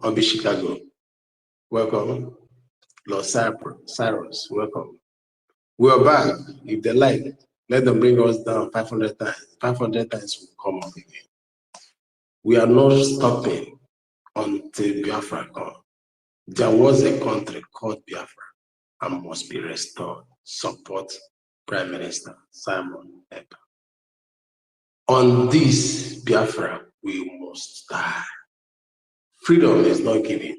Obi Chicago, welcome. Lord Cyrus, welcome. We are back. If they like, let them bring us down 500 times. 500 times will come up again. We are not stopping until Biafra comes. There was a country called Biafra and must be restored. Support Prime Minister Simon Ekpa. On this Biafra, we must die. Freedom is not given,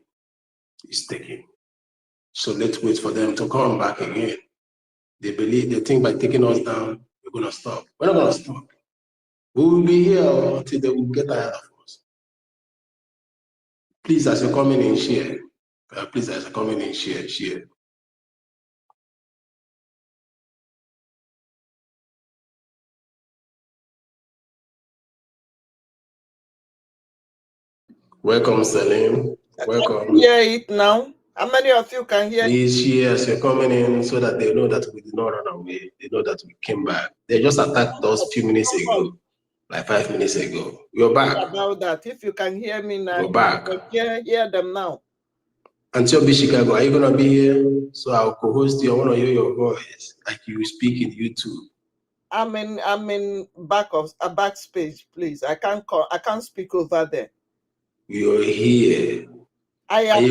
it's taken. So let's wait for them to come back again. They think by taking us down, we're going to stop. We're not going to stop. We will be here until they will get tired of us. Please, as you're coming in, share. Please, as you're coming in, share. Welcome, Salim. Welcome. Hear it now. How many of you can hear? Please share as you're coming in so that they know that we did not run away. They know that we came back. They just attacked us a few minutes ago, like 5 minutes ago. We're back. About that, if you can hear me now, we're back. Hear them now. Until Obi Chicago, are you gonna be here? So I'll co-host you. I want to hear your voice, like you speak in YouTube. I'm in backspace, please. I can't speak over there. You're here. I am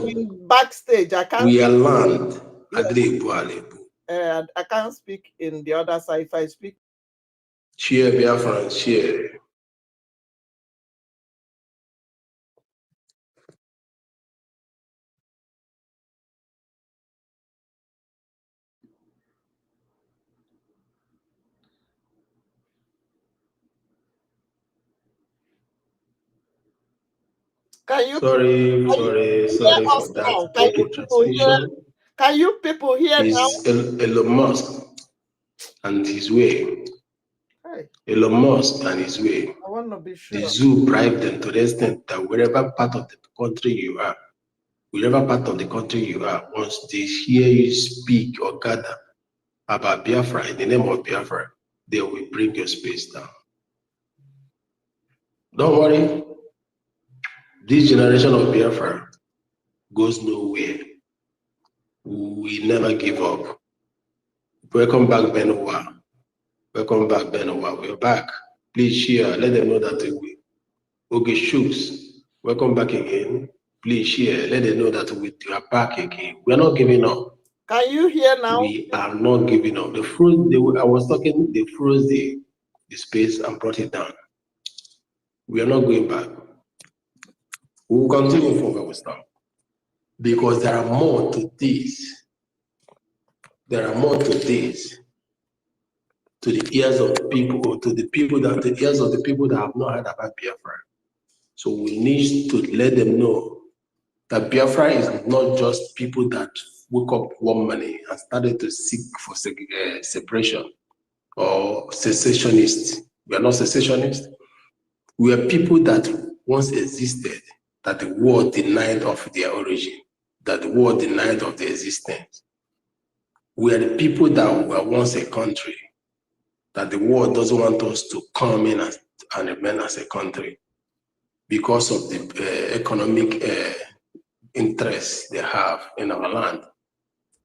in backstage. I can't. We are land. Yes. I can't speak in the other side. If I speak, share Biafra, share. Can you? Sorry for that. Can you people hear now? Elon Musk and his way. Hey. Elon Musk and his way. I want to be sure. The zoo bribed them to the extent that wherever part of the country you are, once they hear you speak or gather about Biafra in the name of Biafra, they will bring your space down. Don't worry. This generation of Biafra goes nowhere. We never give up. Welcome back, Benowa. Welcome back, Benowa. We're back. Please share. Let them know that we. Okay, Shooks. Welcome back again. Please share. Let them know that we are back again. We are not giving up. Can you hear now? We are not giving up. I was talking, they froze the space and brought it down. We are not going back. We will continue from where we start. Because there are more to this. There are more to this. To the ears of the people, to the ears of the people that have not heard about Biafra. So we need to let them know that Biafra is not just people that woke up one morning and started to seek for separation or secessionists. We are not secessionists. We are people that once existed, that the world denied of their origin, that the world denied of their existence. We are the people that were once a country, that the world doesn't want us to come in and remain as a country because of the economic interests they have in our land,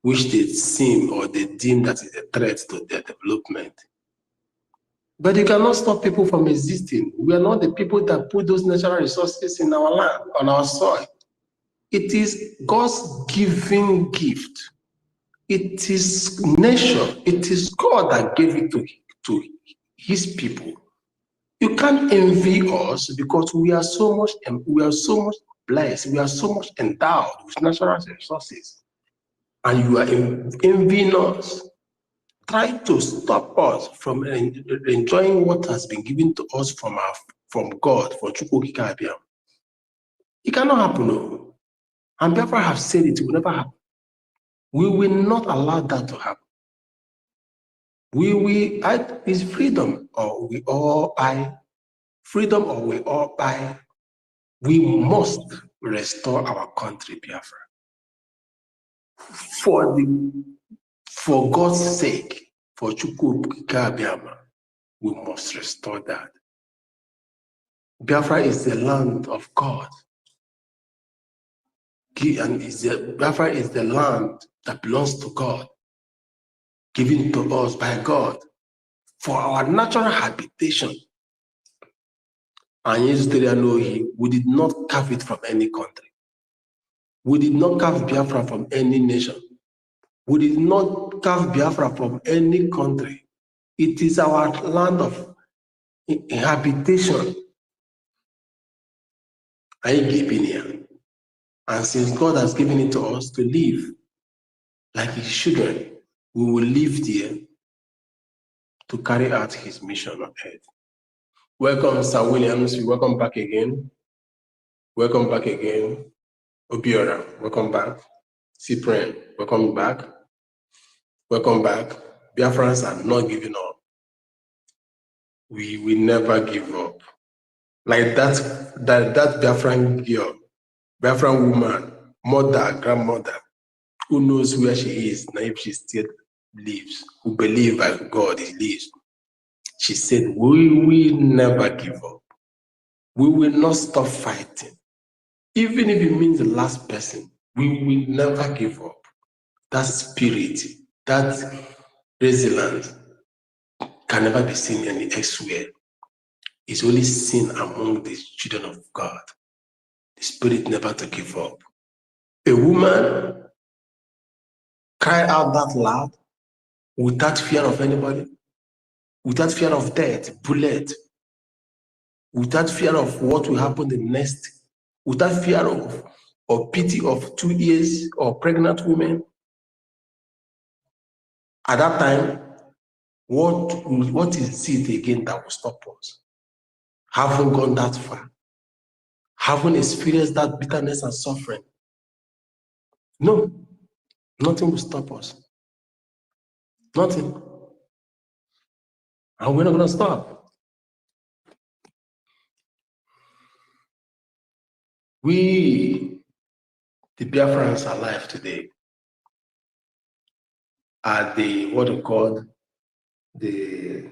which they seem or they deem that is a threat to their development. But you cannot stop people from existing. We are not the people that put those natural resources in our land, on our soil. It is God's given gift. It is nature. It is God that gave it to his people. You can't envy us because we are so much blessed. We are so much endowed with natural resources. And you are envying us. Try to stop us from enjoying what has been given to us from God, from EFIK-IBIBIO. It cannot happen, no. And Biafra have said it will never happen. We will not allow that to happen. It's freedom, or we all buy. Freedom, or we all buy. We must restore our country, Biafra. For God's sake, for EFIK-IBIBIO, we must restore that. Biafra is the land of God. And Biafra is the land that belongs to God, given to us by God for our natural habitation. And we did not carve it from any country. We did not carve Biafra from any nation. We did not carve Biafra from any country. It is our land of habitation. IKOM. And since God has given it to us to live like his children, we will live there to carry out his mission on earth. Welcome, Sir Williams. Welcome back again. Welcome back again. Obiora, welcome back. Cyprian, welcome back. Welcome back. Biafrans are not giving up. We will never give up. Like that Biafran girl, Biafran woman, mother, grandmother, who knows where she is, now if she still lives, who believe that God lives. She said, we will never give up. We will not stop fighting. Even if it means the last person, we will never give up. That spirit, that resilience can never be seen elsewhere. It's only seen among the children of God. The spirit never to give up. A woman cried out that loud without fear of anybody, without fear of death, bullet, without fear of what will happen the next, without fear of or pity of 2 years or pregnant women. At that time, what is it again that will stop us? Haven't gone that far, haven't experienced that bitterness and suffering. No, nothing will stop us. Nothing. And we're not going to stop. We, the Biafrans alive today, are the, what we call, the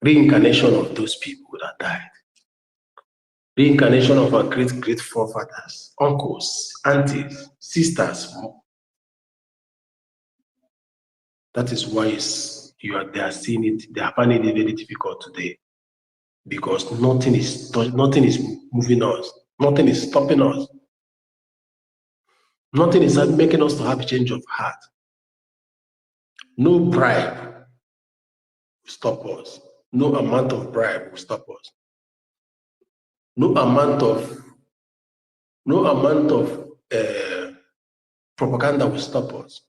reincarnation of those people that died. Reincarnation of our great forefathers, uncles, aunties, sisters. That is why they are seeing it, they are finding it very difficult today. Because nothing is moving us, nothing is stopping us. Nothing is making us to have a change of heart. No bribe will stop us. No amount of bribe will stop us. No amount of propaganda will stop us.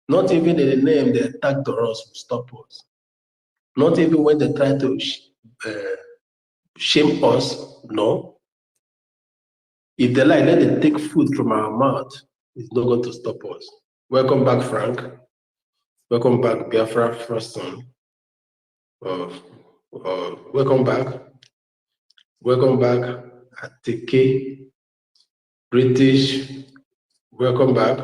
Not even in the name they attack to us will stop us. Not even when they try to shame us, no. If they like, let them take food from our mouth, it's not going to stop us. Welcome back, Frank. Welcome back, Biafra first son. Welcome back. Welcome back, Atike, British. Welcome back.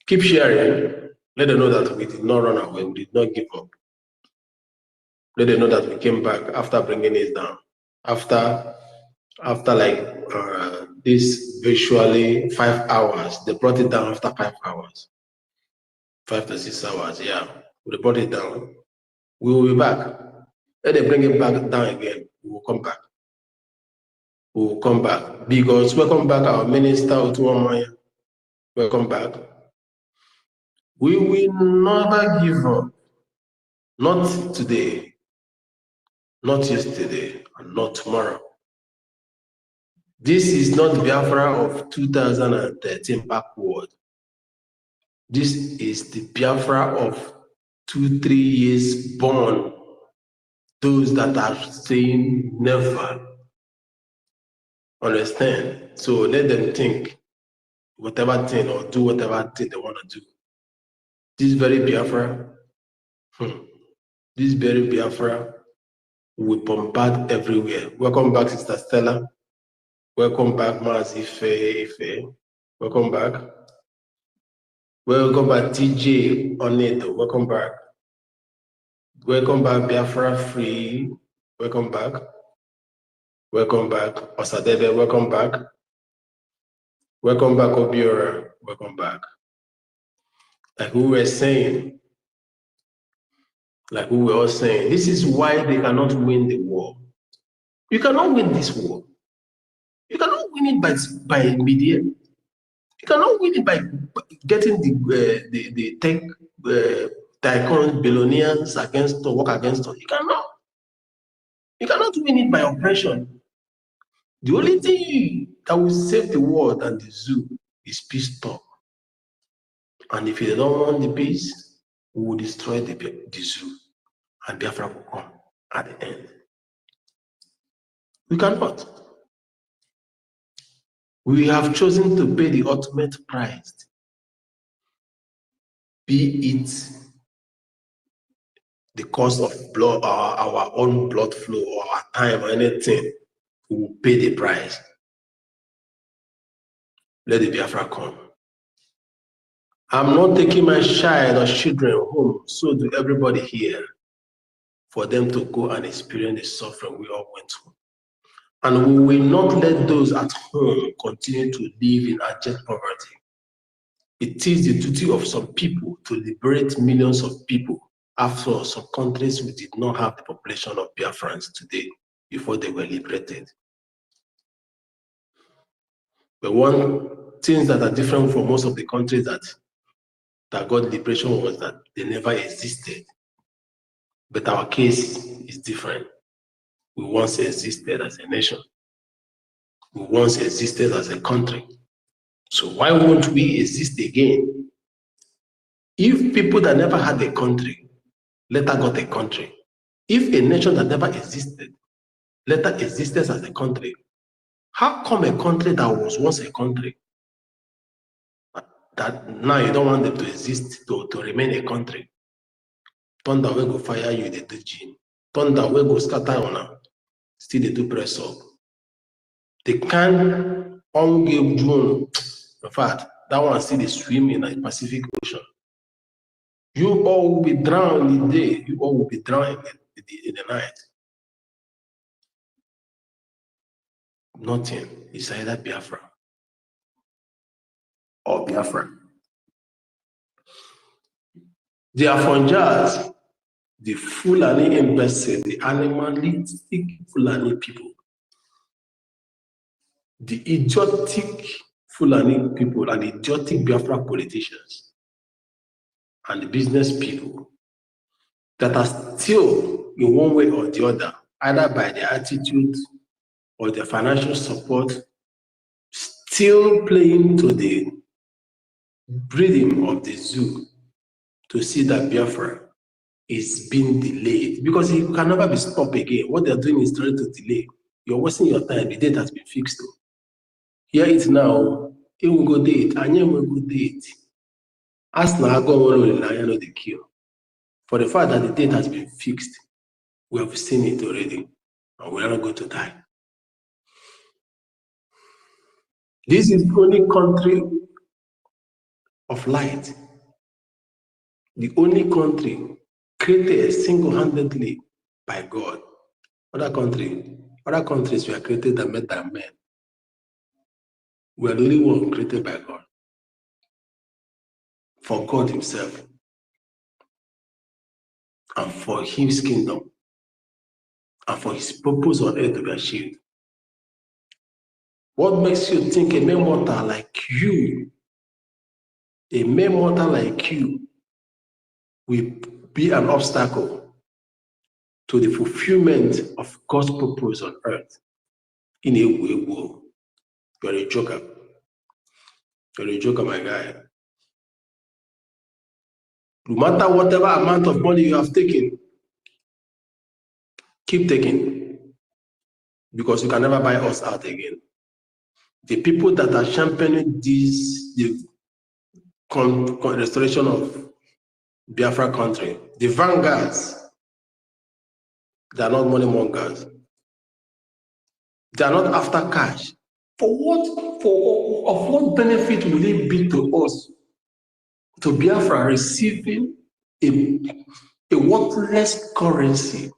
Keep sharing. Let them know that we did not run away, we did not give up. Let them know that we came back after bringing it down. After like this virtually 5 hours, they brought it down after 5 hours. 5 to 6 hours, yeah. We brought it down. We will be back. Let them bring it back down again. We will come back. We will come back. Because welcome back, our minister, Otuamaya. Welcome back. We will never give up. Not today, not yesterday, and not tomorrow. This is not Biafra of 2013 backward. This is the Biafra of 2-3 years born. Those that are saying never. Understand? So let them think whatever thing or do whatever thing they want to do. This very Biafra, this very Biafra will bombard everywhere. Welcome back, Sister Stella. Welcome back, Maz Ife. Welcome back. Welcome back, TJ Onedo. Welcome back. Welcome back, Biafra Free. Welcome back. Welcome back, Osadebe. Welcome back. Welcome back, Obiora. Welcome back. Like we were saying, this is why they cannot win the war. You cannot win this war. You cannot win it by media. You cannot win it by getting the tech tycoon billionaires against or work against us. You cannot. You cannot win it by oppression. The only thing that will save the world and the zoo is peace talk. And if they don't want the peace, we will destroy the zoo, and Biafra will come at the end. We cannot. We have chosen to pay the ultimate price, be it the cost of blood, our own blood flow, or our time, or anything. We will pay the price. Let the Biafra come. I'm not taking my child or children home, so do everybody here, for them to go and experience the suffering we all went through. And we will not let those at home continue to live in abject poverty. It is the duty of some people to liberate millions of people. After all, some countries we did not have the population of Biafrans today before they were liberated. But one things that are different from most of the countries that got liberation was that they never existed. But our case is different. We once existed as a nation. We once existed as a country. So why won't we exist again? If people that never had a country later got a country, if a nation that never existed later existed as a country, how come a country that was once a country, that now you don't want them to exist, to remain a country? Thunder will go fire you, they do gene. Thunder will go scatter on, still they do press up. They can't give June. In fact, that one still is swimming in the Pacific Ocean. You all will be drowned in the day. You all will be drowned in the night. Nothing. It's either Biafra or Biafra. They are Funjas, the Fulani embassy, the animalistic Fulani people, the idiotic Fulani people, and the idiotic Biafra politicians, and the business people that are still, in one way or the other, either by their attitude or their financial support, still playing to the breathing of the zoo to see that Biafra is being delayed, because it can never be stopped again. What they're doing is trying to delay. You're wasting your time. The date has been fixed. Here it now. It will go date. And you will go date. As now go on the cure. For the fact that the date has been fixed, we have seen it already, and we are not going to die. This is the only country of light. The only country created single-handedly by God. Other countries were created and made by men. We are the only one created by God. For God himself. And for his kingdom. And for his purpose on earth to be achieved. What makes you think a mere mortal like you, will be an obstacle to the fulfillment of God's purpose on earth? In a way, you're a joker. You're a joker, my guy. No matter whatever amount of money you have taken, keep taking, because you can never buy us out again. The people that are championing the restoration of Biafra country, the vanguards, they are not money mongers. They are not after cash. For what? Of what benefit will it be to us, to Biafra, receiving a worthless currency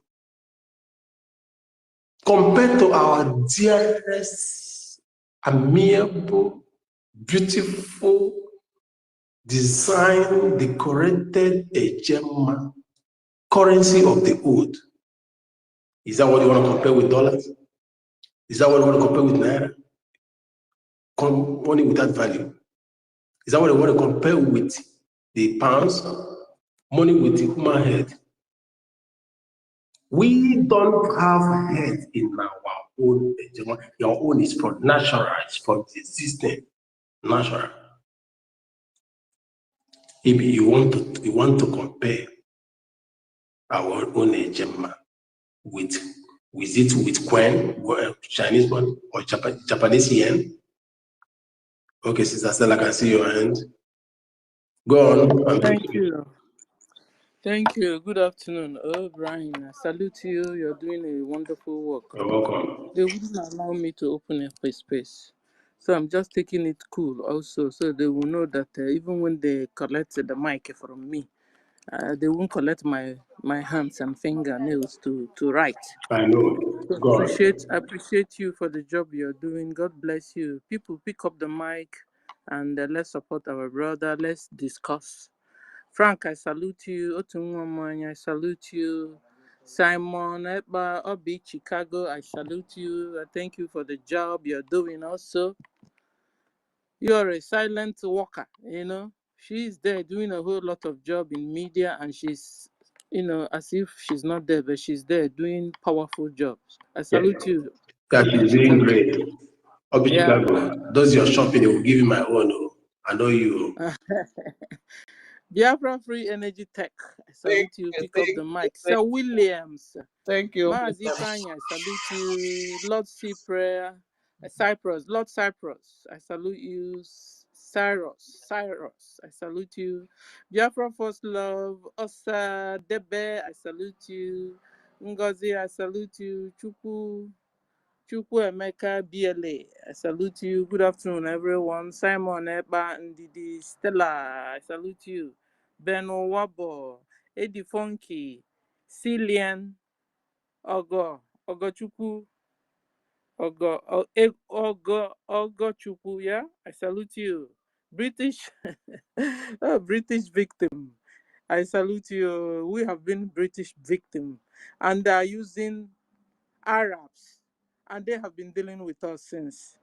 compared to our dearest, amiable, beautiful, design, decorated Ejema currency of the old. Is that what you want to compare with dollars? Is that what you want to compare with Naira? Money without value. Is that what you want to compare with the pounds? Money with the human head. We don't have head in our own. Your own is from natural, it's from the system, natural. If you want to compare our own Ejema with coin, Chinese one or Japanese yen. Okay, Sister Stella, I can see your hand. Go on. Thank you. Thank you. Good afternoon. Oh, Brian, I salute you. You're doing a wonderful work. You're welcome. They wouldn't allow me to open a space. So I'm just taking it cool also, so they will know that even when they collect the mic from me, they won't collect my hands and fingernails to write. I know. So God. appreciate you for the job you're doing. God bless you. People, pick up the mic and let's support our brother. Let's discuss. Frank, I salute you. Otunwamanya, I salute you. Simon Eba Obi Chicago, I salute you. I thank you for the job you're doing also. You're a silent worker, you know. She's there doing a whole lot of job in media, and she's, as if she's not there, but she's there doing powerful jobs. I salute you. Yeah, she's doing great. Obi Yeah, Chicago. Those your shopping, they will give you my own. I know you. Biafra Free Energy Tech. I salute you. Pick up the mic. Sir Williams. Thank you. Maazi Kanya, I salute you. Lord Cyprus. Lord Cyprus, I salute you. Cyrus, I salute you. Biafra First Love. Osa Debe, I salute you. Ngozi, I salute you. Chukwu Emeka BLA, I salute you. Good afternoon, everyone. Simon Eba Ndidi Stella, I salute you. Ben Owabo, Eddie Funky, Cillian, Ogochukwu, Ogochukwu, yeah, I salute you. British, British victim, I salute you. We have been British victim, and they are using Arabs, and they have been dealing with us since.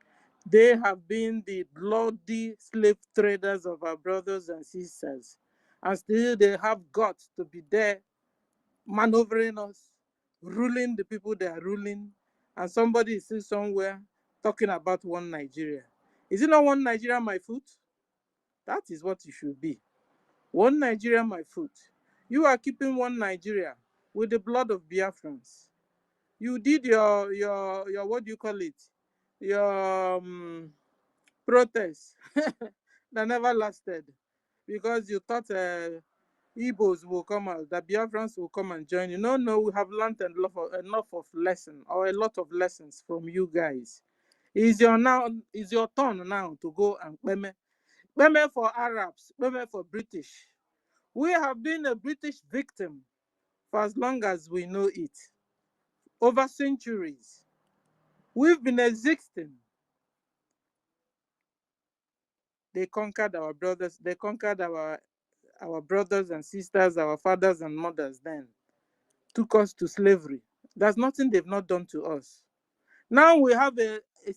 They have been the bloody slave traders of our brothers and sisters, and still they have got to be there maneuvering us, ruling the people they are ruling, and somebody is still somewhere talking about one Nigeria. Is it not one Nigeria, my foot? That is what it should be. One Nigeria, my foot. You are keeping one Nigeria with the blood of Biafrans. You did your what do you call it? Your protest that never lasted because you thought Igbos will come out, that Biafrans will come and join you. No, we have learned enough of lesson or a lot of lessons from you guys. It's your turn now to go and Beme for Arabs, Beme for British. We have been a British victim for as long as we know it. Over centuries. We've been existing. They conquered our brothers. They conquered our brothers and sisters, our fathers and mothers then. Took us to slavery. There's nothing they've not done to us. Now we have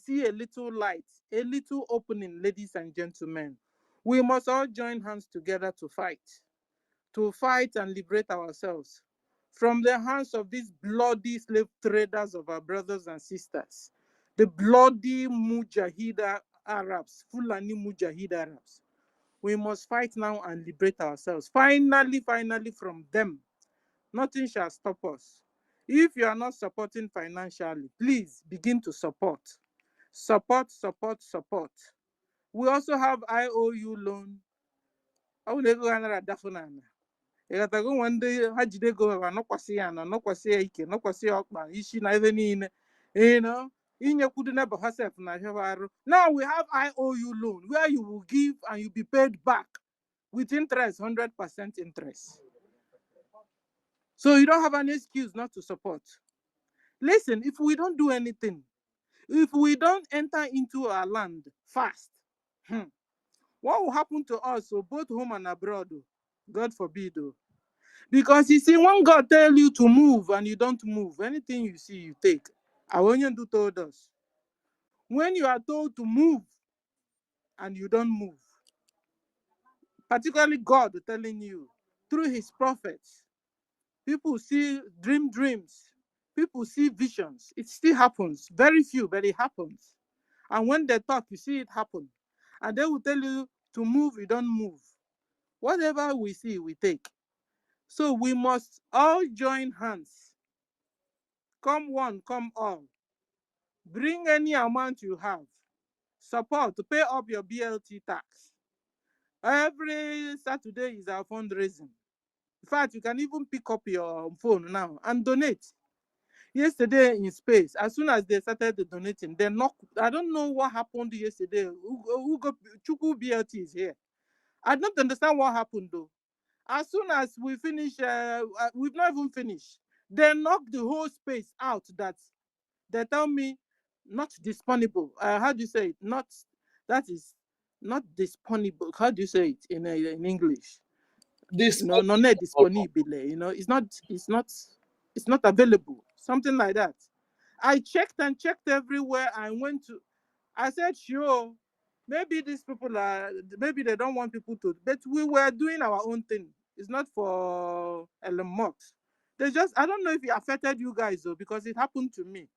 see a little light, a little opening, ladies and gentlemen. We must all join hands together to fight and liberate ourselves from the hands of these bloody slave traders of our brothers and sisters, the bloody Mujahid Arabs, Fulani Mujahid Arabs. We must fight now and liberate ourselves. Finally from them. Nothing shall stop us. If you are not supporting financially, please begin to support. Support. We also have IOU loan. Ịghọtago nwe ndị ha jide ego ha nọkwasị ya na nọkwasị ya ike nọkwasị ya ọkpa isi na ebe niile inyekwudu neighbor herself na ahịa arụ. Now we have IOU loan where you will give and you be paid back with interest, 100% interest. So you don't have an excuse not to support. Listen, if we don't do anything, if we don't enter into our land fast, What will happen to us, so both home and abroad? God forbid. Because you see, when God tell you to move and you don't move, anything you see, you take. Awonyendu told us. When you are told to move and you don't move, particularly God telling you through his prophets, people see dreams, people see visions. It still happens. Very few, but it happens. And when they talk, you see it happen. And they will tell you to move, you don't move. Whatever we see, we take. So we must all join hands. Come one, come all. Bring any amount you have. Support to pay up your BLT tax. Every Saturday is our fundraising. In fact, you can even pick up your phone now and donate. Yesterday in space, as soon as they started donating, they knocked. I don't know what happened yesterday. Chuku BLT is here. I don't understand what happened though. As soon as we finish, we've not even finished. They knocked the whole space out. That they tell me not disponible. How do you say it? Not, that is not disponible. How do you say it in English? This No, non è disponibile. You know, it's not available. Something like that. I checked and checked everywhere. I said, sure, maybe these people maybe they don't want people to, but we were doing our own thing. It's not for Elon Musk. I don't know if it affected you guys though, because it happened to me.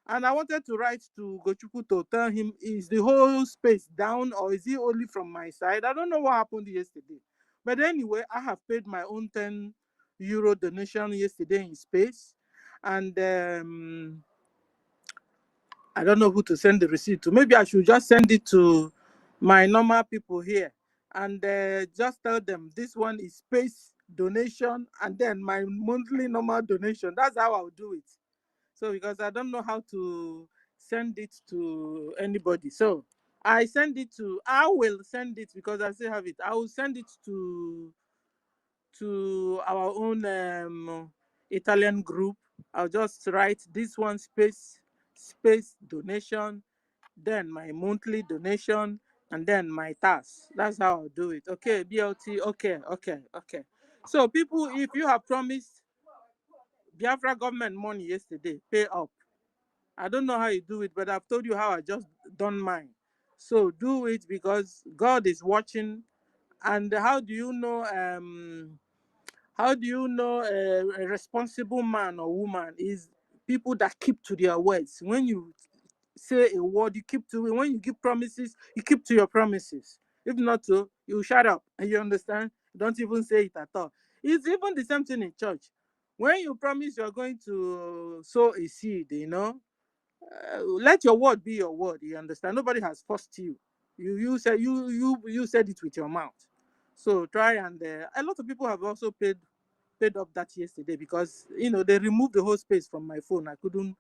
And I wanted to write to Gochuku to tell him, is the whole space down or is it only from my side? I don't know what happened yesterday. But anyway, I have paid my own €10 donation yesterday in space. And I don't know who to send the receipt to. Maybe I should just send it to my normal people here. And just tell them this one is space donation and then my monthly normal donation. That's how I'll do it. So because I don't know how to send it to anybody. So I will send it because I still have it. I will send it to our own Italian group. I'll just write this one space donation, then my monthly donation, and then my task. That's how I'll do it. Okay, BLT, okay. So people, if you have promised Biafra government money yesterday, pay up. I don't know how you do it, but I've told you how I just done mine. So do it because God is watching. And how do you know a responsible man or woman is people that keep to their words. When you say a word, you keep to it. When you give promises, you keep to your promises. If not so, you shut up. You understand? Don't even say it at all. It's even the same thing in church. When you promise you're going to sow a seed, let your word be your word. You understand? Nobody has forced you. You said it with your mouth. So try and a lot of people have also paid up that yesterday because they removed the whole space from my phone. I couldn't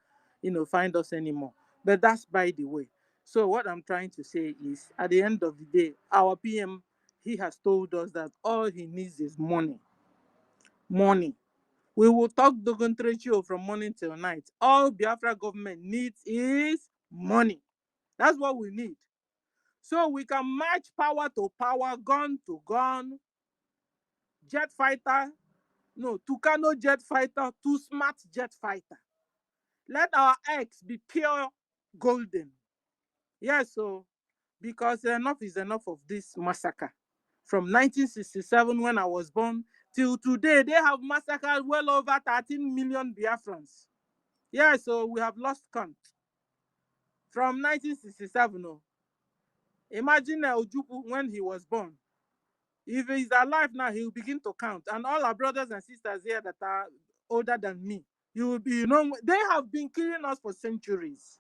find us anymore. But that's by the way. So what I'm trying to say is, at the end of the day, our PM, he has told us that all he needs is money. Money. We will talk Dogon Trechio from morning till night. All Biafra government needs is money. That's what we need. So we can match power to power, gun to gun, jet fighter, no, Tucano jet fighter, too smart jet fighter. Let our eggs be pure golden. Yes, so because enough is enough of this massacre. From 1967, when I was born, till today, they have massacred well over 13 million Biafrans. Yeah, so we have lost count. From 1967, imagine Ojukwu when he was born. If he's alive now, he will begin to count. And all our brothers and sisters here that are older than me, you will be, they have been killing us for centuries.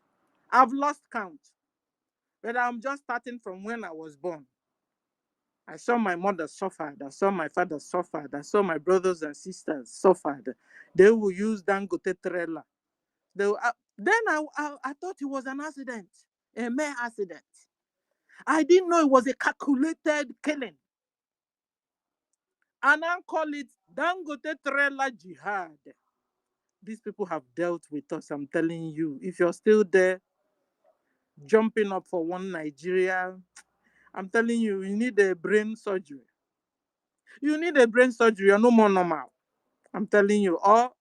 I've lost count. But I'm just starting from when I was born. I saw my mother suffered. I saw my father suffered. I saw my brothers and sisters suffered. They will use Dangote trailer. Then I thought it was an accident, a mere accident. I didn't know it was a calculated killing. And I call it Dangote trailer jihad. These people have dealt with us, I'm telling you. If you're still there, jumping up for one Nigeria, I'm telling you, you need a brain surgery. You need a brain surgery. You're no more normal. I'm telling you, or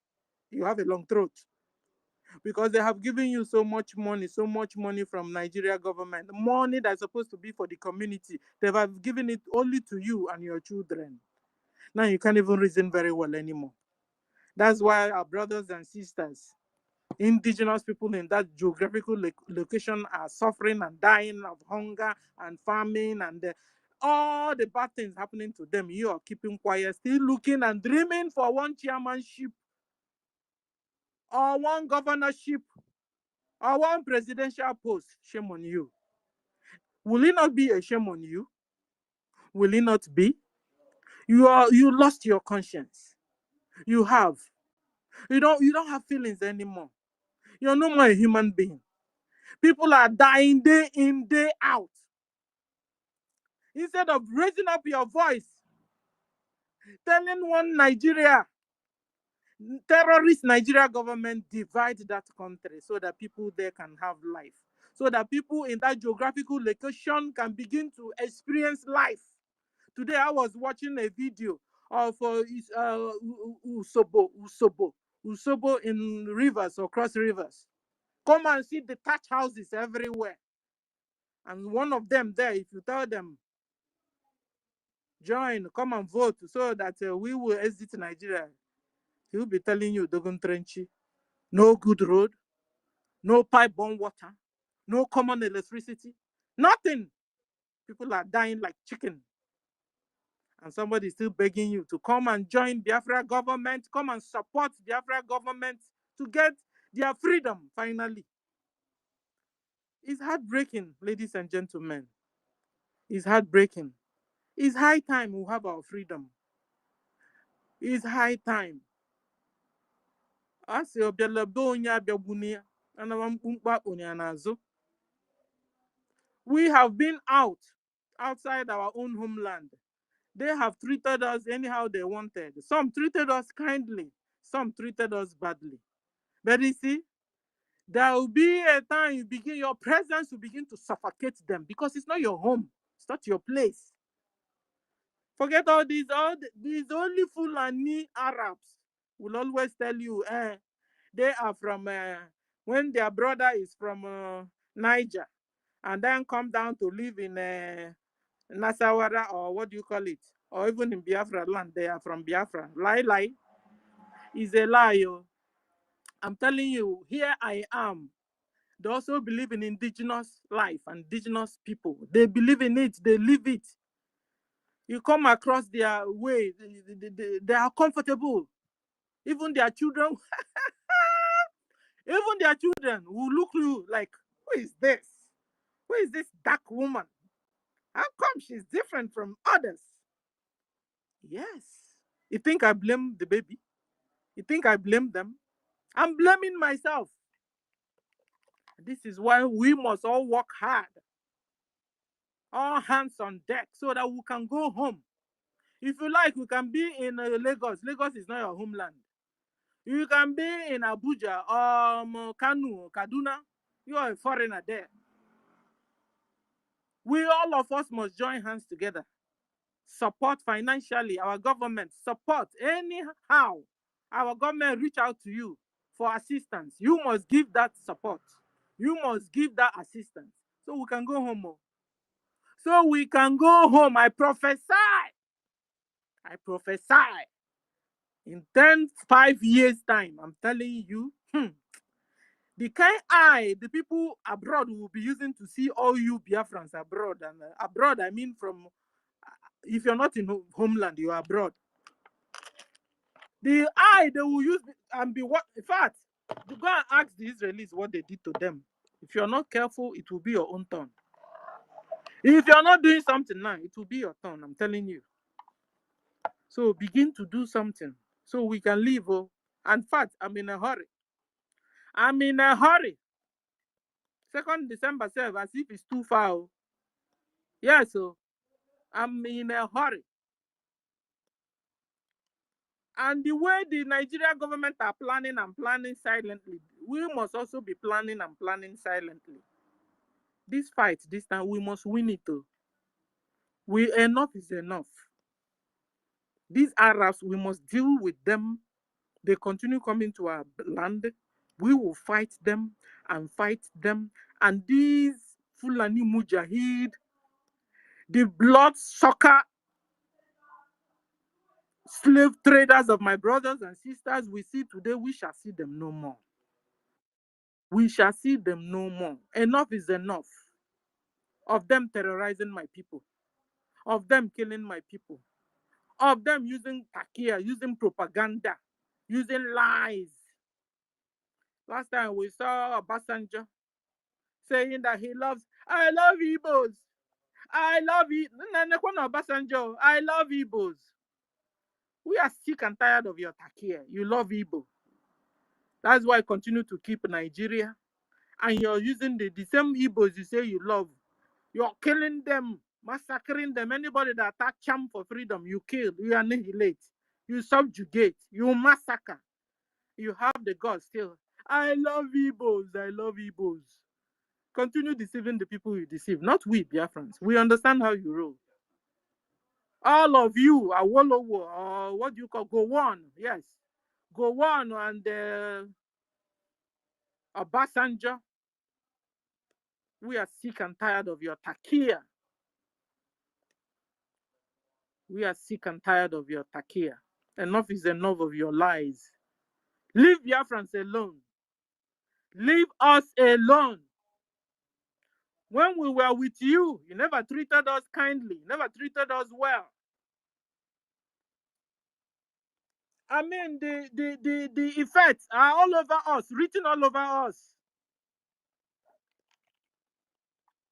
you have a long throat. Because they have given you so much money from Nigeria government. Money that's supposed to be for the community. They have given it only to you and your children. Now you can't even reason very well anymore. That's why our brothers and sisters, indigenous people in that geographical location are suffering and dying of hunger and famine and all the bad things happening to them. You are keeping quiet, still looking and dreaming for one chairmanship or one governorship or one presidential post. Shame on you. Will it not be a shame on you? Will it not be? You lost your conscience. You have. You don't have feelings anymore. You're no more a human being. People are dying day in, day out. Instead of raising up your voice, telling one Nigeria, terrorist Nigeria government divide that country so that people there can have life. So that people in that geographical location can begin to experience life. Today I was watching a video of Usobo in rivers or cross rivers. Come and see the thatch houses everywhere. And one of them there, if you tell them, join, come and vote so that we will exit Nigeria, he will be telling you, Dogon Trenchy, no good road, no pipe-borne water, no common electricity, nothing. People are dying like chicken. And somebody is still begging you to come and join Biafra government, come and support Biafra government to get their freedom finally. It's heartbreaking, ladies and gentlemen. It's heartbreaking. It's high time we have our freedom. It's high time. As you we have been outside our own homeland. They have treated us anyhow they wanted. Some treated us kindly, some treated us badly. But you see, there will be a time your presence will begin to suffocate them because it's not your home, it's not your place. Forget all these only Fulani Arabs will always tell you, they are from when their brother is from Niger and then come down to live in Nasawara, or what do you call it, or even in Biafra land, they are from Biafra. Lie is a lie. I'm telling you, here I am. They also believe in indigenous life and indigenous people. They believe in it, they live it. You come across their way, they are comfortable. Even their children, will look you like, who is this? Who is this dark woman? How come she's different from others? Yes. You think I blame the baby? You think I blame them? I'm blaming myself. This is why we must all work hard. All hands on deck so that we can go home. If you like, we can be in Lagos. Lagos is not your homeland. You can be in Abuja, Kanu, Kaduna. You are a foreigner there. We, all of us, must join hands together. Support financially our government. Support anyhow. Our government reach out to you for assistance. You must give that support. You must give that assistance. So we can go home. So we can go home. I prophesy. In 5 years' time, I'm telling you, the kind eye the people abroad will be using to see all you Biafrans abroad. And abroad, I mean from, if you're not in homeland, you're abroad. The eye they will use and be what, in fact, go and ask the Israelis what they did to them. If you're not careful, it will be your own turn. If you're not doing something now, it will be your turn, I'm telling you. So begin to do something so we can live. In fact, I'm in a hurry. 2nd December serve as if it's too far. Yeah, so I'm in a hurry. And the way the Nigerian government are planning and planning silently, we must also be planning and planning silently. This fight, this time, we must win it. Enough is enough. These Arabs, we must deal with them. They continue coming to our land. We will fight them and fight them. And these Fulani Mujahid, the blood-sucker slave traders of my brothers and sisters we see today, we shall see them no more. We shall see them no more. Enough is enough of them terrorizing my people, of them killing my people, of them using takia, using propaganda, using lies. Last time we saw Obasanjo saying that he loves, I love Igbos. I love Obasanjo. I love Igbos. We are sick and tired of your takia. You love Igbo. That's why I continue to keep Nigeria. And you're using the same Igbos you say you love. You're killing them, massacring them. Anybody that attack Cham for freedom, you kill, you annihilate, you subjugate, you massacre. You have the God still. I love Igbos. I love Igbos. Continue deceiving the people you deceive. Not we, Biafrans. We understand how you roll. All of you are Wolowo, or what do you call Go on? Yes. Go on and Obasanjo. We are sick and tired of your takia. We are sick and tired of your takia. Enough is enough of your lies. Leave Biafrans alone. Leave us alone. When we were with you, you never treated us kindly, never treated us well. I mean, the effects are all over us, written all over us.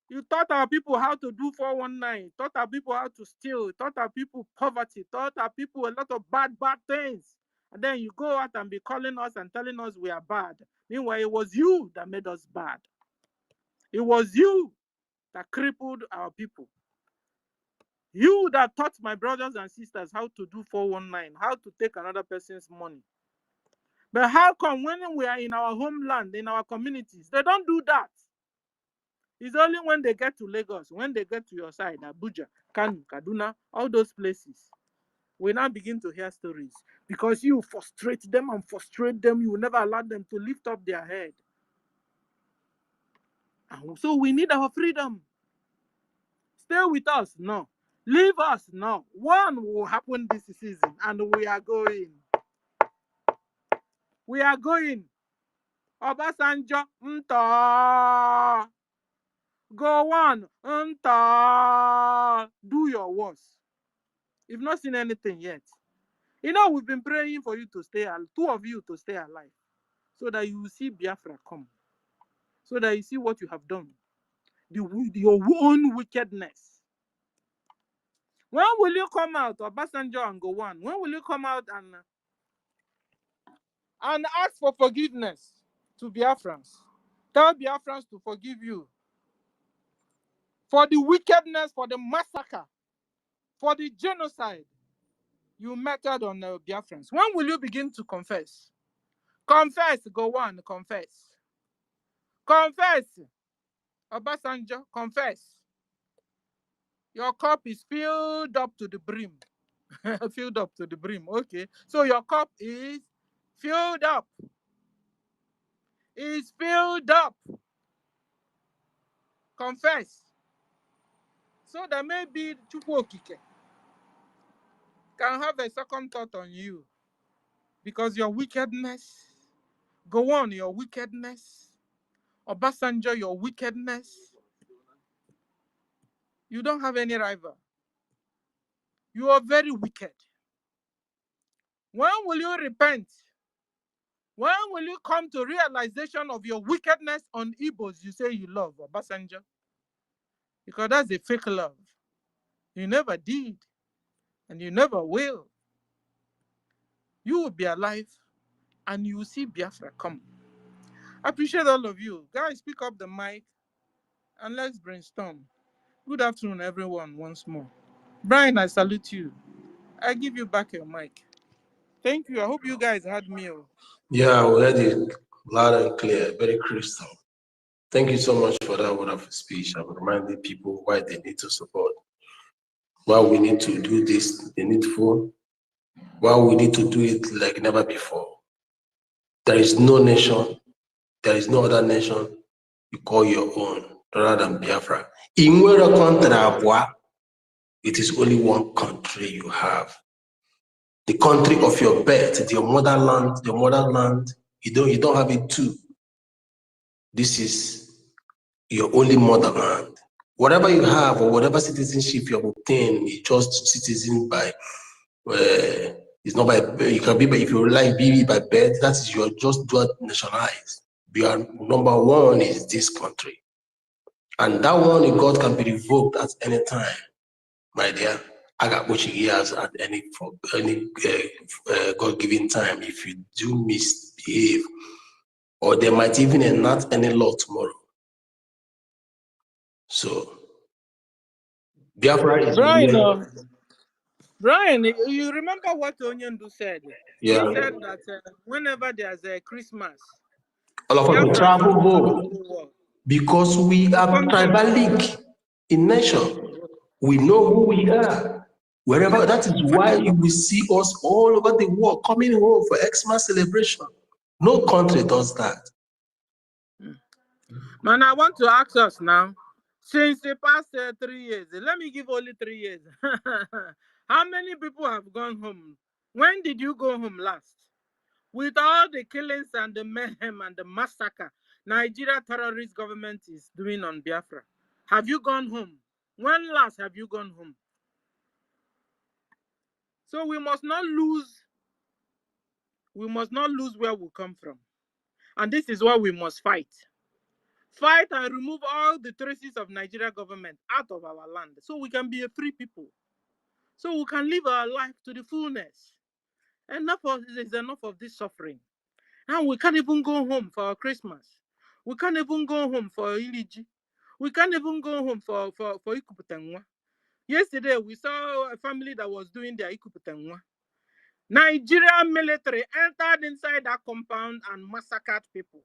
You taught our people how to do 419, taught our people how to steal, taught our people poverty, taught our people a lot of bad things. And then you go out and be calling us and telling us we are bad. Meanwhile, it was you that made us bad. It was you that crippled our people. You that taught my brothers and sisters how to do 419, how to take another person's money. But how come when we are in our homeland, in our communities, they don't do that? It's only when they get to Lagos, when they get to your side, Abuja, Kanu, Kaduna, all those places, we now begin to hear stories. Because you frustrate them and frustrate them, you will never allow them to lift up their head. And so we need our freedom. Stay with us? No. Leave us? No. One will happen this season, and we are going. We are going. Obasanjo, go on, do your worst. You've not seen anything yet. You know, we've been praying for you to stay, two of you to stay alive, so that you will see Biafra come, so that you see what you have done, your own wickedness. When will you come out, Obasanjo and go on? When will you come out and ask for forgiveness to Biafrans? Tell Biafrans to forgive you for the wickedness, for the massacre, for the genocide you meted on Biafrans. When will you begin to confess? Confess, go on, confess. Confess, Obasanjo, confess. Your cup is filled up to the brim. Filled up to the brim, okay. So your cup is filled up. Is filled up. Confess. So that maybe Chukwu Okike can have a second thought on you. Because your wickedness, go on, your wickedness, Obasanjo, your wickedness, you don't have any rival. You are very wicked. When will you repent? When will you come to realization of your wickedness on Igbos you say you love, Obasanjo? Because that's a fake love. You never did, and you never will. You will be alive, and you will see Biafra come. I appreciate all of you. Guys, pick up the mic, and let's brainstorm. Good afternoon, everyone, once more. Brian, I salute you. I give you back your mic. Thank you. I hope you guys had me. Yeah, we heard it loud and clear, very crystal. Thank you so much for that wonderful speech. I'm reminding people why they need to support Why we need to do this, the needful? Why we need to do it like never before? There is no nation, there is no other nation you call your own rather than Biafra. In where a country, it is only one country you have. The country of your birth, your motherland, you don't have it too. This is your only motherland. Whatever you have or whatever citizenship you have obtained is just citizen by it's not by you can be by, if you like be by birth, that is you're just dual nationalized. Your number one is this country. And that one God can be revoked at any time, my dear. I got what he has at any God-given time if you do misbehave, or they might even enact any law tomorrow. So Biafra is Brian, you remember what Onyendu said? yeah. He said that whenever there's a Christmas, All of us will travel home because we are tribalic in nation. We know who we are. Wherever, that is why you will see us all over the world coming home for Xmas celebration. No country does that. Man, I want to ask us now, since the past 3 years, let me give only 3 years. How many people have gone home? When did you go home last? With all the killings and the mayhem and the massacre Nigeria terrorist government is doing on Biafra, have you gone home? When last have you gone home? So we must not lose where we come from. And this is what we must fight. Fight and remove all the traces of Nigeria government out of our land so we can be a free people. So we can live our life to the fullness. Enough of this suffering. And we can't even go home for Christmas. We can't even go home for Iliji. We can't even go home for Ikuputengwa. Yesterday, we saw a family that was doing their Ikuputengwa. Nigerian military entered inside that compound and massacred people.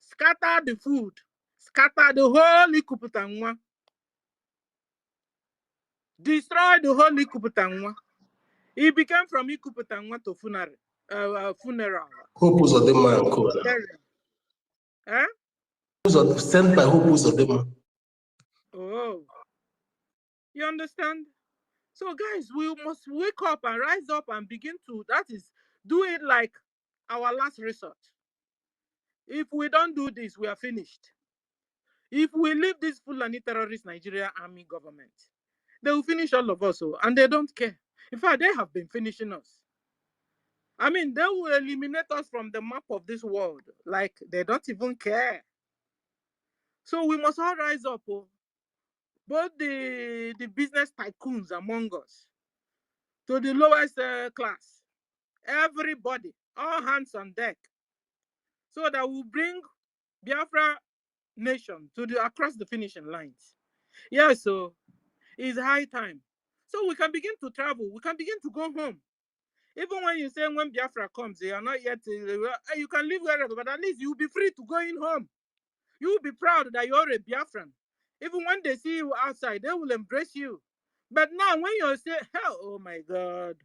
Scattered the food. Scattered the whole Ikuputengwa. Destroyed the whole Ikuputengwa. He became from Ikuputengwa to funeral. Hopus of the man, Eh? Sent by Hopus of the man. Oh. You understand? So guys, we must wake up and rise up and begin to, do it like our last resort. If we don't do this, we are finished. If we leave this Fulani terrorist Nigeria army government, they will finish all of us, and they don't care. In fact, they have been finishing us. I mean, they will eliminate us from the map of this world, like they don't even care. So we must all rise up, both the business tycoons among us, to the lowest class, everybody, all hands on deck, so that we bring Biafra nation to across the finishing lines. Yeah, so it's high time. So we can begin to travel. We can begin to go home. Even when you say when Biafra comes, they are not yet. You can live wherever, but at least you'll be free to go in home. You'll be proud that you're a Biafran. Even when they see you outside, they will embrace you. But now, when you say, hell, oh my God.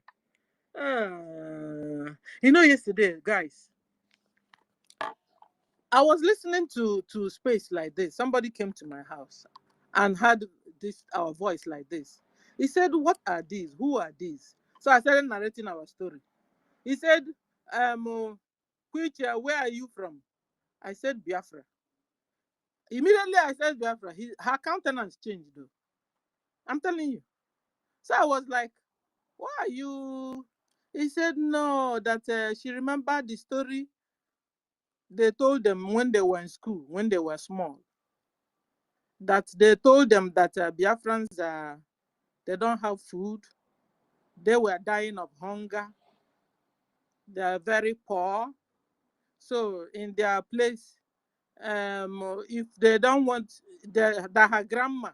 Yesterday, guys, I was listening to space like this. Somebody came to my house and had our voice like this. He said, "What are these? Who are these?" So I started narrating our story. He said, where are you from?" I said, "Biafra." Immediately I said, "Biafra." Her countenance changed, though. I'm telling you. So I was like, "Why are you?" He said, "No, that she remembered the story they told them when they were in school, when they were small. That they told them that Biafrans, they don't have food. They were dying of hunger. They are very poor. So in their place, if they don't want, that her grandma,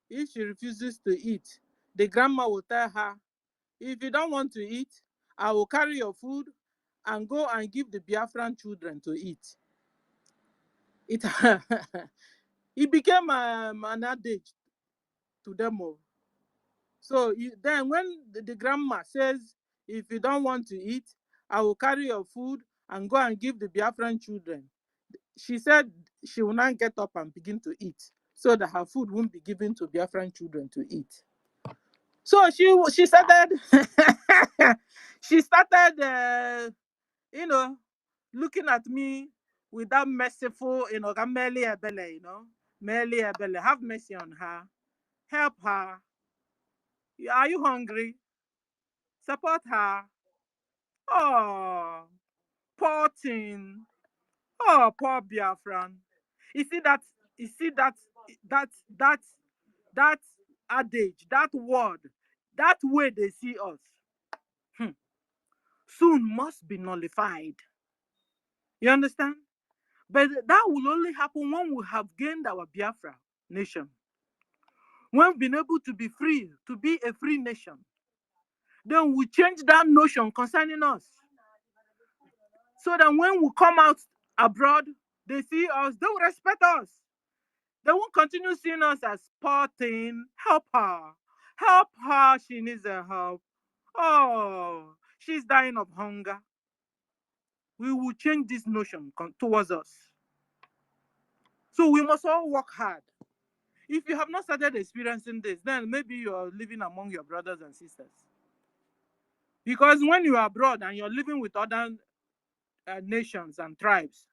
if she refuses to eat, the grandma will tell her, if you don't want to eat, I will carry your food and go and give the Biafran children to eat." It became an adage to them all. So then when the grandma says, if you don't want to eat, I will carry your food and go and give the Biafran children. She said she will not get up and begin to eat so that her food won't be given to Biafran children to eat. So she started, she started, looking at me with that merciful, Meli Ebele, Meli Ebele, have mercy on her, help her. Are you hungry? Support her. Oh, poor thing. Oh, poor Biafran. You see that, that, that, that adage, that word, that way they see us, soon must be nullified. You understand? But that will only happen when we have gained our Biafra nation. When we've been able to be free, to be a free nation. Then we change that notion concerning us. So that when we come out abroad, they see us, they will respect us. They won't continue seeing us as poor thing. Help her. Help her. She needs a help. Oh, she's dying of hunger. We will change this notion towards us. So we must all work hard. If you have not started experiencing this, then maybe you are living among your brothers and sisters. Because when you are abroad and you're living with other nations and tribes,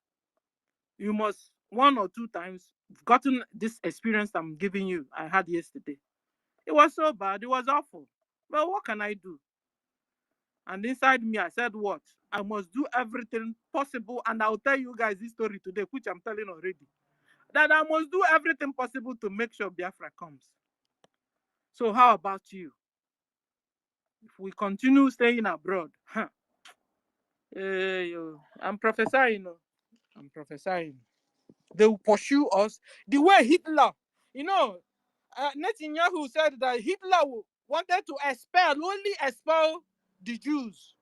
you must 1 or 2 times gotten this experience I'm giving you, I had yesterday. It was so bad, it was awful. But what can I do? And inside me, I said, what? I must do everything possible, and I'll tell you guys this story today, which I'm telling already. That I must do everything possible to make sure Biafra comes. So how about you? If we continue staying abroad, I'm prophesying. I'm prophesying. They will pursue us the way Hitler, Netanyahu said that Hitler wanted to only expel the Jews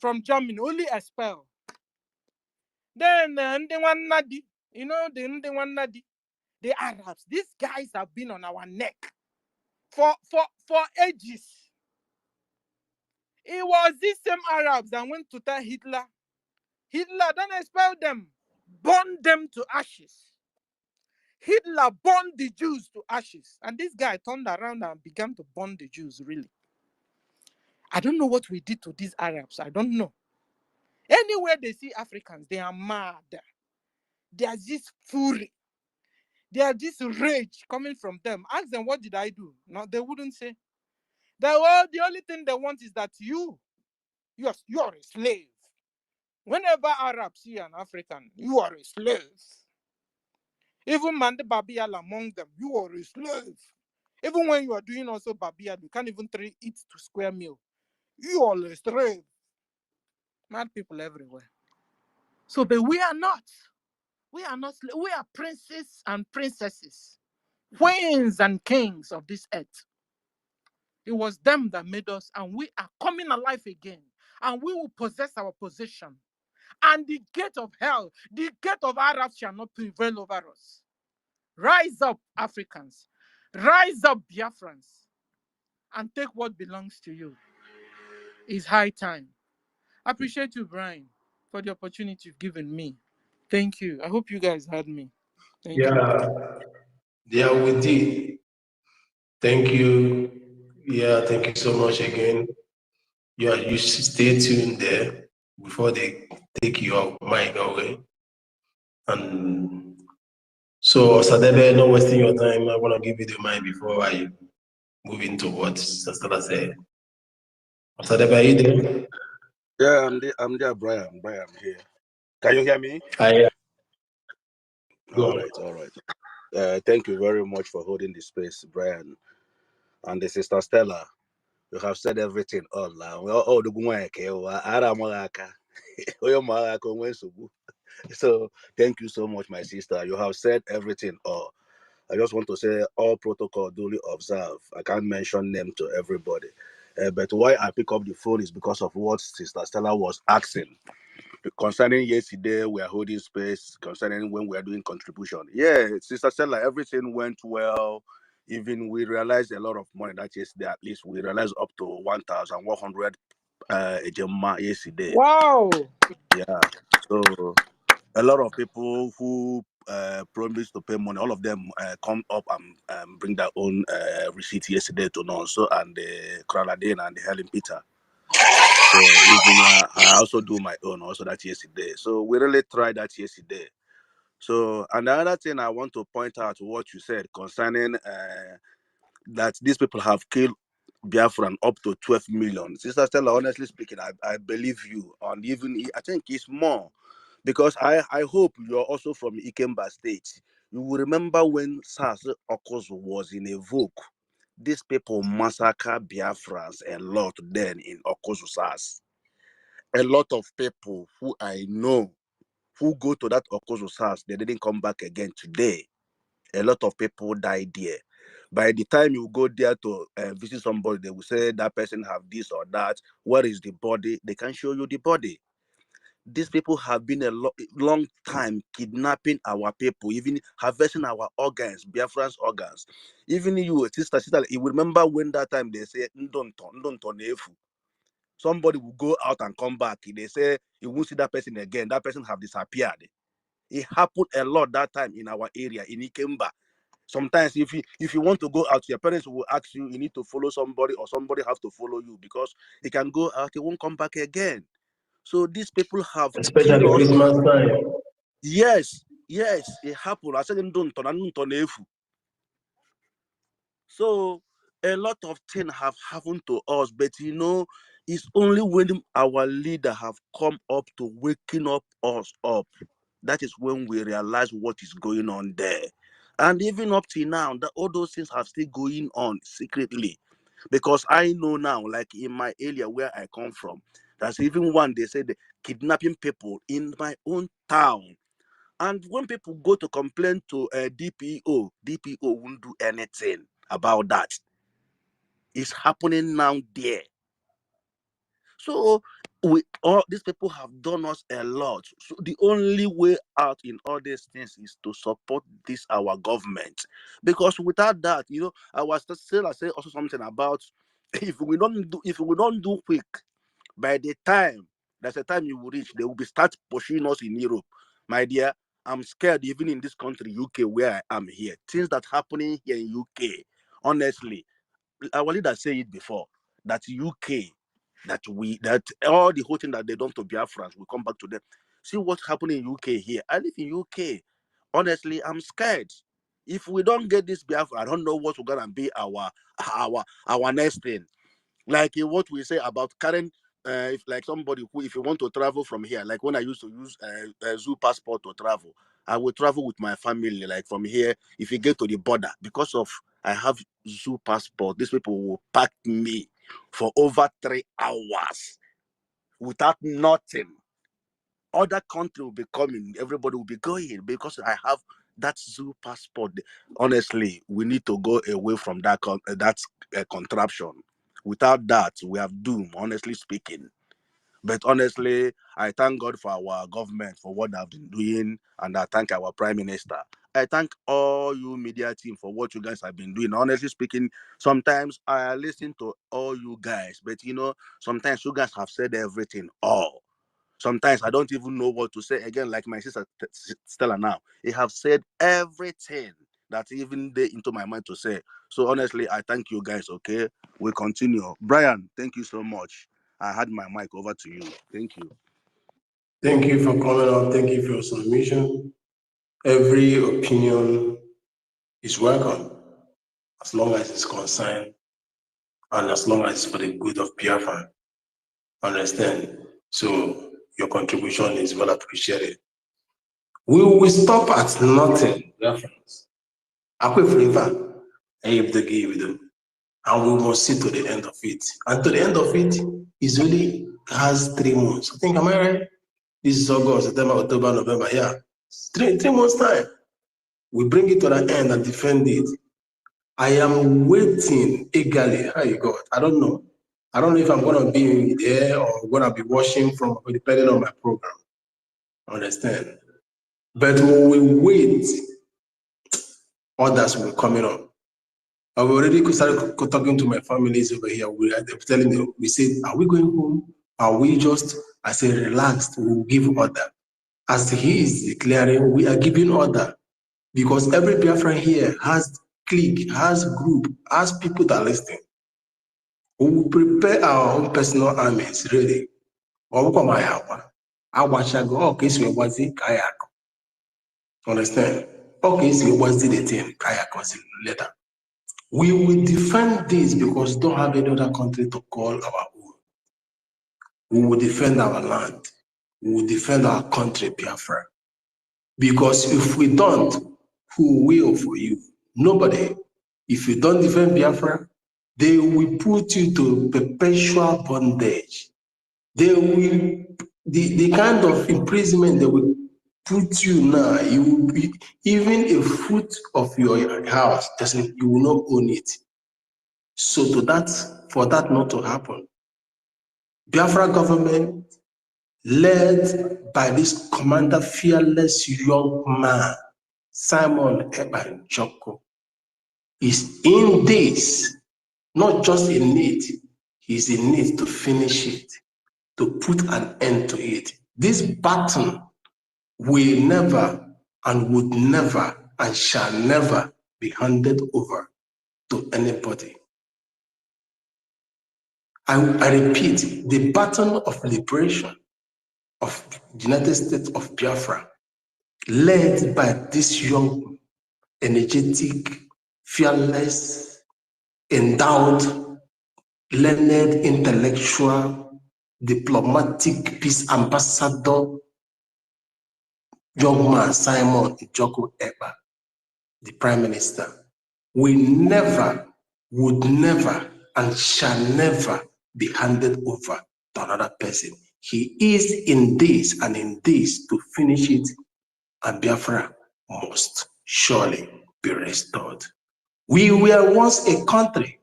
from Germany, only expel. Then the Arabs, these guys have been on our neck for ages. It was these same Arabs that went to tell Hitler, don't expel them, burn them to ashes. Hitler burned the Jews to ashes. And this guy turned around and began to burn the Jews, really. I don't know what we did to these Arabs. I don't know. Anywhere they see Africans, they are mad. There's this fury. There's this rage coming from them. Ask them, what did I do? No, they wouldn't say. The only thing they want is that you're a slave. Whenever Arabs see an African, you are a slave. Even Mande Babial among them, you are a slave. Even when you are doing also Babial, you can't even eat to square meal. You are a slave. Mad people everywhere. So, but we are not. We are not. We are princes and princesses, queens and kings of this earth. It was them that made us, and we are coming alive again, and we will possess our position. And the gate of hell, the gate of Arabs shall not prevail over us. Rise up, Africans. Rise up, Biafrans, and take what belongs to you. It's high time. I appreciate you, Brian, for the opportunity you've given me. Thank you. I hope you guys heard me. Thank you. Yeah, we did. Thank you. Yeah, thank you so much again. Yeah, you should stay tuned there before they take your mic away. And so, Sadebe, not wasting your time, I want to give you the mic before I move into what Sister said. Sadebe, are you there? Yeah, I'm there, Brian. Brian, I'm here. Can you hear me? Hi. All right. Thank you very much for holding the space, Brian. And the Sister Stella, you have said everything all now. So thank you so much, my sister. You have said everything all. I just want to say all protocol duly observed. I can't mention name to everybody. But why I pick up the phone is because of what Sister Stella was asking. Concerning yesterday, we are holding space. Concerning when we are doing contribution. Yeah, Sister Stella, everything went well. even we realized a lot of money that yesterday. At least we realized up to 1,100 yesterday. Wow. Yeah. So a lot of people who promised to pay money, all of them come up and bring their own receipt yesterday to Nonso and the Kraladin and the Helen Peter. So even I also do my own also that yesterday. So we really tried that yesterday. So another thing I want to point out to what you said concerning that these people have killed Biafran up to 12 million. Sister Stella, honestly speaking, I believe you. And even I think it's more. Because I hope you're also from Ikemba State. You will remember when SARS Okozo was in a vogue. These people massacre Biafrans a lot then in Okozo SARS. A lot of people who I know who go to that Okozo SARS, they didn't come back again today. A lot of people died there. By the time you go there to visit somebody, they will say that person have this or that. Where is the body? They can show you the body. These people have been a long time kidnapping our people, even harvesting our organs, Biafran's organs. Even you, sister, you remember when that time they say, somebody will go out and come back. They say, you won't see that person again. That person have disappeared. It happened a lot that time in our area, in Ikemba. Sometimes if you want to go out, your parents will ask you, you need to follow somebody or somebody have to follow you because he can go out, he won't come back again. So these people have especially killed us. Christmas time. Yes, it happened. I said, so a lot of things have happened to us, but it's only when our leader have come up to waking up us up. That is when we realize what is going on there. And even up to now, that all those things are still going on secretly. Because I know now, like in my area where I come from, there's even one, they say, the kidnapping people in my own town. And when people go to complain to DPO won't do anything about that. It's happening now there. So all these people have done us a lot. So the only way out in all these things is to support this our government. Because without that, I was still say also something about if we don't do quick, by the time there's a time you will reach, they will be start pushing us in Europe. My dear, I'm scared even in this country, UK, where I am here. Things that happening here in UK, honestly, our leader said it before, that UK, that all the whole thing that they done to Biafrans will come back to them. See what's happening in UK here. I live in UK. Honestly, I'm scared. If we don't get this Biafra, I don't know what's gonna be our next thing. Like what we say about current, if like somebody who, if you want to travel from here, like when I used to use a zoo passport to travel, I would travel with my family, like from here. If you get to the border, because of I have zoo passport, these people will pack me for over 3 hours without nothing. Other country will be coming, everybody will be going because I have that zoo passport. Honestly, we need to go away from that contraption. Without that, we have doom, honestly speaking. But honestly, I thank God for our government for what they've been doing, and I thank our Prime Minister. I thank all you media team for what you guys have been doing. Honestly speaking, sometimes I listen to all you guys, but sometimes you guys have said everything all. Sometimes I don't even know what to say again, like my sister Stella now. He have said everything that even they into my mind to say. So honestly, I thank you guys, okay? We continue. Brian, thank you so much. I had my mic over to you. Thank you. Thank you for coming on. Thank you for your submission. Every opinion is welcome, as long as it's concerned and as long as it's for the good of Biafra. Understand? So your contribution is well appreciated. We will stop at nothing, Biafrans. And we must see to the end of it. And to the end of it is only has 3 months. I think, am I right? This is August, September, October, November. Yeah. 3 months time. We bring it to the end and defend it. I am waiting eagerly. Hi, God. I don't know. I don't know if I'm going to be there or going to be watching from, depending on my program. Understand? But when we wait, others will be coming up. I've already started talking to my families over here. We are telling them, we said, are we going home? Are we just, I said, relaxed, we'll give order. As he is declaring, we are giving order. Because every Biafran here has clique, has group, has people that are listening. We will prepare our own personal armies ready. Understand? Okay, so what's the thing? Later. We will defend this because we don't have any other country to call our own. We will defend our land. We will defend our country, Biafra. Because if we don't, who will for you? Nobody. If you don't defend Biafra, they will put you to perpetual bondage. They will, the kind of imprisonment they will put you now, you will be, even a foot of your house, you will not own it. So for that not to happen, Biafra government, led by this commander, fearless young man, Simon Eban Joko, is in this, not just in it, he's in it to finish it, to put an end to it. This baton will never and would never and shall never be handed over to anybody. I repeat, the baton of liberation of the United States of Biafra, led by this young, energetic, fearless, endowed, learned, intellectual, diplomatic peace ambassador, young man Simon Ijoko Eba, the Prime Minister, will never, would never, and shall never be handed over to another person. He is in this and in this to finish it, and Biafra must surely be restored. We were once a country,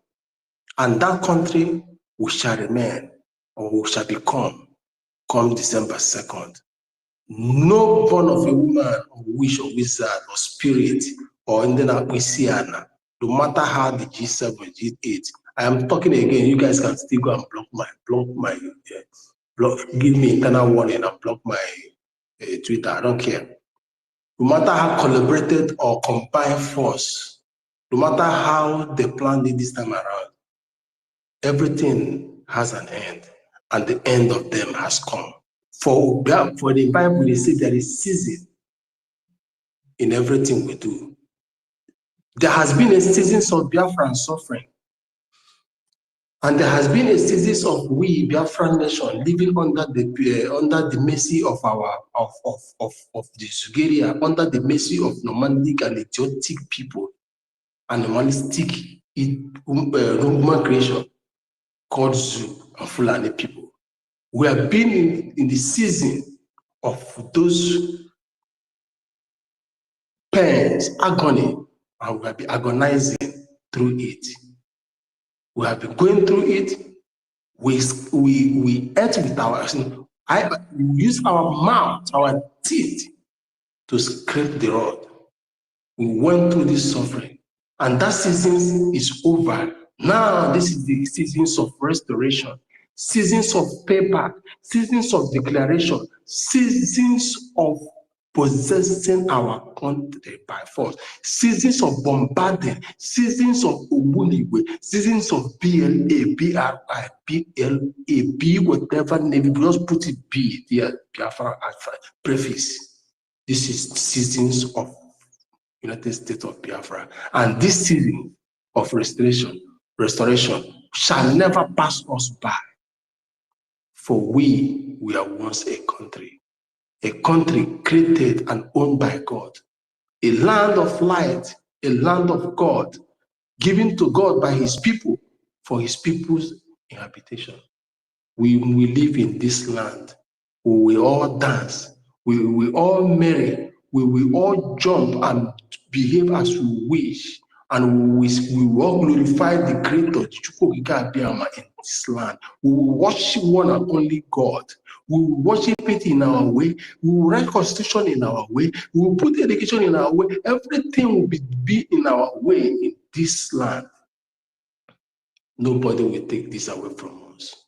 and that country we shall remain, or we shall become, come December 2nd. No born of a woman, or wish, or wizard, or spirit, or in the Wisiana, no matter how the G7, G8, I am talking again, you guys can still go and give me internal warning and block my Twitter, I don't care. No matter how collaborated or combined force, no matter how they planned it this time around, everything has an end, and the end of them has come. For the Bible, they say there is season in everything we do. There has been a season of Biafran suffering, and there has been a season of we Biafran nation living under the mercy of our the Sugeria, under the mercy of nomadic and idiotic people and nomadistic human creation called Zoo and Fulani people. We have been in the season of those pains, agony, and we have been agonizing through it. We have been going through it. We ate with we use our mouth, our teeth to scrape the road. We went through this suffering, and that season is over. Now, this is the seasons of restoration, seasons of payback, seasons of declaration, seasons of possessing our country by force, seasons of bombarding, seasons of Obuliwe, seasons of BLA, BRI, BLA, B, whatever name, we just put it B, the Biafra preface. This is seasons of United States of Biafra. And this season of restoration shall never pass us by. For we are once a country created and owned by God, a land of light, a land of God, given to God by his people for his people's habitation. We will live in this land. We will all dance. We will all marry. We will all jump and behave as we wish. And we will all glorify the Creator in this land. We will worship one and only God. We will worship it in our way. We will write constitution in our way. We will put education in our way. Everything will be in our way in this land. Nobody will take this away from us.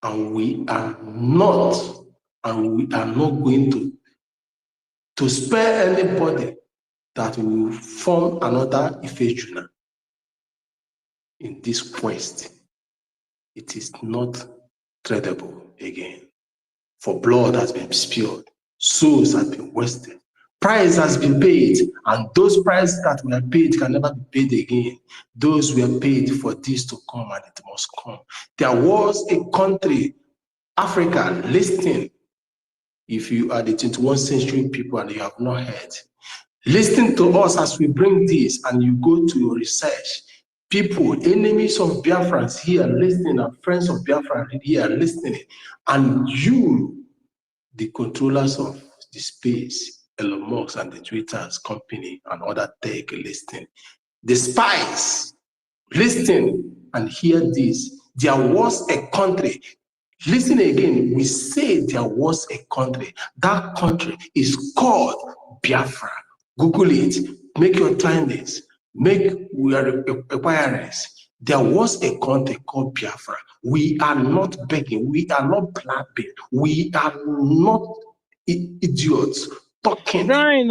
And we are not going to spare anybody that will form another EFIK in this quest. It is not treadable again. For blood has been spilled, souls have been wasted, price has been paid, and those prices that were paid can never be paid again. Those were paid for this to come, and it must come. There was a country, Africa, listening. If you are the 21st century people and you have not heard, listen to us as we bring this, and you go to your research. People, enemies of Biafrans here listening, and friends of Biafra here listening, and you, the controllers of the space, Elon Musk and the Twitter's company and other tech listening, the spies listen and hear this. There was a country. Listen again, we say there was a country. That country is called Biafra. Google it, make your findings, make your inquiries. There was a country called Biafra. We are not begging, we are not blabbing, we are not idiots talking. Brian,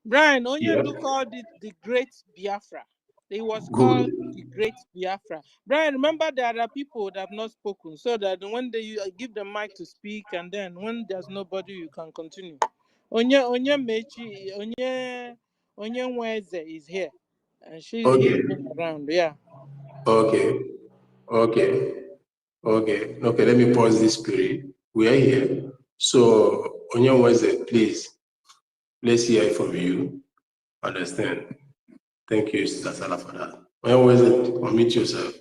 Yeah. Onyedu called it the Great Biafra. It was Good. called the Great Biafra. Brian, remember there are people that have not spoken, so that when you give the mic to speak, and then when there's nobody, you can continue. Onye Nweze is here, and he's been around, yeah. Okay. Let me pause this period. We are here. So, Onye Nweze, please, let's hear it from you. Understand? Thank you, Sister Salah, for that. Onye Nweze, unmute yourself.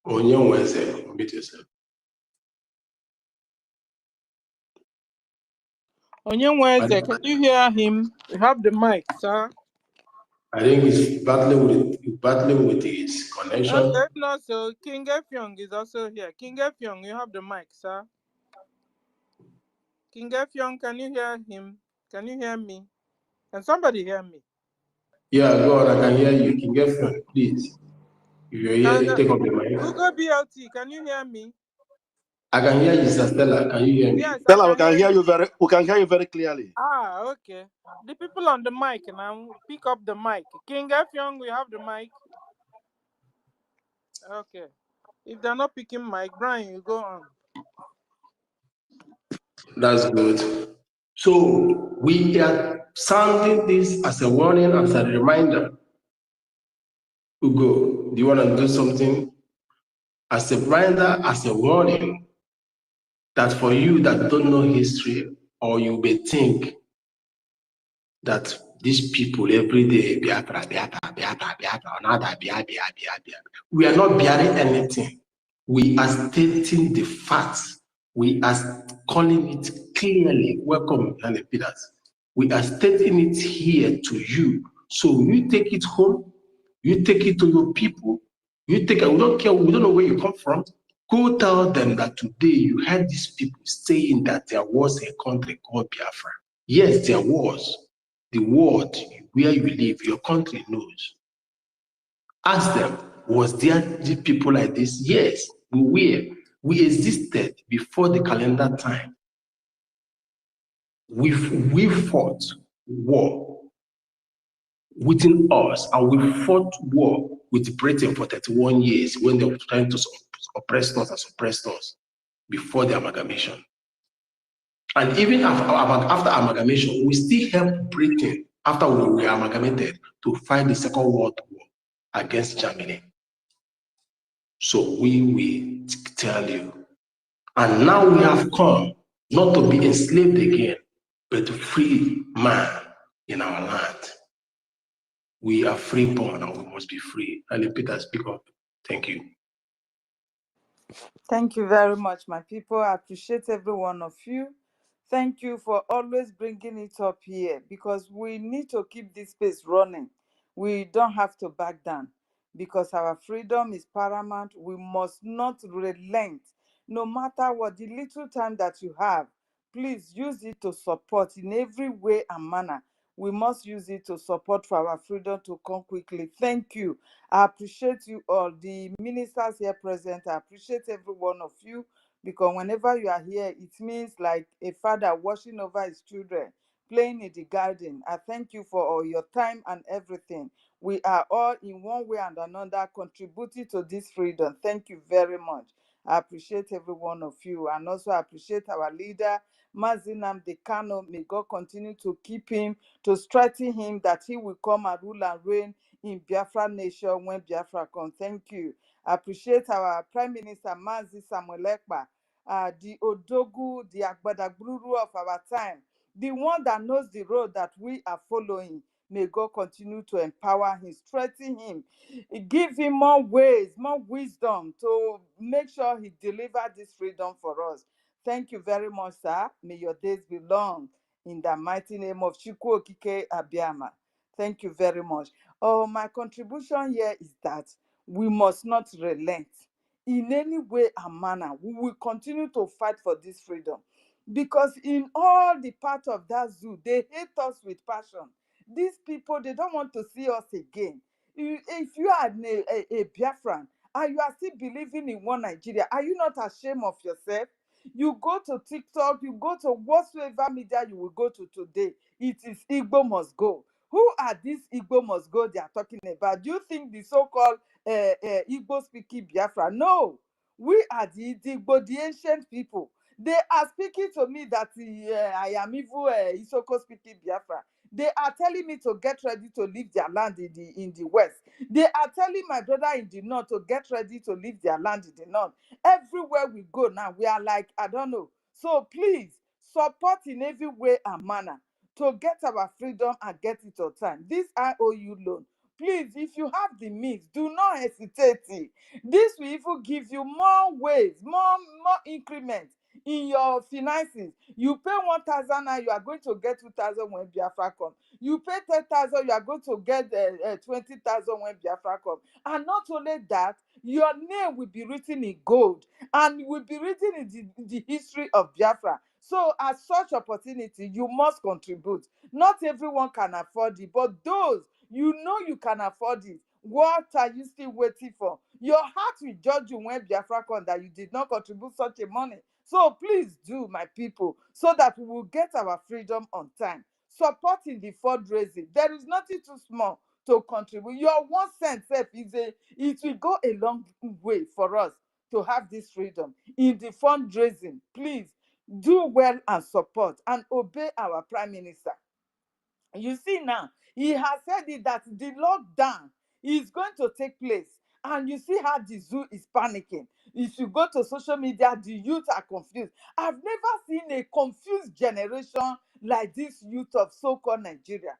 Onye Nweze, unmute yourself. Onye Nweze, can you hear him? You have the mic, sir. I think he's battling with his connection. Okay, no, so King Efyong is also here. King Efyong, you have the mic, sir. King Efyong, can you hear him? Can you hear me? Can somebody hear me? Yeah, go on, I can hear you. King Efyong, please. If you're here, take up the mic. Google BLT, can you hear me? I can hear you, Sister Stella. Can you hear me? Yes, Stella, we can hear you very clearly. Ah, okay. The people on the mic now, pick up the mic. King Efyong, we have the mic. Okay. If they're not picking mic, Brian, you go on. That's good. So we are sounding this as a warning, as a reminder. Ugo, do you want to do something? As a reminder, as a warning, that for you that don't know history, or you may think that these people every day, Biafra, another Biafra. We are not bearing anything. We are stating the facts. We are calling it clearly. Welcome, Helen Peters. We are stating it here to you. So you take it home, you take it to your people, you take it, we don't care, we don't know where you come from. Go tell them that today you heard these people saying that there was a country called Biafra. Yes, there was. The world where you live, your country knows. Ask them, was there people like this? Yes, we were. We existed before the calendar time. We fought war within us, and we fought war with Britain for 31 years when they were trying to oppress us and suppress us before the amalgamation. And even after amalgamation, we still helped Britain after we were amalgamated to fight the Second World War against Germany. So we will tell you. And now we have come not to be enslaved again, but to free man in our land. We are freeborn and we must be free. And Peter, speak up. Thank you. Thank you very much, my people. I appreciate every one of you. Thank you for always bringing it up here, because we need to keep this space running. We don't have to back down, because our freedom is paramount. We must not relent. No matter what, the little time that you have, please use it to support in every way and manner We must use it to support for our freedom to come quickly. Thank you. I appreciate you all, the ministers here present. I appreciate every one of you, because whenever you are here, it means like a father watching over his children, playing in the garden. I thank you for all your time and everything. We are all in one way and another contributing to this freedom. Thank you very much. I appreciate every one of you, and also appreciate our leader, Mazinam Dekano. May God continue to keep him, to strengthen him, that he will come and rule and reign in Biafra nation when Biafra comes. Thank you. I appreciate our Prime Minister, Mazi Samuel Ekpa, the Odogu, the Agbadagburu of our time, the one that knows the road that we are following. May God continue to empower him, strengthen him, give him more ways, more wisdom to make sure he delivers this freedom for us. Thank you very much, sir. May your days be long. In the mighty name of Chukwu Okike Abiama. Thank you very much. Oh, my contribution here is that we must not relent in any way and manner. We will continue to fight for this freedom, because in all the part of that zoo, they hate us with passion. These people, they don't want to see us again. If you are a Biafran and you are still believing in one Nigeria, are you not ashamed of yourself? You go to TikTok, you go to whatsoever media you will go to today, it is Igbo must go. Who are these Igbo must go they are talking about? Do you think the so-called Igbo speaking Biafra? No, we are the Igbo, the ancient people. They are speaking to me that I am evil Isoko speaking Biafra. They are telling me to get ready to leave their land in the west. They are telling my brother in the north to get ready to leave their land in the north. Everywhere we go now, we are like, I don't know. So please, support in every way and manner to get our freedom and get it on time. This IOU loan, please, if you have the means, do not hesitate. This will even give you more ways, more increments in your finances. You pay 1,000 now, you are going to get 2,000 when Biafra comes. You pay 10,000, you are going to get 20,000 when Biafra comes. And not only that, your name will be written in gold and will be written in the history of Biafra. So as such opportunity, you must contribute. Not everyone can afford it, but those you know you can afford it, what are you still waiting for? Your heart will judge you when Biafra comes that you did not contribute such a money. So please do, my people, so that we will get our freedom on time. Supporting the fundraising. There is nothing too small to contribute. Your 1 cent it will go a long way for us to have this freedom. In the fundraising, please do well and support and obey our Prime Minister. You see now, he has said it that the lockdown is going to take place. And you see how the zoo is panicking. If you go to social media, the youth are confused. I've never seen a confused generation like this youth of so-called Nigeria.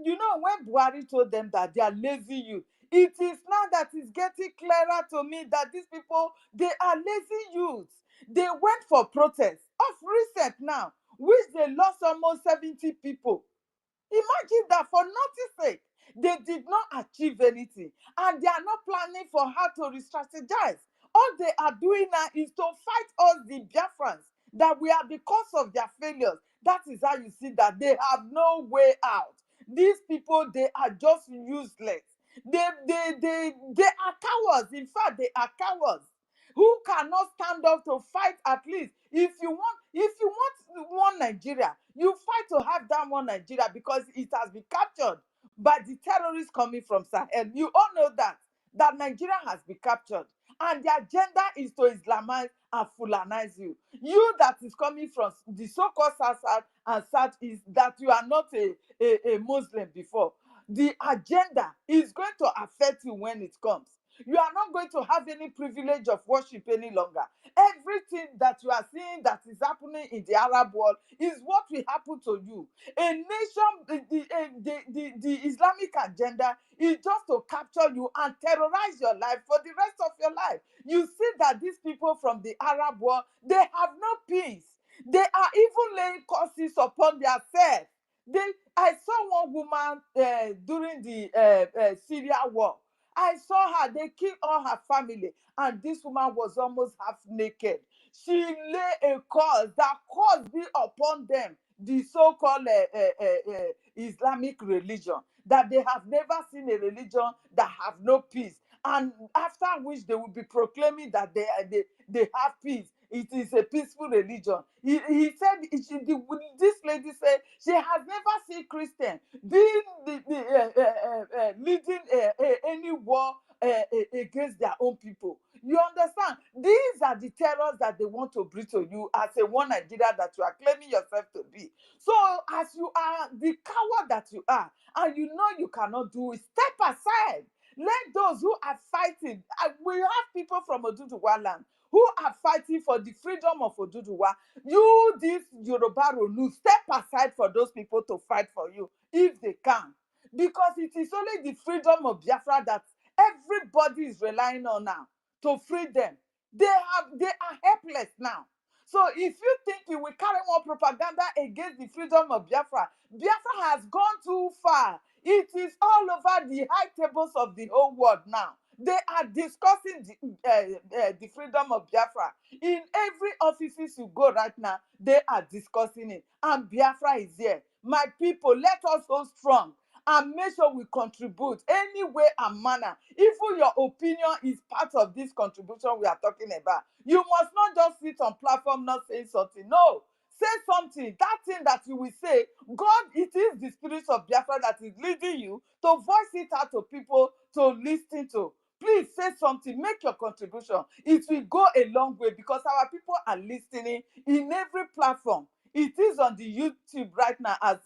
You know, when Buhari told them that they are lazy youth, it is now that it's getting clearer to me that these people, they are lazy youths. They went for protest of recent now, which they lost almost 70 people. Imagine that, for nothing's sake, they did not achieve anything, and they are not planning for how to re-strategize. All they are doing now is to fight us, the Biafrans, that we are the cause of their failures. That is how you see that they have no way out. These people, they are just useless. They are cowards. In fact, they are cowards who cannot stand up to fight. At least if you want one Nigeria, you fight to have that one Nigeria, because it has been captured by the terrorists coming from Sahel. You all know that Nigeria has been captured, and their agenda is to Islamize and Fulanize you. You that is coming from the so-called South and Southeast, that you are not a Muslim before. The agenda is going to affect you when it comes. You are not going to have any privilege of worship any longer. Everything that you are seeing that is happening in the Arab world is what will happen to you. A nation, the Islamic agenda is just to capture you and terrorize your life for the rest of your life. You see that these people from the Arab world, they have no peace. They are even laying curses upon themselves. I saw one woman during the Syria war. I saw her, they killed all her family, and this woman was almost half naked. She lay a curse, that curse be upon them, the so-called Islamic religion, that they have never seen a religion that have no peace. And after which they will be proclaiming that they have peace. It is a peaceful religion. He said, this lady said she has never seen Christian being leading any war against their own people. You understand? These are the terrors that they want to bring to you as a one Nigeria that you are claiming yourself to be. So as you are the coward that you are, and you know you cannot do it, step aside. Let those who are fighting, we have people from Oduduwa land who are fighting for the freedom of Oduduwa. You, this Yoruba Ronu, step aside for those people to fight for you if they can. Because it is only the freedom of Biafra that everybody is relying on now to free them. They are helpless now. So if you think you will carry more propaganda against the freedom of Biafra, Biafra has gone too far. It is all over the high tables of the whole world now. They are discussing the freedom of Biafra. In every offices you go right now, they are discussing it. And Biafra is here. My people, let us hold strong and make sure we contribute any way and manner. Even your opinion is part of this contribution we are talking about. You must not just sit on platform not saying something. No, say something. That thing that you will say, God, it is the spirit of Biafra that is leading you to voice it out to people to listen to. Please say something, make your contribution. It will go a long way because our people are listening in every platform. It is on the YouTube right now as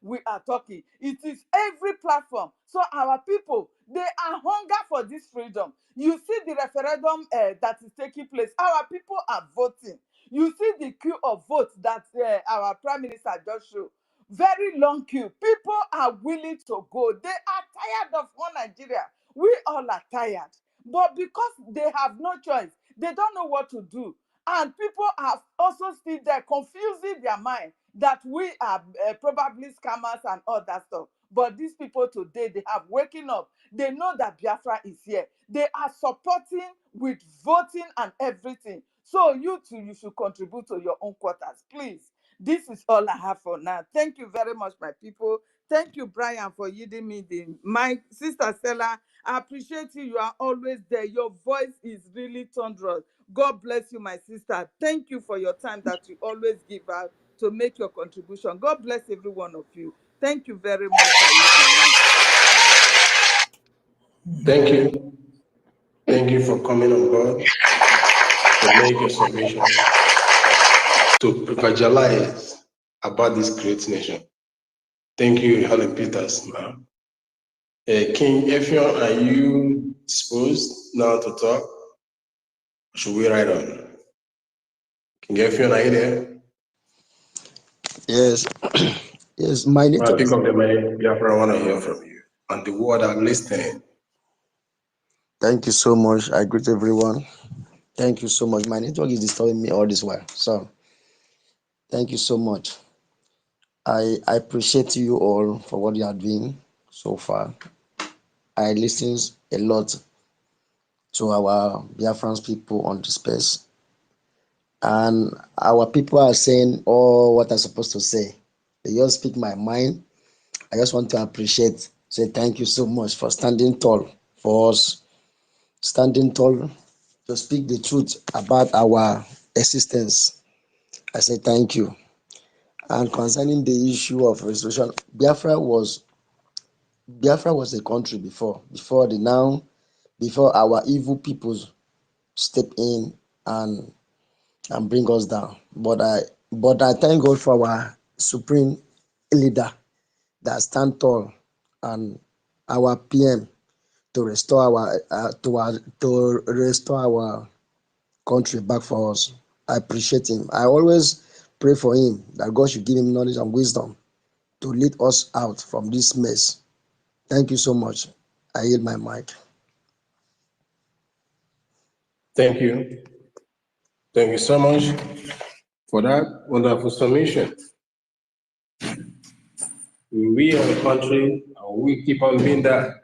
we are talking. It is every platform. So our people, they are hunger for this freedom. You see the referendum that is taking place. Our people are voting. You see the queue of votes that our Prime Minister just showed. Very long queue. People are willing to go. They are tired of one Nigeria. We all are tired. But because they have no choice, they don't know what to do. And people are also still there confusing their mind that we are probably scammers and all that stuff. But these people today, they have waking up. They know that Biafra is here. They are supporting with voting and everything. So you too, you should contribute to your own quarters, please. This is all I have for now. Thank you very much, my people. Thank you, Brian, for yielding me the mic. Sister Stella, I appreciate you. You are always there. Your voice is really thunderous. God bless you, my sister. Thank you for your time that you always give out to make your contribution. God bless every one of you. Thank you very much. Thank you. Thank you for coming on board to make your submission, to evangelize about this great nation. Thank you, Helen Peters, ma'am. King Effion, are you disposed now to talk? Should we ride on? King Effion, are you there? Yes, yes, my network Pick is. up the mic, Biafra, I want to hear from you. And the world are listening. Thank you so much. I greet everyone. Thank you so much. My network is disturbing me all this while. So, thank you so much. I appreciate you all for what you are doing so far. I listen a lot to our Biafran people on the space. And our people are saying all what I'm supposed to say. They just speak my mind. I just want to appreciate, say thank you so much for standing tall for us, standing tall to speak the truth about our existence. I say thank you. And concerning the issue of restoration, Biafra was a country before our evil peoples step in and bring us down. But I thank God for our supreme leader that stand tall and our PM to restore our country back for us. I appreciate him. I always pray for him that God should give him knowledge and wisdom to lead us out from this mess. Thank you so much. I yield my mic. Thank you. Thank you so much for that wonderful submission. We are a country, and we keep on being that.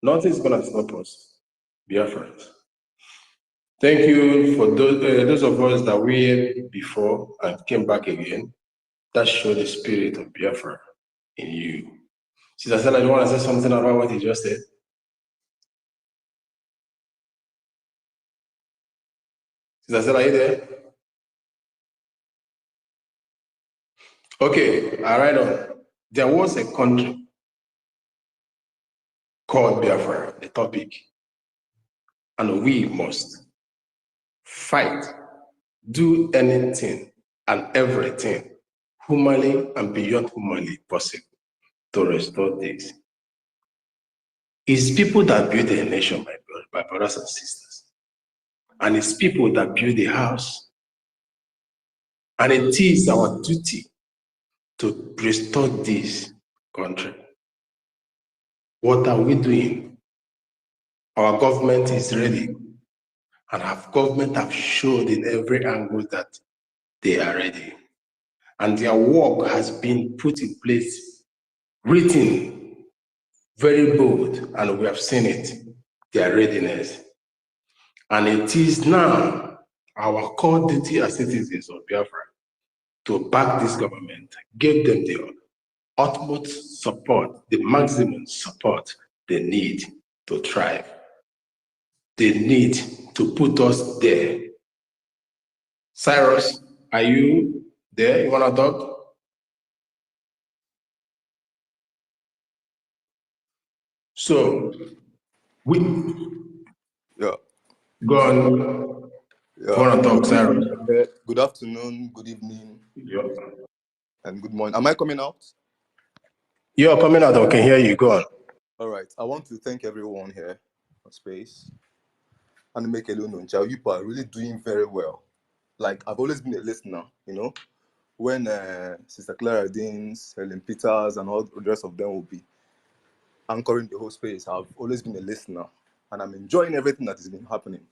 Nothing's going to stop us. Biafrans. Thank you for those of us that were here before and came back again. That showed the spirit of Biafra. in you. Sister Stella, you want to say something about what he just said? Sister Stella, are you there? Okay, all right on. There was a country called Biafra, the topic, and we must fight, do anything and everything humanly and beyond humanly possible to restore this. It's people that build a nation, my brothers and sisters. And it's people that build a house. And it is our duty to restore this country. What are we doing? Our government is ready. And our government have showed in every angle that they are ready. And their work has been put in place, written, very bold, and we have seen it, their readiness. And it is now our core duty as citizens of Biafra to back this government, give them the utmost support, the maximum support they need to thrive. They need to put us there. Cyrus, are you there? You want to talk? So, we Yeah. go on. Yeah. Want to talk, Cyrus? Good afternoon, good evening, Yeah. and good morning. Am I coming out? You're coming out. I can hear you. Go on. All right. I want to thank everyone here on space and make a little known. You people are really doing very well. Like, I've always been a listener, you know, when Sister Clara Deans, Helen Peters, and all the rest of them will be anchoring the whole space. I've always been a listener, and I'm enjoying everything that has been happening.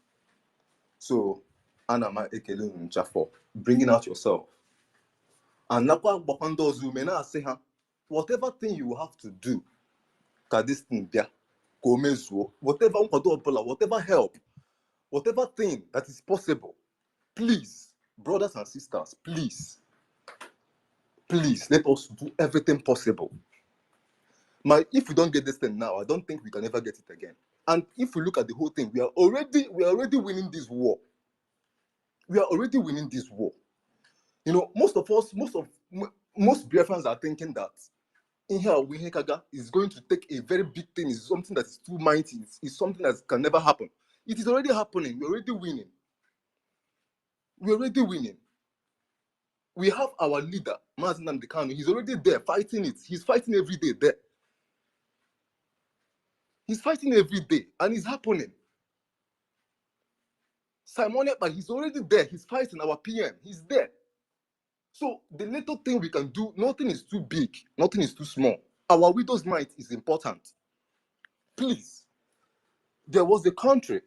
So, Anna, my Ekele for bringing out yourself. And whatever thing you have to do, whatever help, whatever thing that is possible, please, brothers and sisters, please, let us do everything possible. If we don't get this thing now, I don't think we can ever get it again. And if we look at the whole thing, we are already winning this war. We are already winning this war. You know, most Biafrans are thinking that in here, Winhekaga is going to take a very big thing. It's something that is too mighty. It's something that can never happen. It is already happening. We're already winning. We're already winning. We have our leader, Mazen Namdekanu. He's already there fighting it. He's fighting every day there. He's fighting every day, and it's happening. Simon Ekpa, he's already there. He's fighting our PM. He's there. So the little thing we can do, nothing is too big. Nothing is too small. Our widow's might is important. Please. There was a country.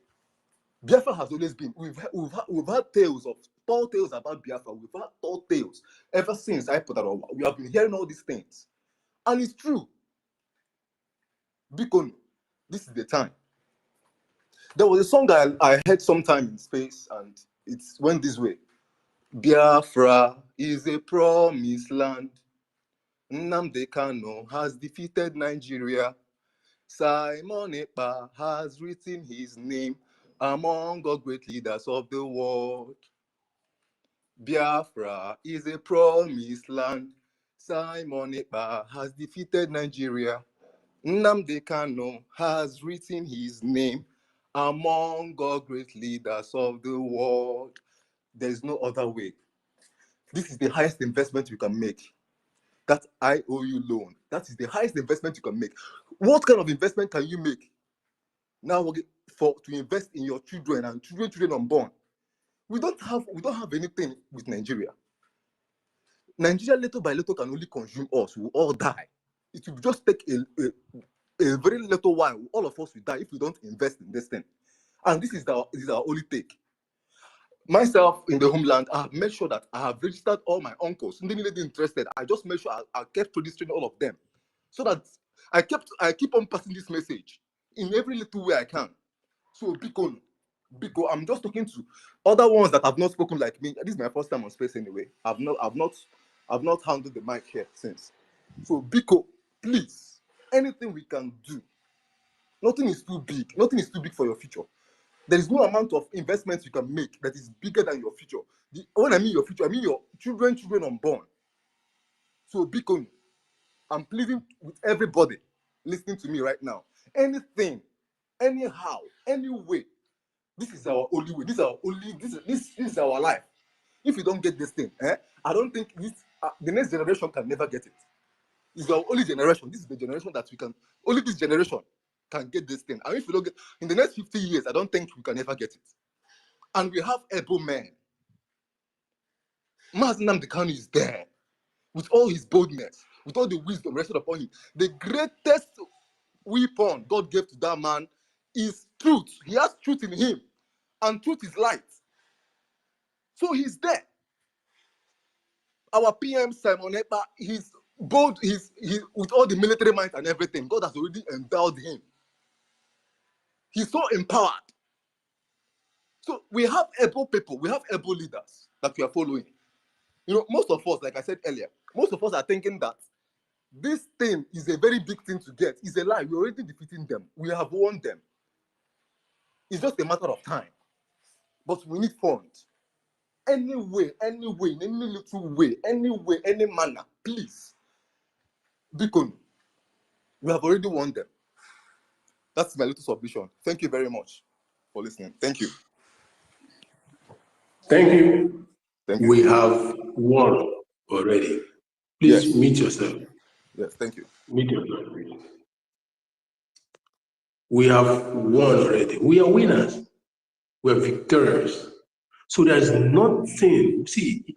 Biafra has always been. We've had tall tales about Biafra. We've had tall tales ever since I put that on. We have been hearing all these things, and it's true. Because this is the time. There was a song I heard sometime in space, and it went this way: Biafra is a promised land. Nnamdi Kanu has defeated Nigeria. Simon Ekpa has written his name among the great leaders of the world. Biafra is a promised land. Simon Ekpa has defeated Nigeria. Nnamdi Kanu has written his name among the great leaders of the world. There is no other way. This is the highest investment you can make. That IOU loan. That is the highest investment you can make. What kind of investment can you make now to invest in your children and children unborn? We don't have anything with Nigeria. Nigeria little by little can only consume us. We will all die. It will just take a very little while. All of us will die if we don't invest in this thing. And this is our only take. Myself in the homeland, I have made sure that I have registered all my uncles. They interested. I just made sure I kept registering all of them, so that I keep on passing this message in every little way I can. So Biko, I'm just talking to other ones that have not spoken like me. This is my first time on space anyway. I've not handled the mic here since. So, Biko, please, anything we can do, nothing is too big. Nothing is too big for your future. There is no amount of investment you can make that is bigger than your future. When I mean your future, I mean your children unborn. So, Biko, I'm pleading with everybody listening to me right now. Anything, anyhow, any way, this is our only way. This is our life. If you don't get this thing, I don't think the next generation can never get it. It's our only generation. This is the generation that we can, only this generation can get this thing. And if we don't get, in the next 50 years, I don't think we can ever get it. And we have able men. Mazi Nnamdi Kanu is there with all his boldness, with all the wisdom rested upon him. The greatest weapon God gave to that man is truth. He has truth in him, and truth is light. So he's there. Our PM Simon Ekpa, he's bold, he's with all the military might and everything. God has already endowed him. He's so empowered. So we have able people, we have able leaders that we are following. You know, most of us, like I said earlier, most of us are thinking that this thing is a very big thing to get. It's a lie. We're already defeating them. We have won them. It's just a matter of time. But we need funds. Any way, in any little way, any way, any manner, please. Beacon, we have already won them. That's my little submission. Thank you very much for listening. Thank you. Thank you. Thank you. We have won already. Please Yes. meet yourself. Yes, thank you. Meet yourself, please. We have won already. We are winners. We are victorious. So there's nothing. See,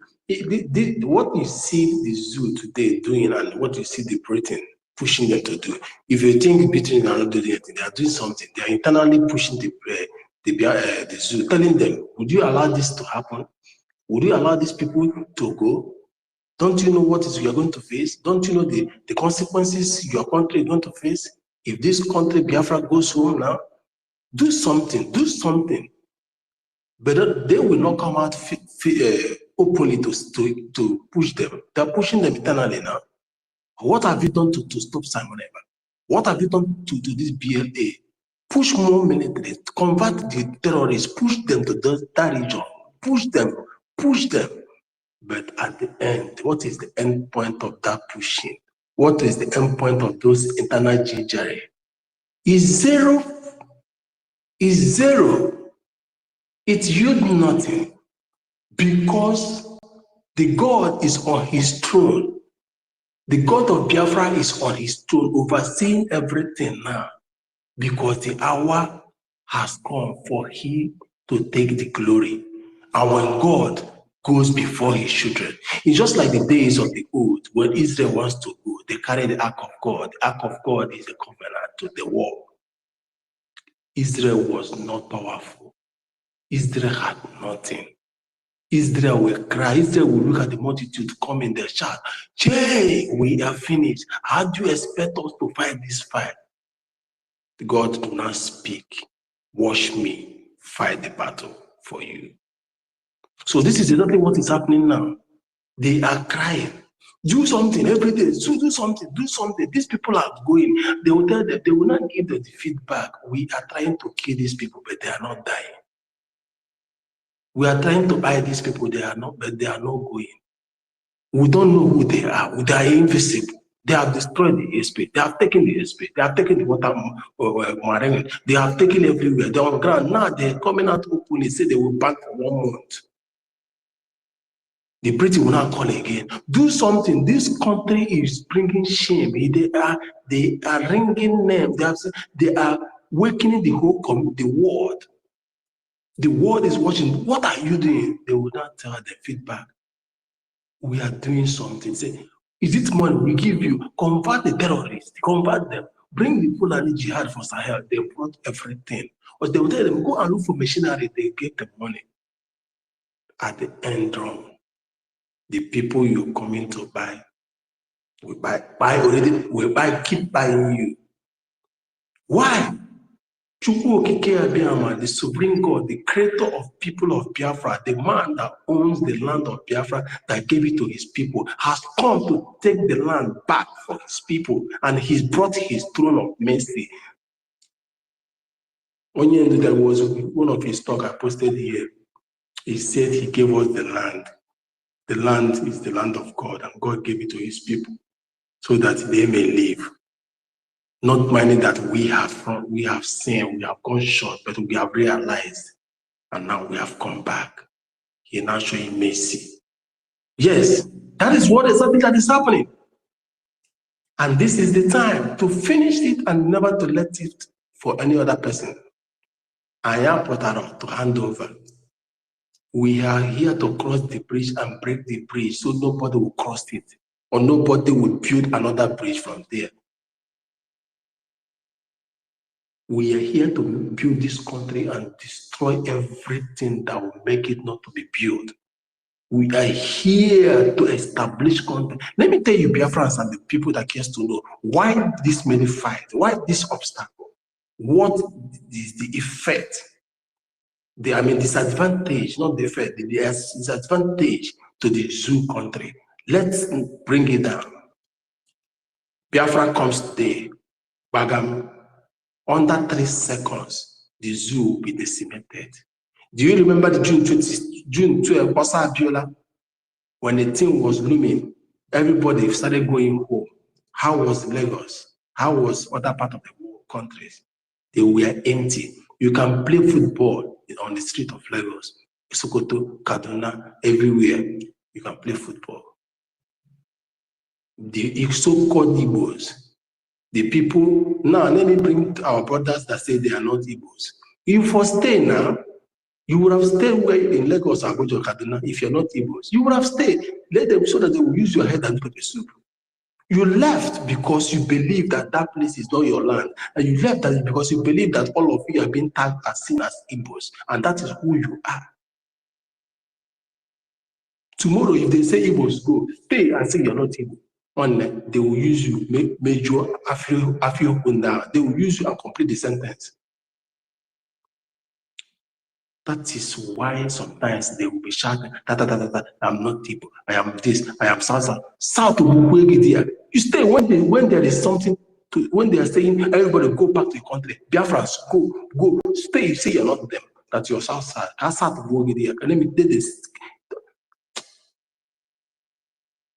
what you see the zoo today doing and what you see the Britain pushing them to do. If you think Britain are not doing anything, they are doing something. They are internally pushing the zoo, telling them, would you allow this to happen? Would you allow these people to go? Don't you know what is you are going to face? Don't you know the consequences your country is going to face? If this country, Biafra, goes home now, do something, do something. But they will not come out openly to push them. They're pushing them internally now. What have you done to stop Simon Ekpa? What have you done to this BLA? Push more military, convert the terrorists, push them to that region, push them. But at the end, what is the end point of that pushing? What is the end point of those internal gingery? Is zero. It yields nothing because the God is on his throne. The God of Biafra is on his throne, overseeing everything now, because the hour has come for him to take the glory. And when God goes before his children, it's just like the days of the old, when Israel wants to go, they carry the ark of God. The ark of God is a covenant to the war. Israel was not powerful. Israel had nothing. Israel will cry. Israel will look at the multitude come in their shout, "Jay, we are finished. How do you expect us to fight this fight?" God do not speak. Watch me fight the battle for you. So this is exactly what is happening now. They are crying. Do something every day. Do something. Do something. These people are going. They will tell them, they will not give the feedback. We are trying to kill these people, but they are not dying. We are trying to buy these people, they are not, but they are not going. We don't know who they are. They are invisible. They have destroyed the airspace. They have taken the airspace. They have taken the water marine. They have taken everywhere. They're on ground. Now they're coming out open. They say they will back for 1 month. The British will not call again. Do something. This country is bringing shame. They are ringing them. They are awakening the whole the world. The world is watching. What are you doing? They will not tell the feedback. We are doing something. Say, is it money we give you? Convert the terrorists. Convert them. Bring the Fulani jihad for Sahel. They brought everything. But they will tell them, go and look for machinery. They get the money. At the end wrong. The people you're coming to buy, we buy already, we buy, keep buying you. Why? Chukwu Okike Abiyama, the sovereign God, the creator of people of Biafra, the man that owns the land of Biafra, that gave it to his people, has come to take the land back for his people, and he's brought his throne of mercy. Onye, there was one of his talk I posted here. He said he gave us the land. The land is the land of God, and God gave it to his people so that they may live. Not minding that we have sinned, we have gone short, but we have realized, and now we have come back. He now showing mercy. Yes, that is what exactly that is happening. And this is the time to finish it and never to let it for any other person. I am Potaro to hand over. We are here to cross the bridge and break the bridge so nobody will cross it, or nobody will build another bridge from there. We are here to build this country and destroy everything that will make it not to be built. We are here to establish country. Let me tell you, Biafrans and the people that cares to know, why this many fight? Why this obstacle? What is the effect? Disadvantage, not the effect, the disadvantage to the zoo country. Let's bring it down. Biafra comes today, Bagam, under 3 seconds, the zoo will be decimated. Do you remember the June 12, Osa Abiola, when the thing was looming, everybody started going home? How was Lagos? How was other part of the world countries? They were empty. You can play football on the street of Lagos, Sokoto, Kaduna, everywhere. You can play football. The so-called Igbos, the people, now let me bring our brothers that say they are not Igbos. If you stay now, you would have stayed where in Lagos, OGOJA, Kaduna. If you're not Igbos, you would have stayed. Let them so that they will use your head and look at the soup. You left because you believe that that place is not your land. And you left that because you believe that all of you have been tagged as seen as Igbos. And that is who you are. Tomorrow, if they say Igbos, go, stay and say you're not Igbo. They will use you, major Afio, they will use you and complete the sentence. That is why sometimes they will be shouting, I'm not Igbo, I am this, I am South. South you stay when there is something to, when they are saying everybody go back to the country, Biafrans, go, stay, say you're not them, that you're South side. Let me do this.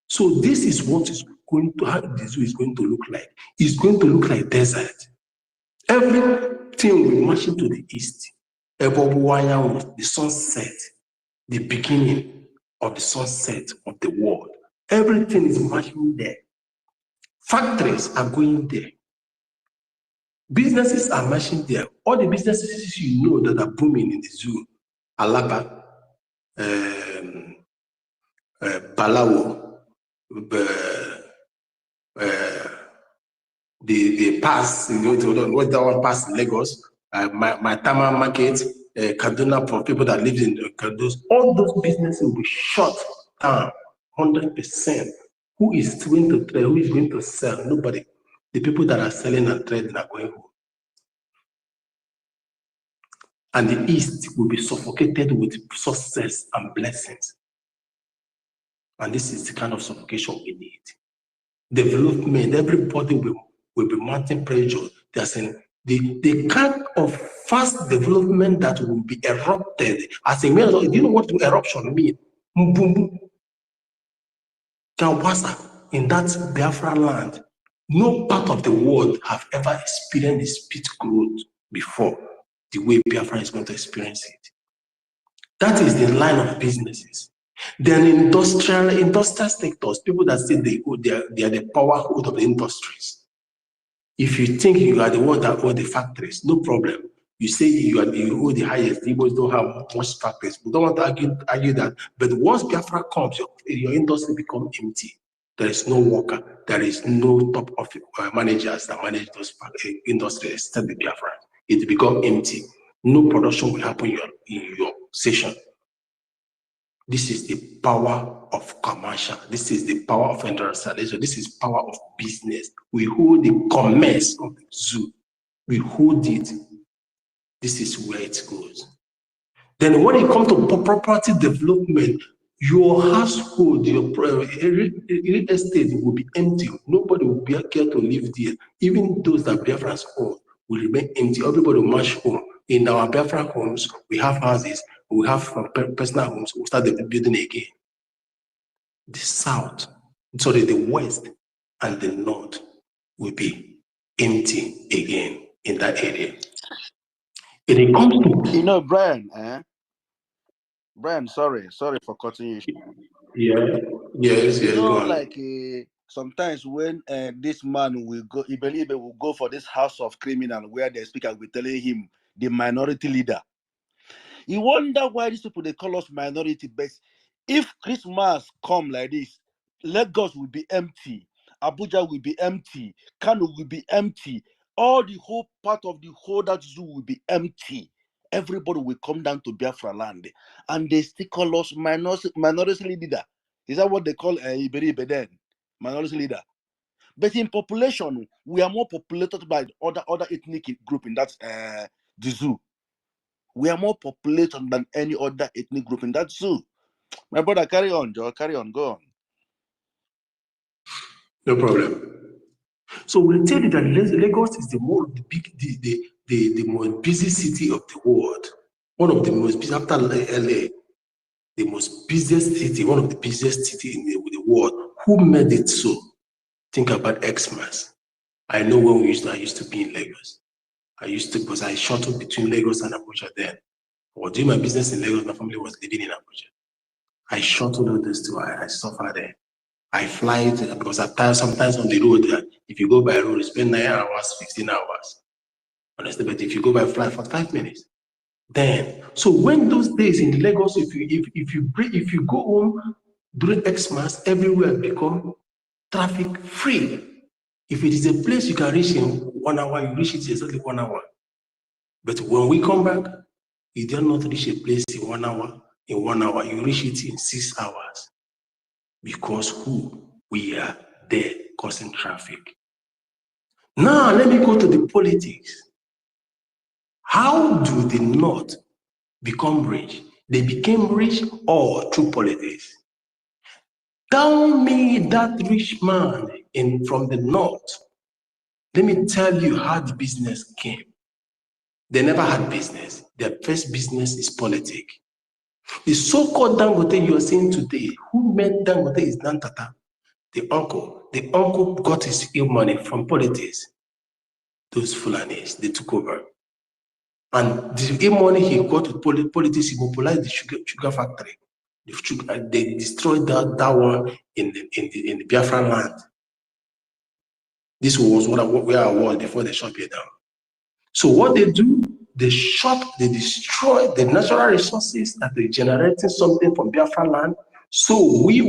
So this is what is going to, how the zoo is going to look like. It's going to look like desert. Everything will march into the east. The sunset, the beginning of the sunset of the world. Everything is marching there. Factories are going there. Businesses are marching there. All the businesses you know that are booming in the zoo, Alaba, Balawo, the pass, what's that one pass in Lagos, my Tama market, Kaduna for people that live in Kaduna, all those businesses will be shut down 100%. Who is going to trade? Who is going to sell? Nobody. The people that are selling and trading are going home. And the East will be suffocated with success and blessings. And this is the kind of suffocation we need. Development, everybody will be mounting pressure. They're saying the kind of fast development that will be erupted. As a matter, do you know what eruption means? In that Biafra land, no part of the world have ever experienced the speed growth before the way Biafra is going to experience it. That is the line of businesses. Then industrial sectors, people that say they are the powerhood of the industries. If you think you are the one that own the factories, no problem. You say you hold the highest, the Igbos don't have much factories. We don't want to argue that. But once Biafra comes, your industry becomes empty. There is no worker. There is no top of managers that manage those industries except the Biafra. It becomes empty. No production will happen in your session. This is the power of commercial. This is the power of industrialization. This is power of business. We hold the commerce of the zoo. We hold it. This is where it goes. Then when it comes to property development, your household, your real estate will be empty. Nobody will be care to live there. Even those that Biafrans own will remain empty. Everybody will march home. In our Biafra homes, we have houses, we have personal homes, we'll start building again. The south, sorry, the west and the north will be empty again in that area. And it comes to, You know, Brian, Brian, sorry for cutting you. Yes, You know, go on. like sometimes when this man will go, Iberibe will go for this house of criminal where the speaker will be telling him the minority leader. You wonder why these people they call us minority, but if Christmas come like this, Lagos will be empty, Abuja will be empty, Kano will be empty, all the whole part of the whole that zoo will be empty. Everybody will come down to Biafra land, and they still call us minority leader. Is that what they call Iberibe then? Minority leader. But in population, we are more populated by other ethnic group in that the zoo. We are more populated than any other ethnic group in that zoo. My brother, carry on, Joe. Carry on, go on. No problem. So we'll tell you that Lagos is the most busy city of the world. One of the most busy after LA, the most busiest city, one of the busiest city in the world. Who made it so? Think about Xmas. I know when I used to be in Lagos. Because I shuttled between Lagos and Abuja then. I was doing my business in Lagos, my family was living in Abuja. I shuttled all this too, I suffered there. I fly to, because at times, sometimes on the road, if you go by road, you spend 9 hours, 15 hours. Honestly, but if you go by flight for 5 minutes, then, so when those days in Lagos, if you go home during Xmas, everywhere become traffic free. If it is a place you can reach in 1 hour, you reach it exactly 1 hour. But when we come back, you dare not reach a place in 1 hour. In 1 hour, you reach it in 6 hours. Because we are there causing traffic. Now, let me go to the politics. How do the North become rich? They became rich all through politics. Tell me that rich man from the North. Let me tell you how the business came. They never had business. Their first business is politics. The so-called Dangote you are seeing today, who made Dangote is Nantata, the uncle. The uncle got his money from politics. Those Fulanis, they took over. And the money he got with politics, he mobilized the sugar factory. They destroyed that one in the Biafra land. This was where I was before they shut it down. So what they do, they destroy the natural resources that they generating something from Biafra land. So we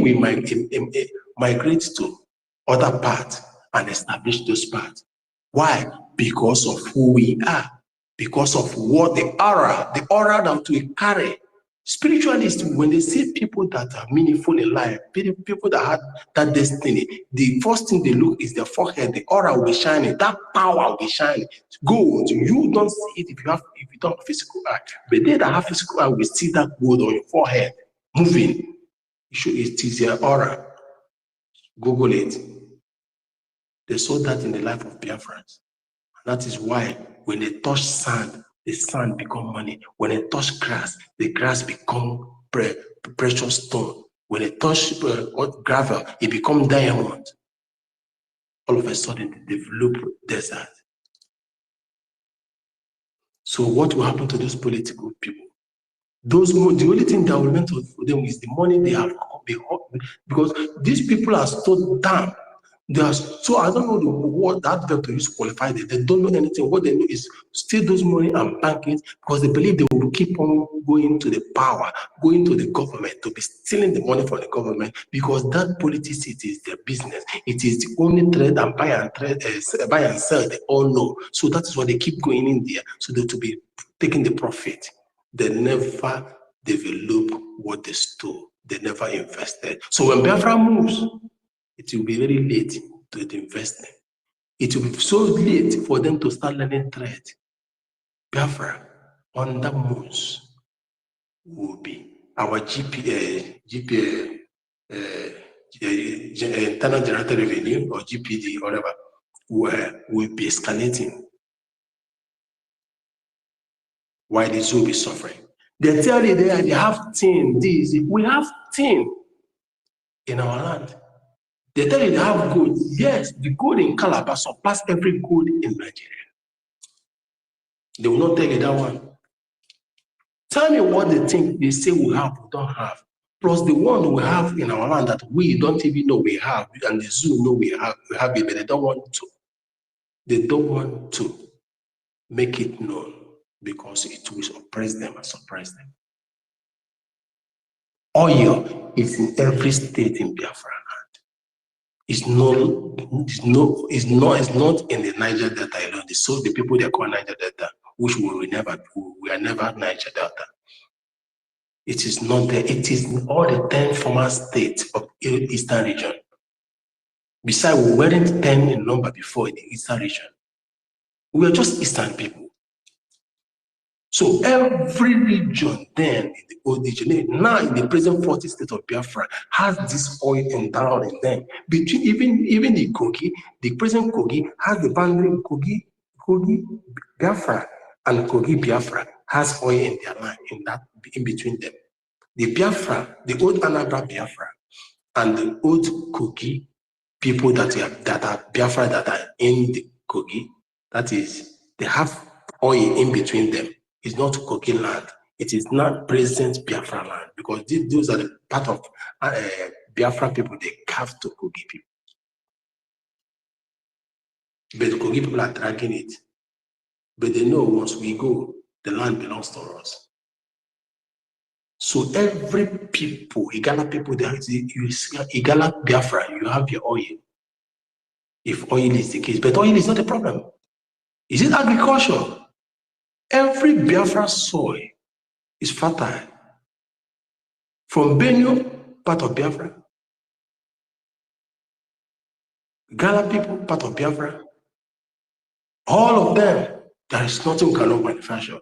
migrate to other parts and establish those parts. Why? Because of who we are, because of what the aura that we carry. Spiritualists, when they see people that are meaningful in life, people that have that destiny, the first thing they look is their forehead. The aura will be shining, that power will be shining. Gold, you don't see it if you don't have physical eye, but they that have physical eye will see that gold on your forehead moving. It is your aura. Google it. They saw that in the life of Biafrans. That is why when they touch sand, the sand become money. When they touch grass, the grass become precious stone. When they touch gravel, it become diamond. All of a sudden, they develop desert. So what will happen to those political people? The only thing that will remain for them is the money they have, because these people are so dumb. They are so, I don't know what that verb to use to qualify them. They don't know anything. What they know is steal those money and bank it, because they believe they will keep on going to the power, going to the government, to be stealing the money from the government, because that politics, it is their business. It is the only trade and buy and sell they all know. So that is why they keep going in there, so they to be taking the profit. They never develop what they stole. They never invested. So when Biafra moves, it will be very late to the investment. It will be so late for them to start learning trade. Biafra, under moons will be our internal generated revenue or GPD, whatever, will be escalating. Why the zoo will be suffering? They tell you they have tin. We have tin in our land. They tell you they have gold. Yes, the gold in Calabar surpass every gold in Nigeria. They will not tell you that one. Tell me what they think they say we have, we don't have. Plus the one we have in our land that we don't even know we have, and the zoo know we have it, but they don't want to. They don't want to make it known because it will oppress them and suppress them. Oil is in every state in Biafra land. It's not in the Niger Delta alone. So the people they call Niger Delta, which we are never Niger Delta. It is not there. It is in all the 10 former states of the Eastern region. Besides, we weren't 10 in number before in the Eastern region. We are just Eastern people. So every region then in the old region, now in the present 40 state of Biafra, has this oil endowed in them. Between even the Kogi, the present Kogi has the boundary Kogi Biafra and Kogi Biafra has oil in their land, in between them. The Biafra, the old Anambra Biafra, and the old Kogi people that are Biafra that are in the Kogi, that is, they have oil in between them. It's not Kogi land. It is not present Biafra land because those are the part of Biafra people they have to Kogi people. But the Kogi people are dragging it. But they know once we go, the land belongs to us. So every people, Igala people, Igala Biafra, you have your oil. If oil is the case, but oil is not the problem. Is it agriculture? Every Biafra soil is fertile. From Benue, part of Biafra. Gala people, part of Biafra. All of them, there is nothing we cannot manufacture.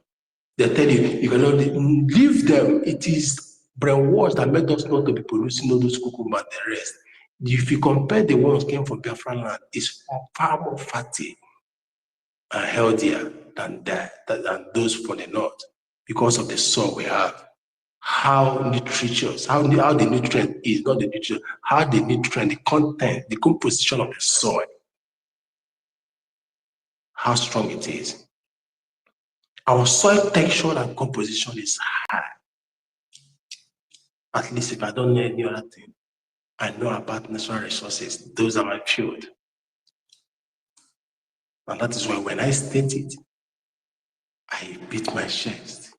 They tell you cannot leave them. It is brainwash that made us not to be producing all those cucumber and the rest. If you compare the ones came from Biafra land, it's far more fatty and healthier than those from the north because of the soil we have. How nutritious, how the nutrient is, not the nutrient, how the nutrient, the content, the composition of the soil, how strong it is. Our soil texture and composition is high. At least if I don't know any other thing, I know about natural resources. Those are my field. And that is why when I state it, I beat my chest.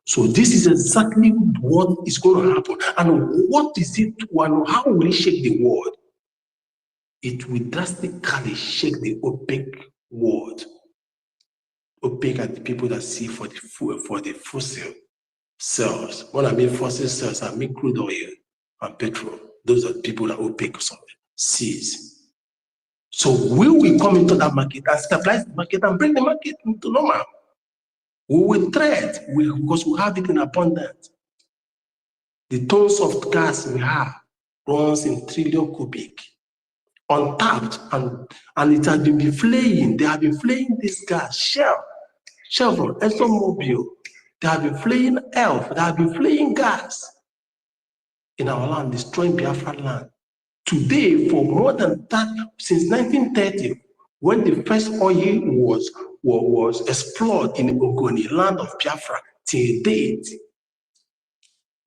So this is exactly what is going to happen. And what is it? How will it shake the world? It will drastically shake the OPEC world. OPEC are the people that see for the fossil cells. When I mean fossil cells, I mean crude oil and petrol. Those are the people that OPEC sees. So we will come into that market and stabilize the market and bring the market into normal. We will trade because we have it in abundance. The tons of gas we have runs in trillion cubic, untapped, and it has been flaying. They have been flaying this gas. Chevron, ExxonMobil, they have been flaying ELF, they have been flaying gas in our land, destroying Biafra land. Today, for more than that, since 1930, when the first oil was explored in Ogoni, land of Biafra, till date,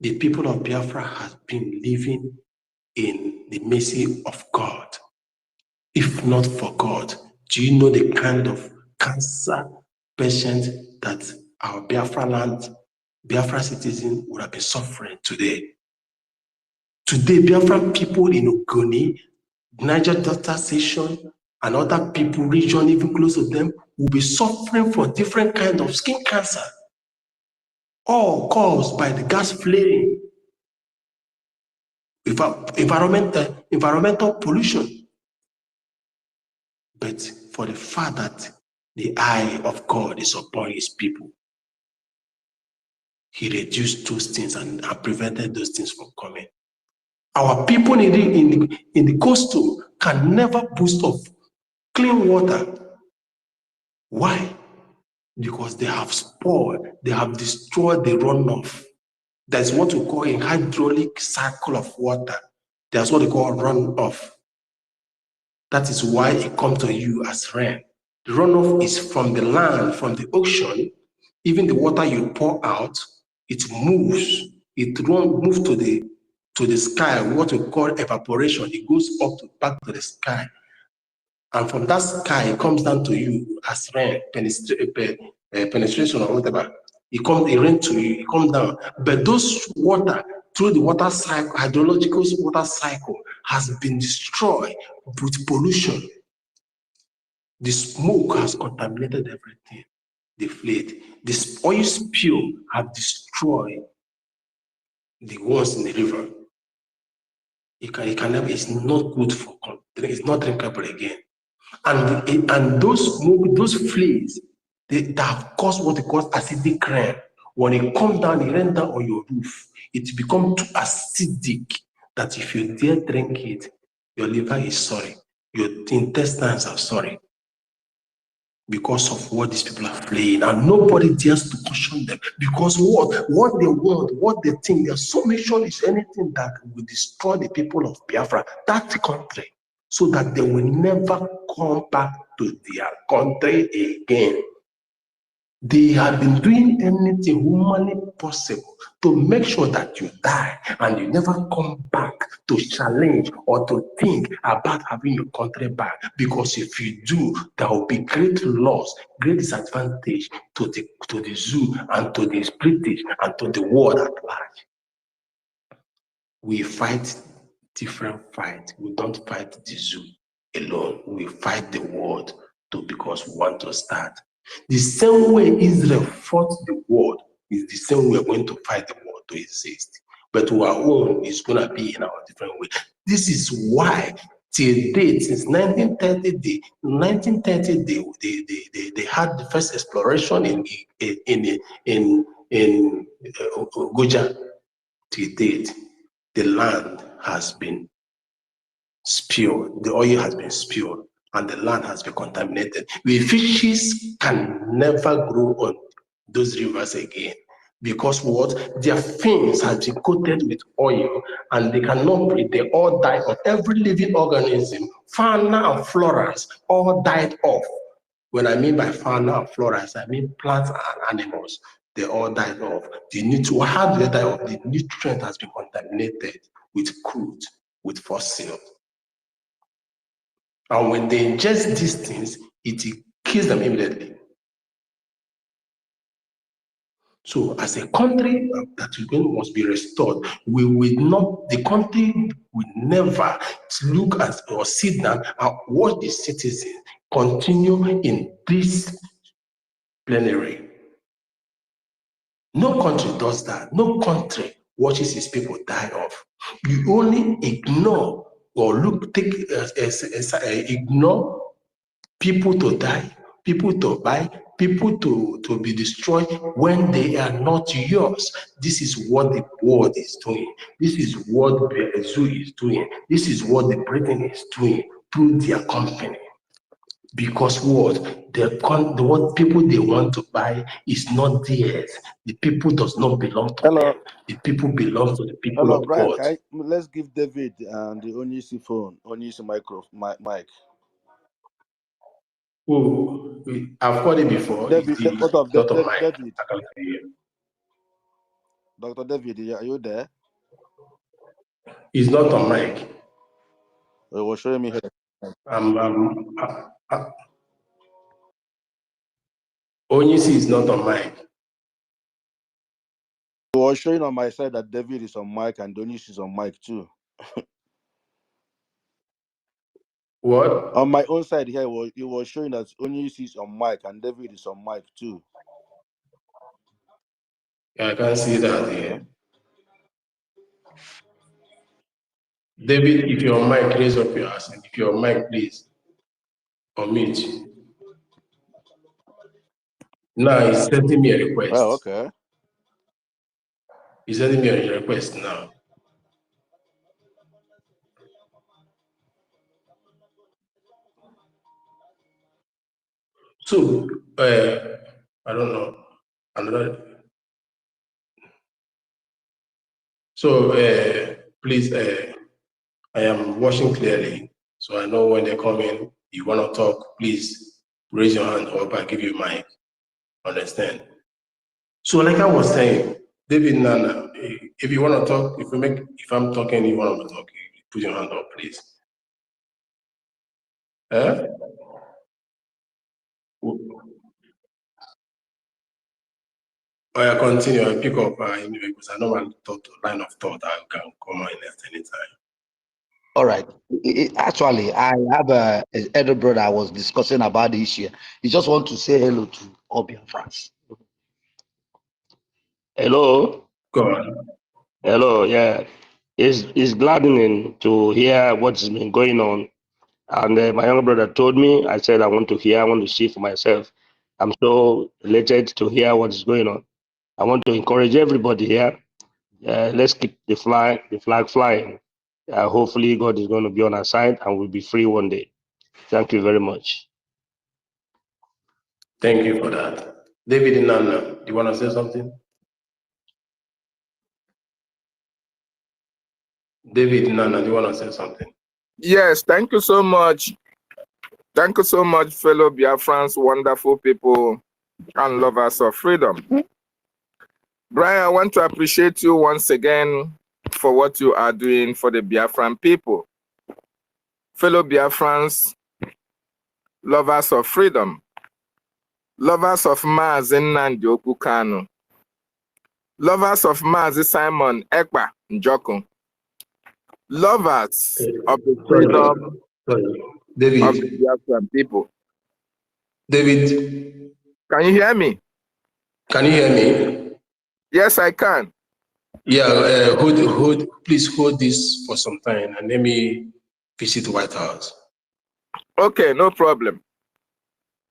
the people of Biafra have been living in the mercy of God. If not for God, do you know the kind of cancer patient that our Biafra land, Biafra citizens would have been suffering today? Today, Biafra people in Ogoni, Niger Delta Station, and other people, region even close to them, will be suffering from different kinds of skin cancer, all caused by the gas flaring, environmental pollution. But for the fact that the eye of God is upon his people. He reduced those things and prevented those things from coming. Our people in the coastal can never boast of clean water. Why? Because they have spoiled, they have destroyed the runoff. That's what we call a hydraulic cycle of water. That's what they call runoff. That is why it comes to you as rain. The runoff is from the land, from the ocean. Even the water you pour out, it moves. It moves to the sky, what we call evaporation. It goes back to the sky. And from that sky, it comes down to you as rain, penetration or whatever. It rain to you, it comes down. But those water, through the water cycle, hydrological water cycle, has been destroyed with pollution. The smoke has contaminated everything. The fleet, this oil spill have destroyed the ones in the river. It can never, it's not good for, it's not drinkable again. And those smoke, those fleas, they have caused what they call acidic rain. When it comes down, it rains down on your roof. It becomes too acidic that if you dare drink it, your liver is sorry, your intestines are sorry, because of what these people are fleeing, and nobody dares to caution them, because what they want, what they think, their submission is anything that will destroy the people of Biafra, that country, so that they will never come back to their country again. They have been doing anything humanly possible to make sure that you die and you never come back to challenge or to think about having your country back. Because if you do, there will be great loss, great disadvantage to the zoo and to the British and to the world at large. We fight different fights. We don't fight the zoo alone. We fight the world too, because we want to start. The same way Israel fought the world is the same way we're going to fight the world to exist. But our own is going to be in our different way. This is why, till date, since 1930, they had the first exploration in OGOJA. Till date, the land has been spilled, the oil has been spilled, and the land has been contaminated. The fishes can never grow on those rivers again, because what? Their fins have been coated with oil and they cannot breathe. They all die off. Every living organism, fauna and flora, all died off. When I mean by fauna and flora, I mean plants and animals. They all died off. How do they die off? The nutrient has been contaminated with crude, with fossil. And when they ingest these things, it kills them immediately. So as a country that must be restored, the country will never look at or sit down and watch the citizens continue in this plenary. No country does that. No country watches its people die off. You only ignore or ignore people to die, people to buy, people to be destroyed when they are not yours. This is what the world is doing. This is what the zoo is doing. This is what the Britain is doing through their company. Because what people they want to buy is not theirs. The people does not belong to them. The people belong to the people of Brian, God. let's give David and the Onyisi phone, Onyisi mic. Oh, I've called it before. David, what of David? David? Dr. David, are you there? He's not on mic. He was showing me here. Onyisi is not on mic. He was showing on my side that David is on mic and Onyisi is on mic too. What? On my own side here, it was showing that Onyisi is on mic and David is on mic too. Yeah, I can see that here. David, if you're on mic, raise up your hand. If you're on mic, please unmute. Now he's sending me a request. Oh, okay. He's sending me a request now. So, I don't know. Another. So, please, I am watching clearly, so I know when they come in. You want to talk, please raise your hand up. I give you mic. Understand? So, like I was saying, David Nana, if you want to talk, if I'm talking, you want to talk, put your hand up, please. Eh? I continue. I pick up anyway because I know my line of thought. I can come in at any time. All right. Actually, I have a elder brother I was discussing about the issue. He just want to say hello to all Biafrans. Hello. Go on. Hello. Yeah. It's gladdening to hear what's been going on. And my younger brother told me, I said, I want to hear, I want to see for myself. I'm so elated to hear what is going on. I want to encourage everybody here. Let's keep the flag flying. Hopefully God is going to be on our side and we'll be free one day. Thank you very much. Thank you for that. David Nana, do you want to say something? David Nana, do you want to say something? Yes, thank you so much. Thank you so much, fellow Biafrans, wonderful people and lovers of freedom. Brian, I want to appreciate you once again for what you are doing for the Biafran people. Fellow Biafrans, lovers of freedom, lovers of Mazi Nnamdi Kanu, lovers of Mazi Simon Ekpa Njoku, lovers of the freedom David. of the Biafran people. David. Can you hear me? Can you hear me? Yes, I can. Yeah, please hold this for some time and let me visit the White House. Okay, no problem.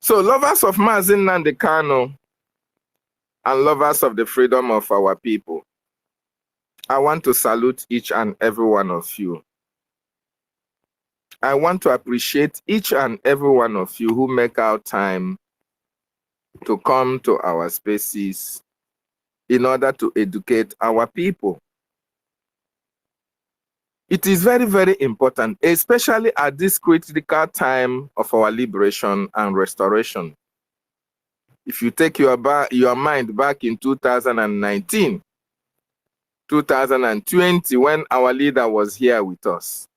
So, lovers of Mazi Nnamdi Kanu and lovers of the freedom of our people, I want to salute each and every one of you. I want to appreciate each and every one of you who make out time to come to our spaces in order to educate our people. It is very, very important, especially at this critical time of our liberation and restoration. If you take your mind back in 2019, 2020, when our leader was here with us,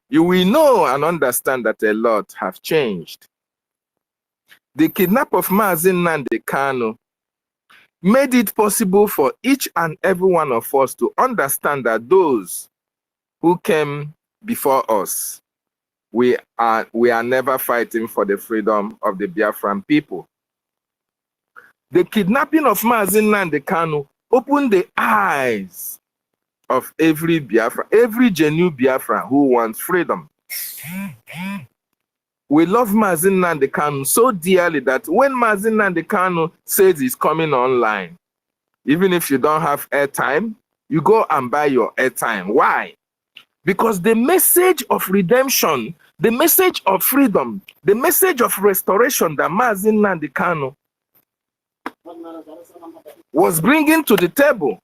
you will know and understand that a lot have changed. The kidnap of Mazi Nnamdi Kanu made it possible for each and every one of us to understand that those who came before us, we are never fighting for the freedom of the Biafran people. The kidnapping of Mazi Nnamdi Kanu opened the eyes of every Biafra, every genuine Biafra who wants freedom. We love Mazi Nnamdi Kanu so dearly that when Mazi Nnamdi Kanu says he's coming online, even if you don't have airtime, you go and buy your airtime. Why? Because the message of redemption, the message of freedom, the message of restoration that Mazi Nnamdi Kanu was bringing to the table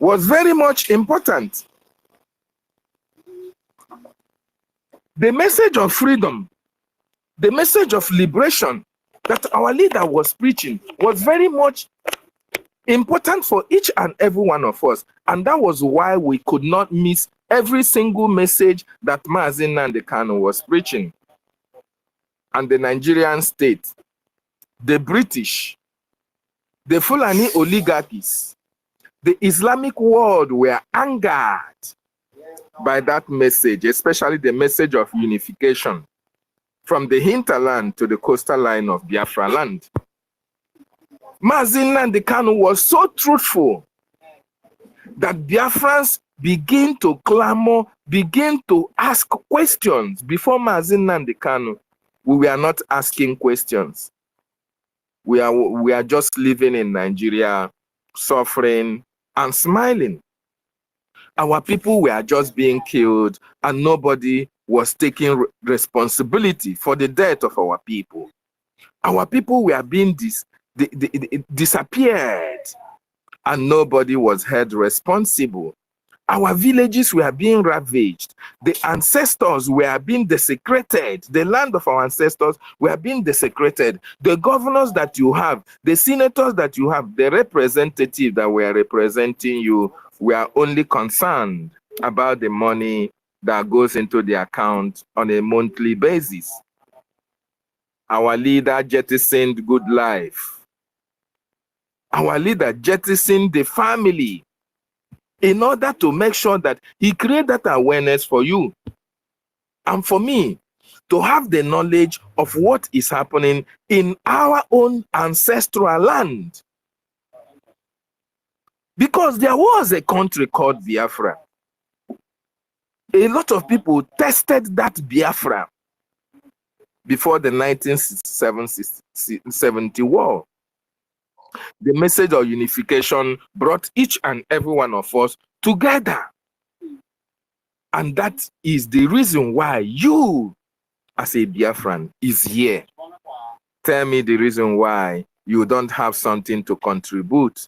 was very much important. The message of freedom, the message of liberation that our leader was preaching was very much important for each and every one of us. And that was why we could not miss every single message that Mazi Nnamdi Kanu was preaching. And the Nigerian state, the British, the Fulani oligarchies, the Islamic world were angered by that message, especially the message of unification from the hinterland to the coastal line of Biafra land. Mazi Nnamdi Kanu was so truthful that Biafrans begin to clamor, begin to ask questions. Before Mazi Nnamdi Kanu, we were not asking questions. we are just living in Nigeria, suffering and smiling. Our people were just being killed and nobody was taking responsibility for the death of our people. Our people were being disappeared and nobody was held responsible. Our villages were being ravaged. The ancestors were being desecrated. The land of our ancestors were being desecrated. The governors that you have, the senators that you have, the representatives that were representing you were only concerned about the money that goes into the account on a monthly basis. Our leader jettisoned good life. Our leader jettisoned the family in order to make sure that he created that awareness for you and for me to have the knowledge of what is happening in our own ancestral land. Because there was a country called Biafra. A lot of people tested that Biafra before the 1970 war. The message of unification brought each and every one of us together. And that is the reason why you, as a Biafran, is here. Tell me the reason why you don't have something to contribute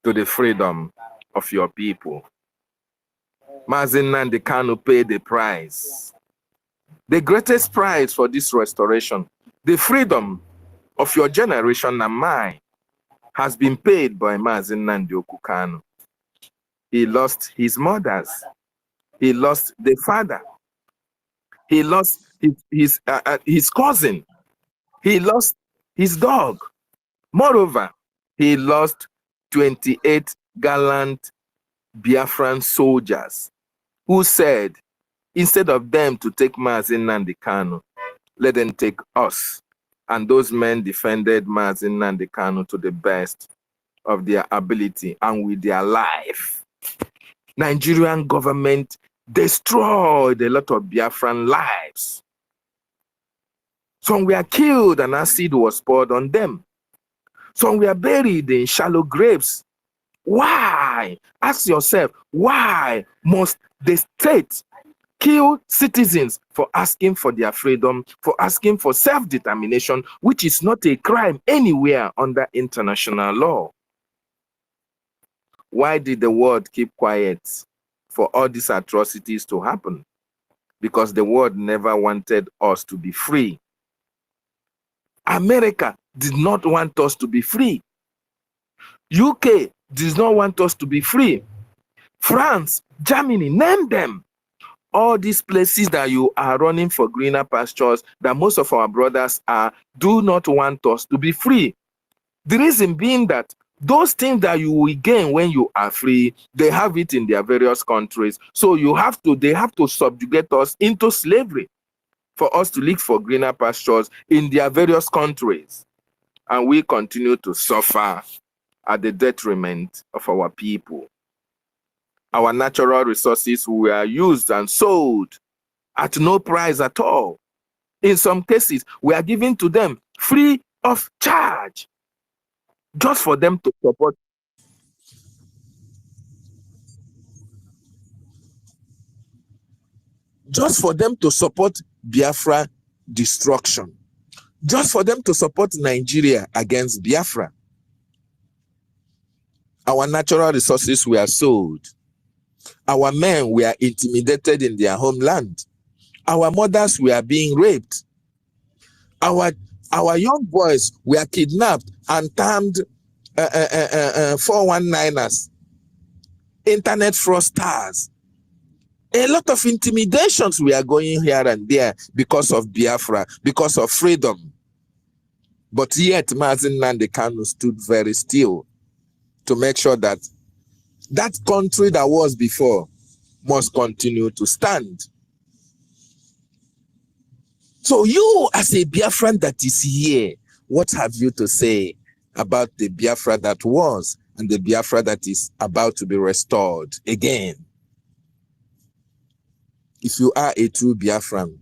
to the freedom of your people. Mazen Nnamdi Kanu paid the price. The greatest price for this restoration, the freedom of your generation and mine, has been paid by Mazen Nnamdi Kanu. He lost his mothers. He lost the father. He lost his cousin. He lost his dog. Moreover, he lost 28 gallant Biafran soldiers who said, instead of them to take Mazen Nnamdi Kanu, let them take us. And those men defended Mazen Nnamdi Kanu to the best of their ability and with their life. Nigerian government destroyed a lot of Biafran lives. Some were killed and acid was poured on them. Some were buried in shallow graves. Why? Ask yourself, why must the state kill citizens for asking for their freedom, for asking for self-determination, which is not a crime anywhere under international law? Why did the world keep quiet for all these atrocities to happen? Because the world never wanted us to be free. America did not want us to be free. UK does not want us to be free. France, Germany, name them. All these places that you are running for greener pastures, that most of our brothers are, do not want us to be free. The reason being that those things that you will gain when you are free, they have it in their various countries. So they have to subjugate us into slavery for us to look for greener pastures in their various countries. And we continue to suffer at the detriment of our people. Our natural resources were used and sold at no price at all. In some cases, we are giving to them free of charge, just for them to support. Just for them to support Biafra destruction. Just for them to support Nigeria against Biafra. Our natural resources were sold. Our men were intimidated in their homeland. Our mothers were being raped. Our young boys were kidnapped and termed 419ers, internet fraudsters. A lot of intimidations were going here and there because of Biafra, because of freedom. But yet, Mazen Nnamdi Kanu stood very still to make sure that that country that was before must continue to stand. So you, as a Biafran that is here, what have you to say about the Biafra that was and the Biafra that is about to be restored again? If you are a true Biafran,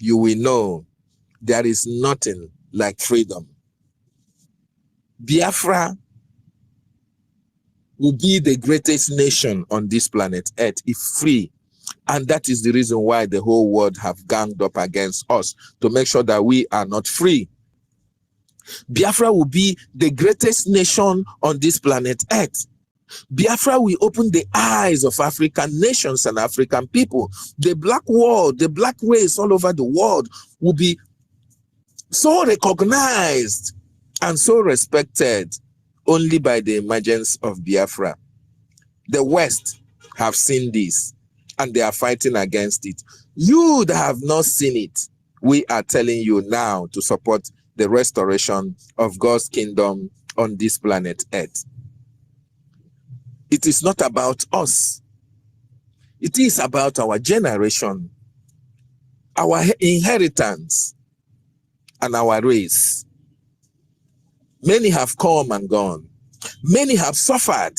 you will know there is nothing like freedom. Biafra will be the greatest nation on this planet Earth if free. And that is the reason why the whole world have ganged up against us, to make sure that we are not free. Biafra will be the greatest nation on this planet Earth. Biafra will open the eyes of African nations and African people. The black world, the black race all over the world will be so recognized and so respected only by the emergence of Biafra. The West have seen this and they are fighting against it. You that have not seen it, we are telling you now to support the restoration of God's kingdom on this planet Earth. It is not about us. It is about our generation, our inheritance, and our race. Many have come and gone. Many have suffered.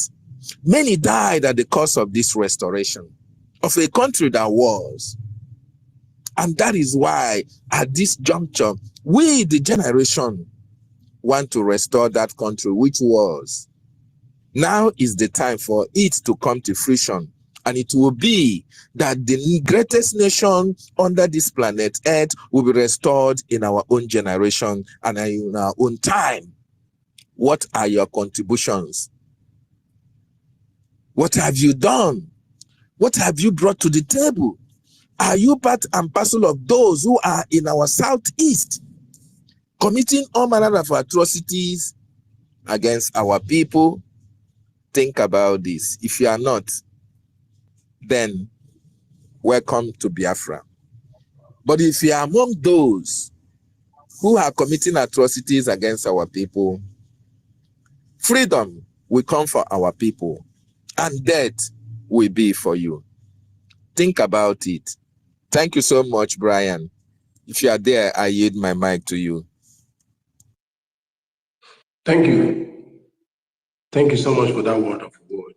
Many died at the cost of this restoration of a country that was. And that is why at this juncture, we, the generation, want to restore that country which was. Now is the time for it to come to fruition. And it will be that the greatest nation under this planet Earth will be restored in our own generation and in our own time. What are your contributions? What have you done? What have you brought to the table? Are you part and parcel of those who are in our southeast committing all manner of atrocities against our people? Think about this. If you are not, then welcome to Biafra. But if you are among those who are committing atrocities against our people, freedom will come for our people and death will be for you. Think about it. Thank you so much, Brian. If you are there, I yield my mic to you. Thank you. Thank you so much for that wonderful word.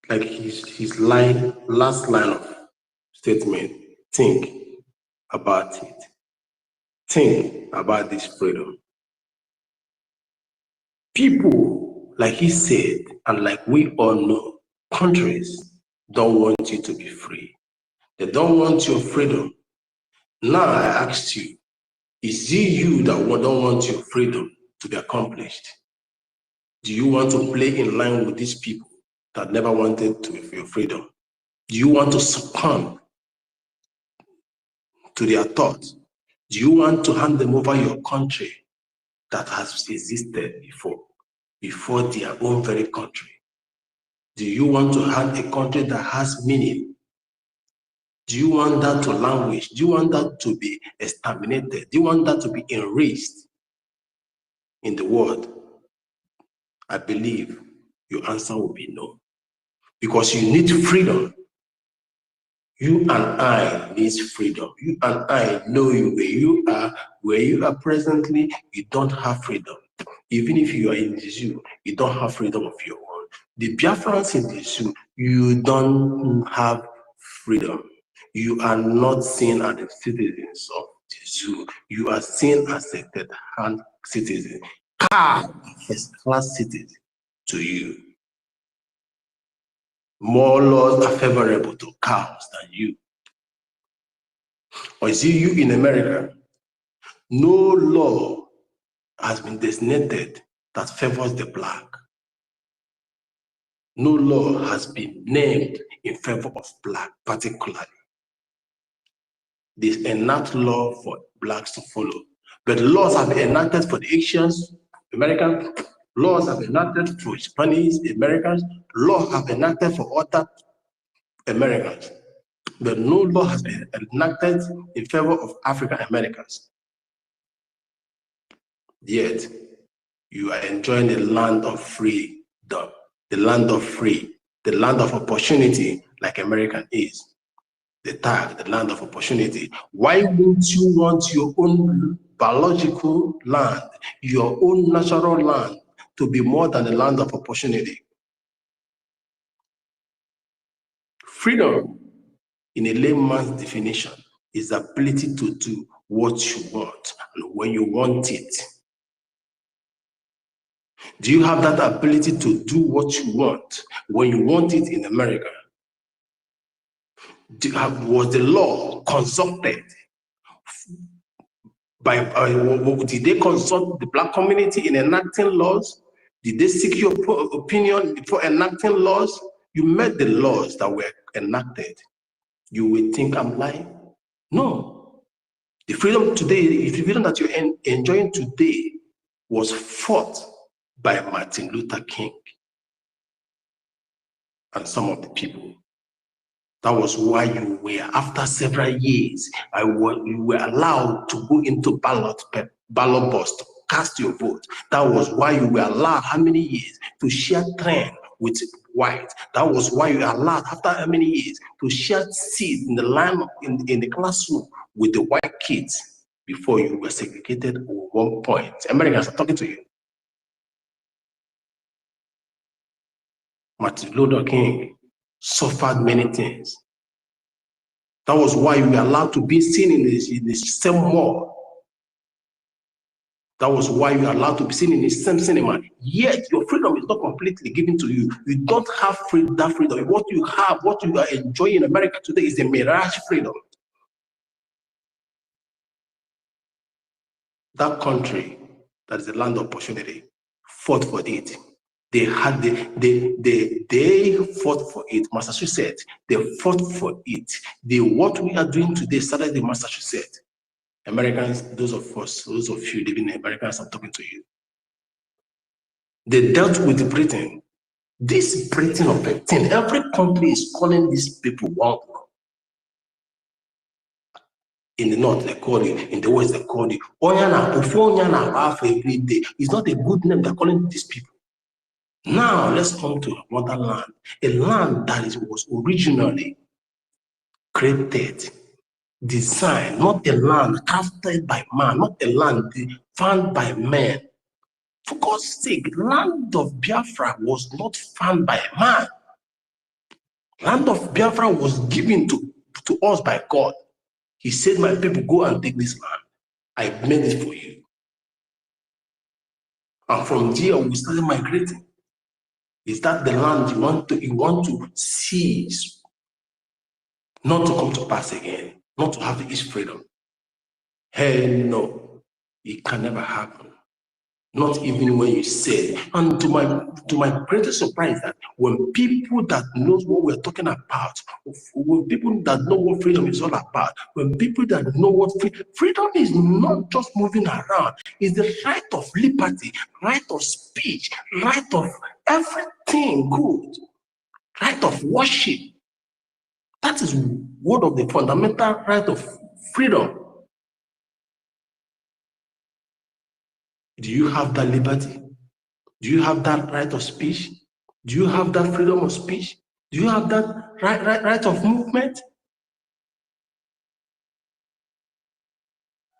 Like his last line of statement, think about it. Think about this freedom. People, like he said, and like we all know, countries don't want you to be free. They don't want your freedom. Now I ask you, is it you that don't want your freedom to be accomplished? Do you want to play in line with these people that never wanted to have your freedom? Do you want to succumb to their thoughts? Do you want to hand them over your country that has existed before their own very country? Do you want to have a country that has meaning? Do you want that to languish? Do you want that to be exterminated? Do you want that to be erased in the world? I believe your answer will be no. Because you need freedom. You and I need freedom. You and I know where you are presently, you don't have freedom. Even if you are in the zoo, you don't have freedom of your own. The Biafrans in the zoo, you don't have freedom. You are not seen as the citizens of the zoo. You are seen as a third-hand citizen. First-class citizen to you. More laws are favorable to cows than you. Or is it you in America? No law has been designated that favors the black. No law has been named in favor of black, particularly. There's enact law for blacks to follow. But laws have been enacted for the Asians, Americans, laws have been enacted for Spanish Americans, laws have been enacted for other Americans. But no law has been enacted in favor of African Americans. Yet, you are enjoying the land of freedom, the land of free, the land of opportunity, like American is. The tag, the land of opportunity. Why wouldn't you want your own biological land, your own natural land, to be more than a land of opportunity? Freedom, in a layman's definition, is the ability to do what you want and when you want it. Do you have that ability to do what you want when you want it in America? Was the law consulted by, did they consult the Black community in enacting laws? Did they seek your opinion before enacting laws? You met the laws that were enacted. You will think I'm lying? No. The freedom today, the freedom that you're enjoying today was fought by Martin Luther King and some of the people. That was why you were, after several years, you were allowed to go into ballot box to cast your vote. That was why you were allowed, how many years, to share train with white. That was why you were allowed, after how many years, to share seats in the line in the classroom with the white kids before you were segregated at one point. Americans are talking to you. Martin Luther King suffered many things. That was why you were allowed to be seen in the same mall. That was why you are allowed to be seen in the same cinema. Yet your freedom is not completely given to you. You don't have that freedom. What you have, what you are enjoying in America today is a mirage freedom. That country, that is the land of opportunity, fought for it. They fought for it. Massachusetts, they fought for it. What we are doing today started in Massachusetts. Americans, those of you living in America, I'm talking to you. They dealt with Britain. This Britain of 15, every country is calling these people one. In the north, they call you. In the west, they call you. Onyana, every day. It's not a good name they're calling these people. Now, let's come to another land. A land that was originally created, designed, not a land crafted by man, not a land found by man. For God's sake, land of Biafra was not found by a man. Land of Biafra was given to us by God. He said, my people, go and take this land. I made it for you. And from there, we started migrating. Is that the land you want to seize? Not to come to pass again, not to have each freedom. Hell no, it can never happen. Not even when you say. And to my greatest surprise, that when people that knows what we're talking about, when people that know what freedom is all about, when people that know what freedom is, not just moving around, it's the right of liberty, right of speech, right of everything good, right of worship. That is one of the fundamental right of freedom. Do you have that liberty? Do you have that right of speech? Do you have that freedom of speech? Do you have that right of movement?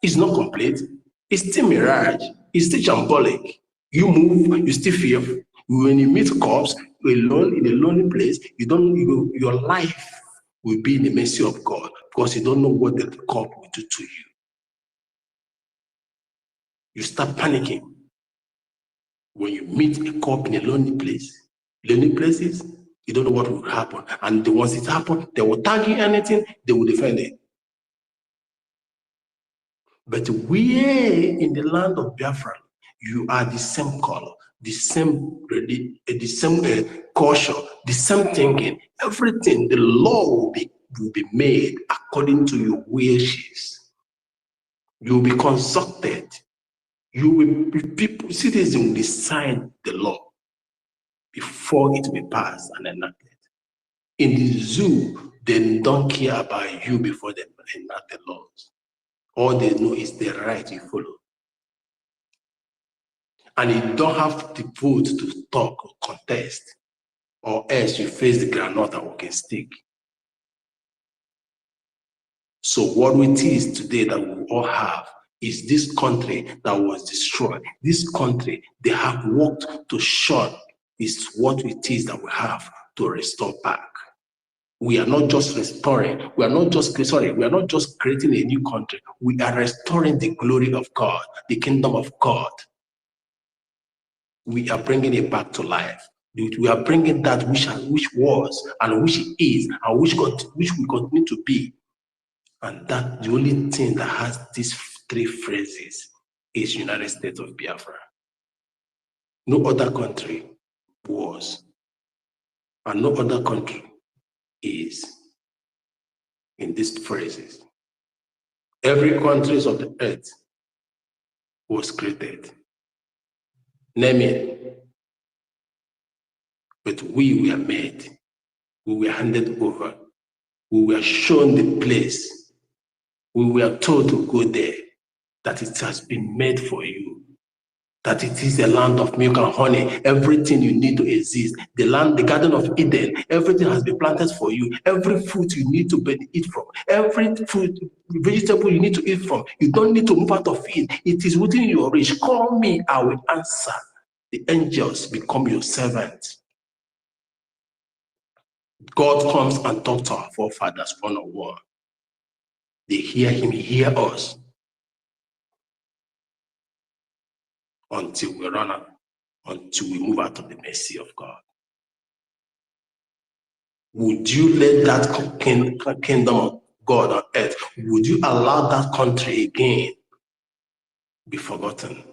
It's not complete. It's still mirage. It's still shambolic. You move, you still fear. When you meet cops alone in a lonely place, your life will be in the mercy of God because you don't know what the cop will do to you. You start panicking. When you meet a cop in a lonely place, lonely places, you don't know what will happen. And once it happens, they will tag you anything, they will defend it. But we in the land of Biafra, you are the same color, the same culture, the same thinking, everything. The law will be made according to your wishes. You will be consulted. Citizens will decide the law before it will be passed and enacted. In the zoo, they don't care about you before they enact the laws. All they know is the right you follow. And you don't have the vote to talk or contest, or else you face the granite and walking stick. So what it is today that we all have is this country that was destroyed. This country they have worked to shut is what it is that we have to restore back. We are not just restoring, we are not just creating a new country. We are restoring the glory of God, the kingdom of God. We are bringing it back to life. We are bringing that which was and which is and which we continue to be. And that the only thing that has these three phrases is United States of Biafra. No other country was, and no other country is in these phrases. Every country of the earth was created. Name it. But we were made. We were handed over. We were shown the place. We were told to go there, that it has been made for you, that it is a land of milk and honey. Everything you need to exist, the land, the Garden of Eden, everything has been planted for you. Every fruit you need to eat from, every fruit, vegetable you need to eat from, you don't need to move out of it. It is within your reach. Call me, I will answer. The angels become your servants. God comes and talks to our forefathers one-on-one. They hear him, hear us, until we run out, until we move out of the mercy of God. Would you let that kingdom of God on earth, would you allow that country again be forgotten?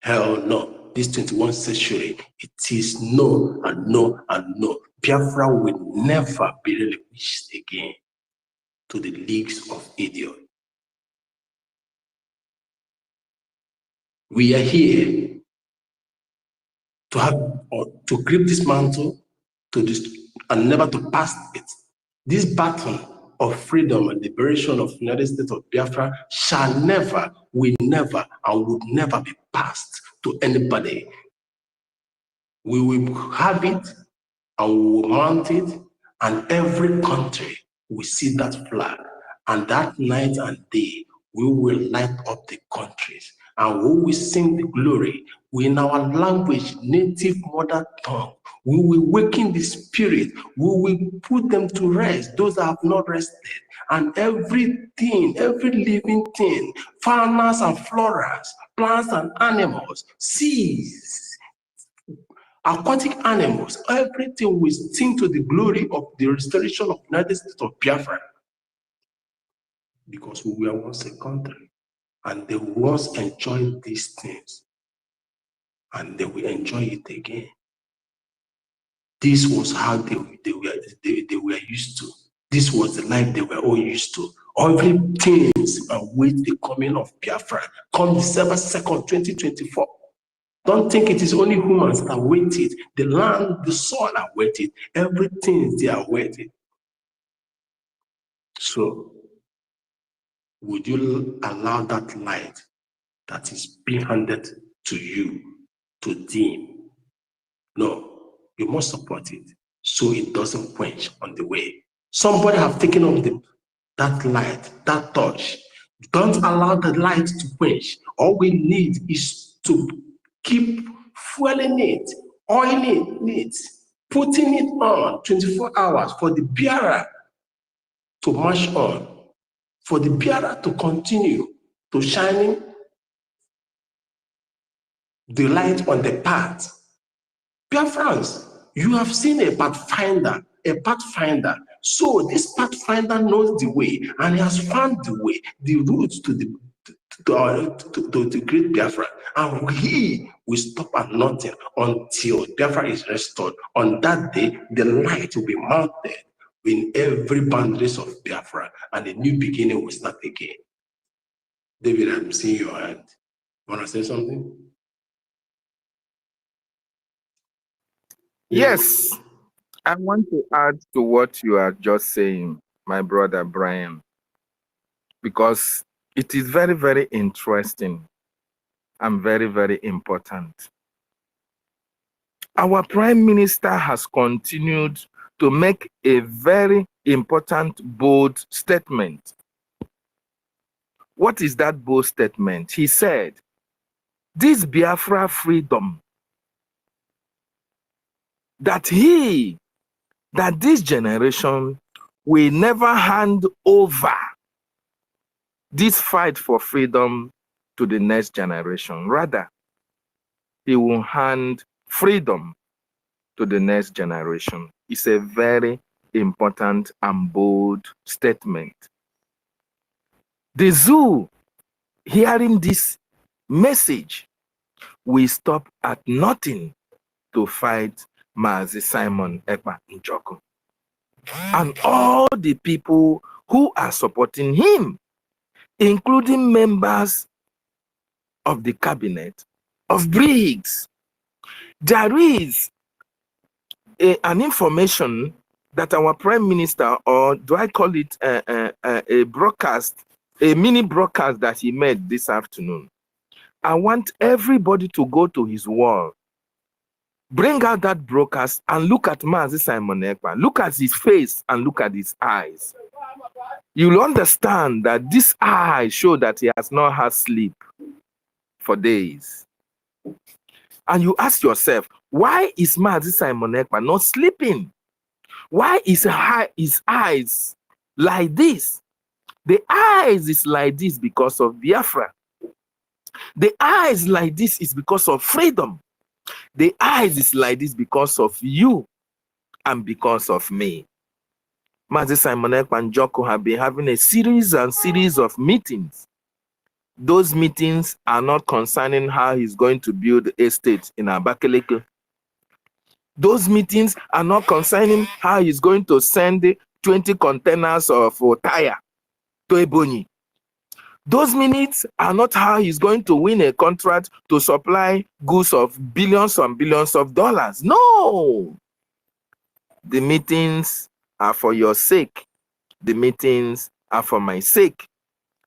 Hell no. This 21st century, it is no and no and no. Biafra will never be relinquished again to the leagues of idiots. We are here to grip this mantle, and never to pass it. This battle of freedom and liberation of the United States of Biafra shall never, will never, and would never be passed to anybody. We will have it, and we will mount it, and every country will see that flag. And that night and day, we will light up the countries, and we will sing the glory in our language, native mother tongue. We will waken the spirit. We will put them to rest, those that have not rested. And everything, every living thing, faunas and floras, plants and animals, seas, aquatic animals, everything will sing to the glory of the restoration of the United States of Biafra. Because we were once a country, and they once enjoyed these things, and they will enjoy it again. This was how they were used to. This was the life they were all used to. Everything await the coming of Biafra. Come December 2nd, 2024. Don't think it is only humans that await it. The land, the soil await it. Everything they are waiting. So, would you allow that light that is being handed to you to dim? No. You must support it so it doesn't quench on the way. Somebody have taken up that light, that torch. Don't allow the light to quench. All we need is to keep fueling it, oiling it, putting it on 24 hours for the bearer to march on, for the bearer to continue to shining the light on the path. Biafrans, you have seen a pathfinder, So this pathfinder knows the way, and he has found the way, the route to the great Biafra. And he will stop at nothing until Biafra is restored. On that day, the light will be mounted in every boundaries of Biafra, and a new beginning will start again. David, I'm seeing your hand. Want to say something? Yes, I want to add to what you are just saying, my brother Brian, because it is very, very interesting and very, very important. Our Prime Minister has continued to make a very important, bold statement. What is that bold statement? He said, this Biafra freedom that this generation will never hand over this fight for freedom to the next generation. Rather, he will hand freedom to the next generation. It's a very important and bold statement. The zoo, hearing this message, will stop at nothing to fight Mazi Simon Ekpa Njoku and all the people who are supporting him, including members of the cabinet of Briggs. There is an information that our prime minister, or do I call it a broadcast, a mini broadcast that he made this afternoon. I want everybody to go to his wall, bring out that broadcast and look at Mazi Simon Ekpa. Look at his face and look at his eyes. You'll understand that this eyes show that he has not had sleep for days. And you ask yourself, why is Mazi Simon Ekpa not sleeping? Why is his eyes like this? The eyes is like this because of Biafra. The eyes like this is because of freedom. The eyes is like this because of you and because of me. Mazi Simon Ekpa Njoku have been having a series of meetings. Those meetings are not concerning how he's going to build the estate in Abakaliki. Those meetings are not concerning how he's going to send 20 containers of tire to Ebonyi. Those minutes are not how he's going to win a contract to supply goods of billions and billions of dollars. No! The meetings are for your sake. The meetings are for my sake.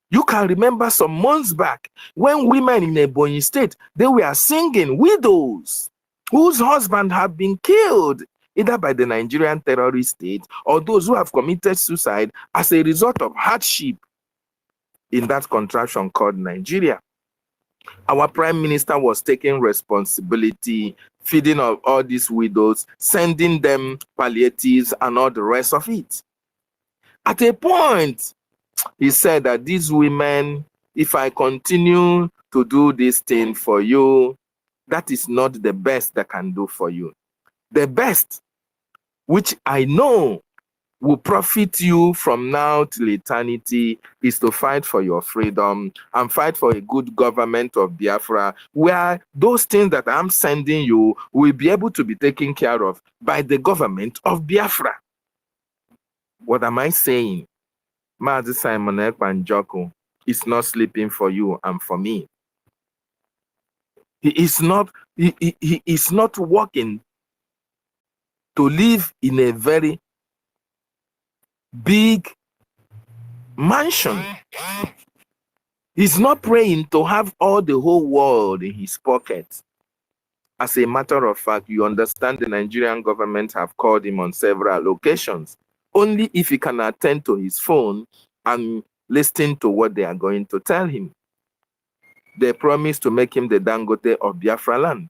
You can remember some months back when women in Ebonyi State, they were singing, widows whose husband have been killed either by the Nigerian terrorist state or those who have committed suicide as a result of hardship in that contraction called Nigeria. Our prime minister was taking responsibility, feeding all these widows, sending them palliatives and all the rest of it. At a point, he said that these women, if I continue to do this thing for you, that is not the best I can do for you. The best, which I know will profit you from now till eternity, is to fight for your freedom and fight for a good government of Biafra, where those things that I'm sending you will be able to be taken care of by the government of Biafra. What am I saying? Mazi Simon Ekpa Njoku is not sleeping for you and for me. He is not working to live in a very big mansion. He's not praying to have all the whole world in his pocket. As a matter of fact, you understand the Nigerian government have called him on several occasions. Only if he can attend to his phone and listen to what they are going to tell him. They promise to make him the Dangote of Biafra land.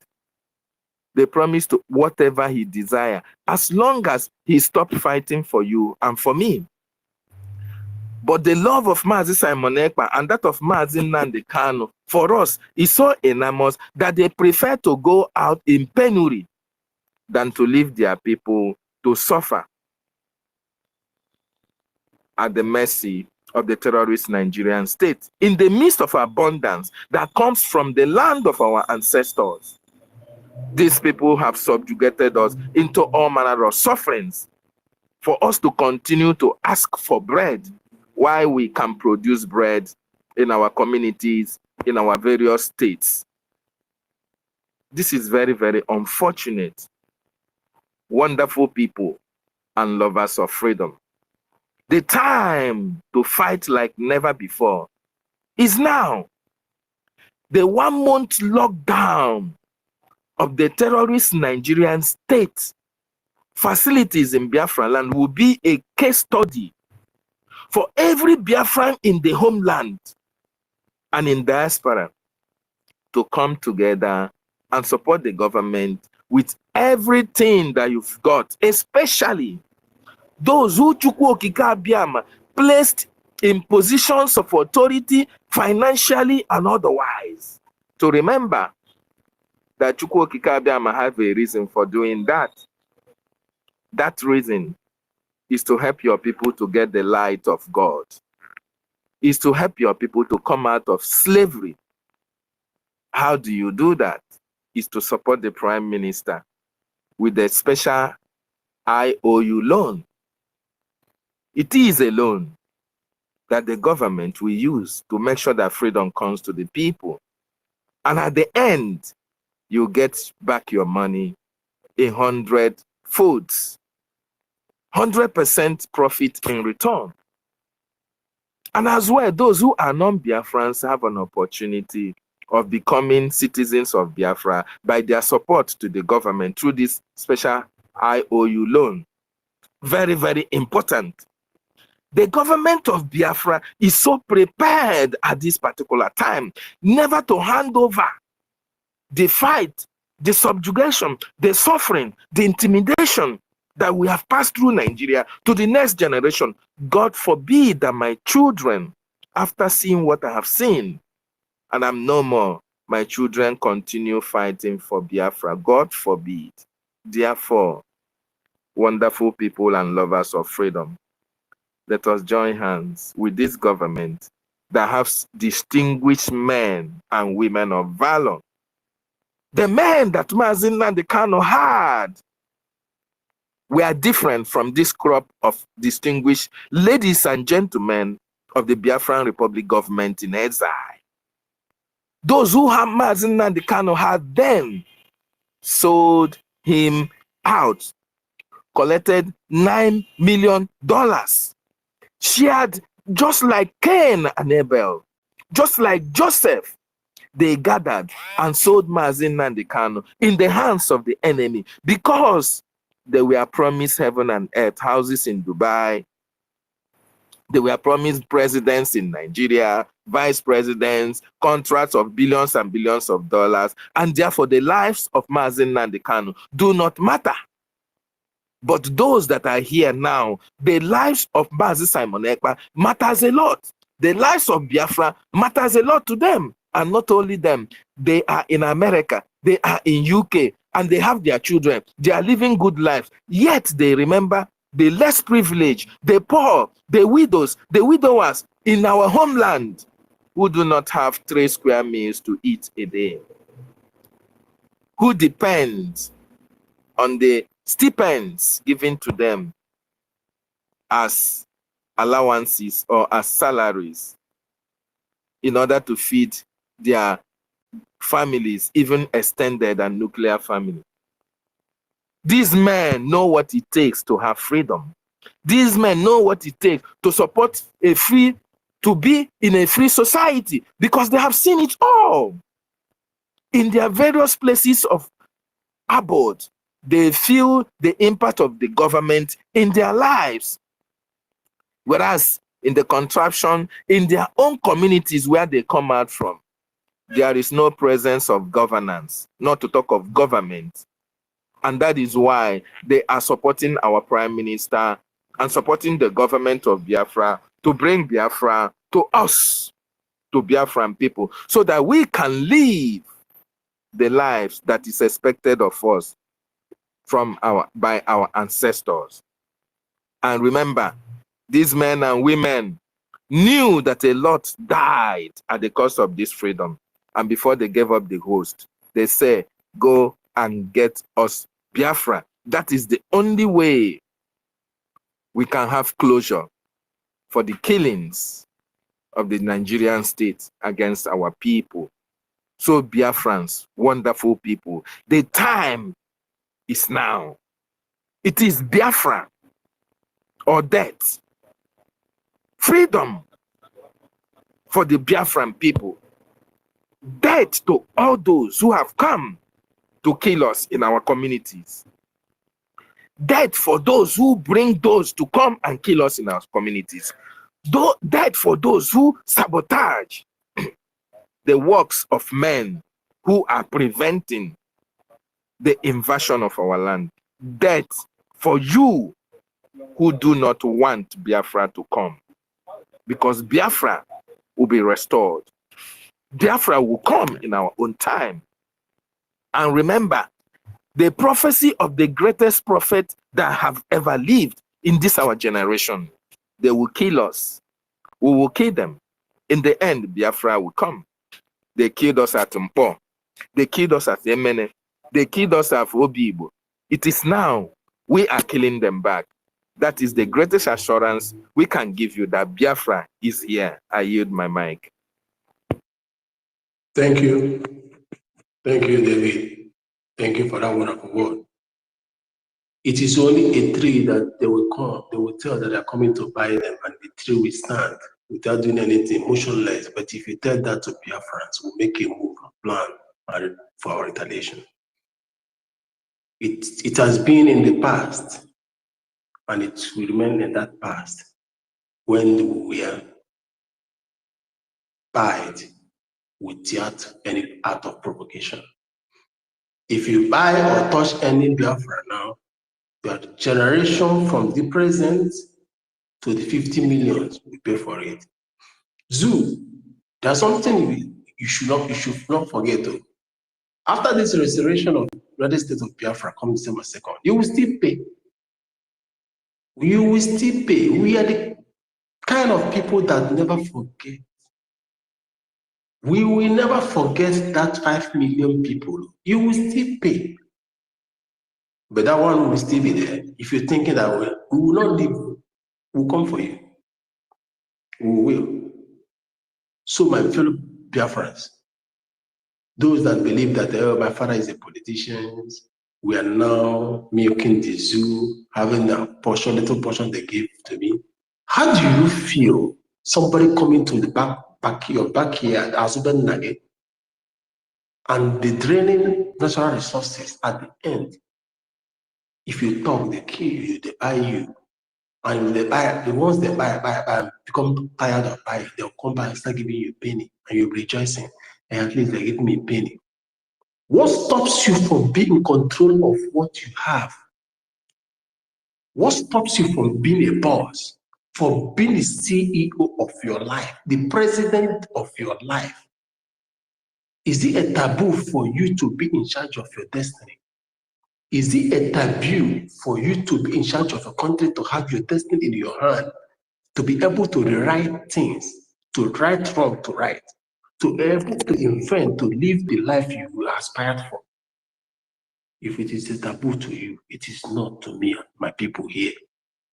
They promise to whatever he desires, as long as he stops fighting for you and for me. But the love of Mazi Simon Ekpa and that of Mazi Nnamdi Kanu for us is so enormous that they prefer to go out in penury than to leave their people to suffer at the mercy of the terrorist Nigerian state in the midst of abundance that comes from the land of our ancestors. These people have subjugated us into all manner of sufferings for us to continue to ask for bread while we can produce bread in our communities, in our various states. This is very, very unfortunate. Wonderful people and lovers of freedom. The time to fight like never before is now. The 1 month lockdown of the terrorist Nigerian state facilities in Biafra land will be a case study for every Biafran in the homeland and in diaspora to come together and support the government with everything that you've got, especially those who Chukwu Okike Abiama placed in positions of authority financially and otherwise. To remember that Chukwu Okike Abiama have a reason for doing that. That reason is to help your people to get the light of God, is to help your people to come out of slavery. How do you do that? Is to support the Prime Minister with a special IOU loan. It is a loan that the government will use to make sure that freedom comes to the people. And at the end, you get back your money 100 folds, 100% profit in return. And as well, those who are non-Biafrans have an opportunity of becoming citizens of Biafra by their support to the government through this special IOU loan. Very, very important. The government of Biafra is so prepared at this particular time never to hand over the fight, the subjugation, the suffering, the intimidation that we have passed through Nigeria to the next generation. God forbid that my children, after seeing what I have seen, and I'm no more, my children continue fighting for Biafra. God forbid. Therefore, wonderful people and lovers of freedom, let us join hands with this government that has distinguished men and women of valor. The men that Mazi Nnamdi Kanu had were different from this crop of distinguished ladies and gentlemen of the Biafran Republic government in exile. Those who have Mazi Nnamdi Kanu had then sold him out, collected $9 million, shared just like Cain and Abel, just like Joseph. They gathered and sold Mazi Nnamdi Kanu in the hands of the enemy because they were promised heaven and earth, houses in Dubai. They were promised presidents in Nigeria, vice presidents, contracts of billions and billions of dollars, and therefore the lives of Mazi Nnamdi Kanu do not matter. But those that are here now, the lives of Mazi Simon Ekpa matters a lot. The lives of Biafra matters a lot to them. And not only them, they are in America, they are in UK, and they have their children. They are living good lives. Yet they remember the less privileged, the poor, the widows, the widowers in our homeland who do not have 3 square meals to eat a day, who depend on the stipends given to them as allowances or as salaries in order to feed their families, even extended and nuclear family. These men know what it takes to have freedom. These men know what it takes to support to be in a free society, because they have seen it all. In their various places of abode, they feel the impact of the government in their lives. Whereas in the contraption, in their own communities where they come out from, there is no presence of governance, not to talk of government. And that is why they are supporting our Prime Minister and supporting the government of Biafra to bring Biafra to us, to Biafran people, so that we can live the lives that is expected of us by our ancestors. And remember, these men and women knew that a lot died at the cost of this freedom. And before they gave up the ghost, they say, go and get us Biafra. That is the only way we can have closure for the killings of the Nigerian state against our people. So Biafrans, wonderful people, the time is now. It is Biafra or death. Freedom for the Biafran people. Death to all those who have come to kill us in our communities. Death for those who bring those to come and kill us in our communities. Death for those who sabotage the works of men who are preventing the invasion of our land. Death for you who do not want Biafra to come. Because Biafra will be restored. Biafra will come in our own time. And remember, the prophecy of the greatest prophet that have ever lived in this our generation. They will kill us. We will kill them. In the end, Biafra will come. They killed us at Mpo. They killed us at Emene. They killed us at Obibo. It is now we are killing them back. That is the greatest assurance we can give you that Biafra is here. I yield my mic. Thank you. Thank you, David. Thank you for that wonderful word. It is only a tree that they will come, they will tell that they're coming to buy them, and the tree will stand without doing anything, motionless. But if you tell that to Biafrans, we'll make a move, a plan for our retaliation. It has been in the past, and it will remain in that past when we are buyed without any act of provocation. If you buy or touch any Biafra now, your generation from the present to the 50 millions we pay for it. Zoo, there's something you should not forget though. After this restoration of United States of Biafra comes December 2nd, you will still pay. You will still pay. We are the kind of people that never forget. We will never forget that 5 million people. You will still pay. But that one will still be there. If you're thinking that way, we will not leave. We'll come for you. We will. So my fellow Biafrans, those that believe that my father is a politician, we are now milking the zoo, having a portion, little portion they give to me. How do you feel somebody coming to the backyard, and the draining natural resources at the end? If you talk, they kill you, they buy you. And they buy, the ones they buy, become tired of buying, they'll come back and start giving you a penny, and you're rejoicing. And at least they give me a penny. What stops you from being in control of what you have? What stops you from being a boss, from being the CEO of your life, the president of your life? Is it a taboo for you to be in charge of your destiny? Is it a taboo for you to be in charge of a country, to have your destiny in your hand, to be able to rewrite things, to right wrong to right, to be able to invent, to live the life you aspired for? If it is a taboo to you, it is not to me and my people here.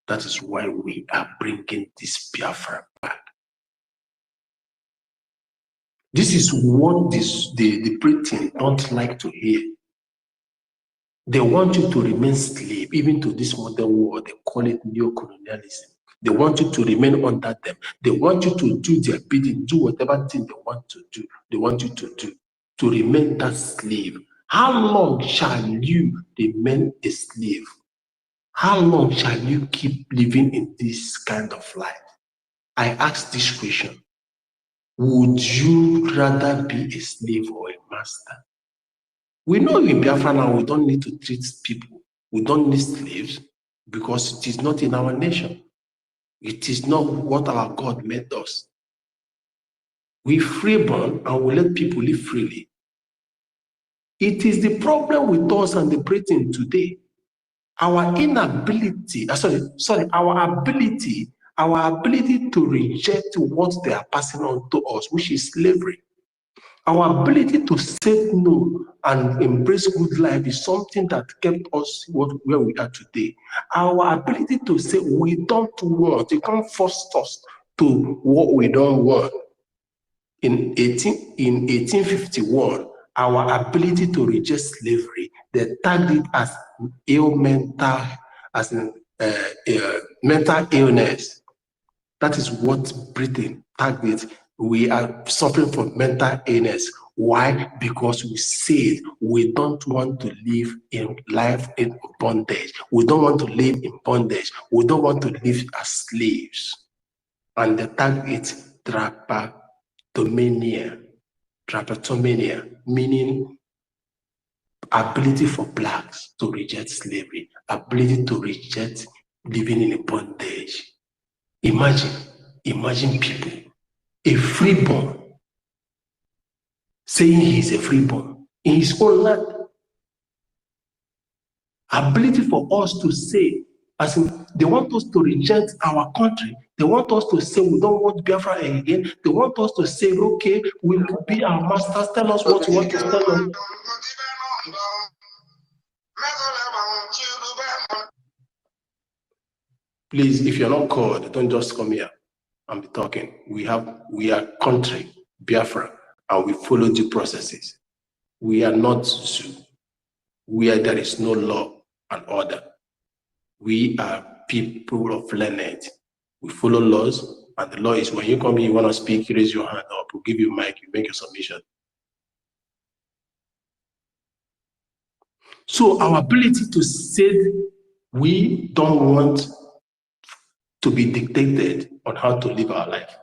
That is why we are bringing this Biafra back. This is what the Britain don't like to hear. They want you to remain slave, even to this modern world. They call it neo-colonialism. They want you to remain under them. They want you to do their bidding, do whatever thing they want to do. They want you to do, to remain that slave. How long shall you remain a slave? How long shall you keep living in this kind of life? I ask this question. Would you rather be a slave or a master? We know in Biafra now we don't need to treat people. We don't need slaves because it is not in our nation. It is not what our God made us. We freeborn and we let people live freely. It is the problem with us and the Britain today. Our inability, our ability to reject what they are passing on to us, which is slavery. Our ability to say no and embrace good life is something that kept us where we are today. Our ability to say we don't want, you can't force us to what we don't want. In 1851, our ability to reject slavery, they tagged it as mental illness. That is what Britain tagged it. We are suffering from mental illness. Why? Because we said we don't want to live in life in bondage. We don't want to live in bondage. We don't want to live as slaves. And they tagged it drapetomania, meaning ability for blacks to reject slavery, ability to reject living in a bondage. Imagine people, a freeborn, saying he's a freeborn in his own land. ability for us to say, as in, they want us to reject our country. They want us to say we don't want Biafra again. They want us to say, okay, we will be our masters. Tell us what you want to tell us. Please, if you're not called, don't just come here and be talking. We are country, Biafra, and we follow due processes. We are not zoo, where there is no law and order. We are people of learned. We follow laws, and the law is when you come here, you want to speak, you raise your hand up, we'll give you a mic, you make your submission. So our ability to say we don't want to be dictated on how to live our life.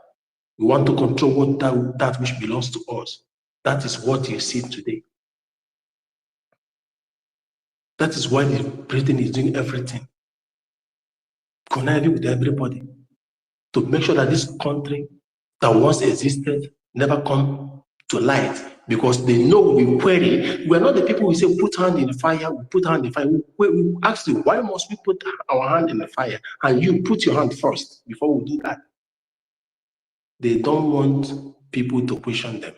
We want to control that which belongs to us. That is what you see today. That is why Britain is doing everything, conniving with everybody, to make sure that this country that once existed never come to light, because they know we query. We're not the people who say put hand in the fire, we put hand in the fire. We ask you, why must we put our hand in the fire? And you put your hand first before we do that. They don't want people to question them.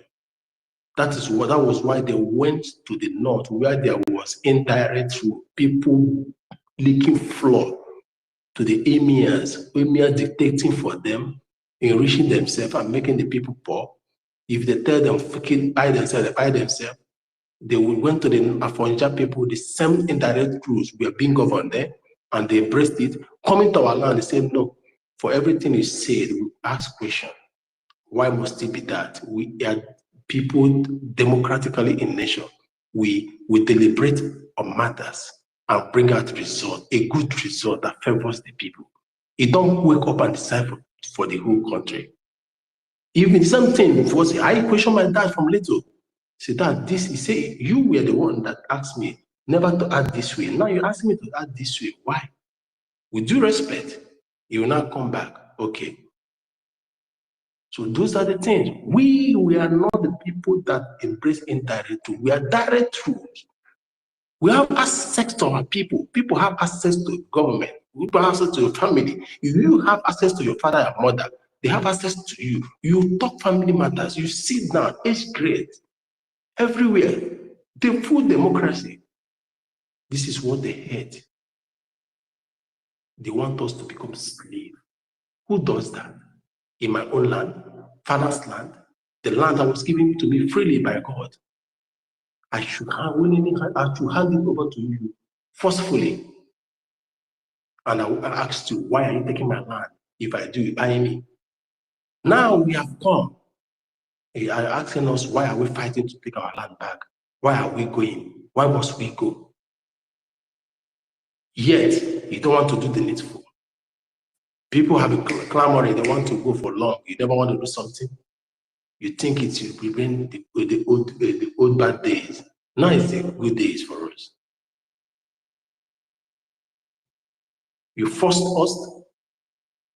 That was why they went to the north, where there was indirect rule, people leaking floor to the emirs dictating for them, enriching themselves and making the people poor. If they tell them buy themselves, they buy themselves. They would went to the Afonja people, the same indirect rules were being governed there, and they embraced it. Coming to our land, they said, no, for everything you said, we ask questions. Why must it be that? We are people democratically in nation. We deliberate on matters and bring out result, a good result that favors the people. It don't wake up and decide for the whole country. Even the same thing was, I question my dad from little. Say, Dad, he say, you were the one that asked me never to act this way. Now you ask me to act this way. Why? With due respect, you will not come back. Okay. So those are the things. We are not the people that embrace indirect rules. We are direct rules. We have access to our people. People have access to government. People have access to your family. If you have access to your father and mother, they have access to you. You talk family matters. You sit down, age grade, everywhere. The full democracy. This is what they hate. They want us to become slaves. Who does that? In my own land, father's land, the land that was given to me freely by God. I should hand it over to you forcefully. And I will ask you, why are you taking my land? If I do, you buy me. Now we have come. They are asking us, why are we fighting to take our land back? Why are we going? Why must we go? Yet, you don't want to do the needful. People have been clamoring, they want to go for long. You never want to do something. You think it will prevent the old bad days. Now it's the good days for us. You forced us,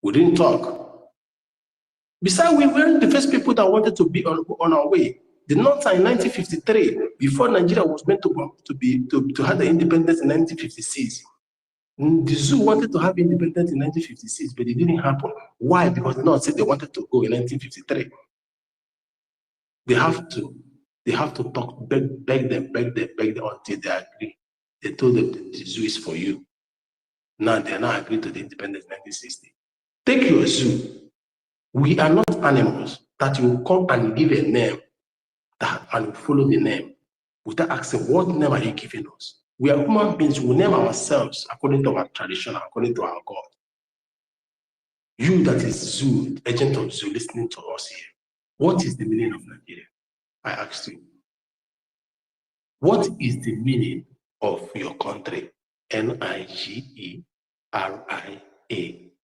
we didn't talk. Besides, we weren't the first people that wanted to be on our way. The North in 1953, before Nigeria was meant to have the independence in 1956. The zoo wanted to have independence in 1956, but it didn't happen. Why? Because the North said they wanted to go in 1953. They have to talk, beg them until they agree. They told them the zoo is for you. Now they're not agreeing to the independence in 1960. Take your zoo. We are not animals that you come and give a name and follow the name without asking, what name are you giving us? We are human beings. We name ourselves according to our tradition, according to our God. You that is zoo, agent of zoo, listening to us here. What is the meaning of Nigeria? I asked you. What is the meaning of your country? Nigeria,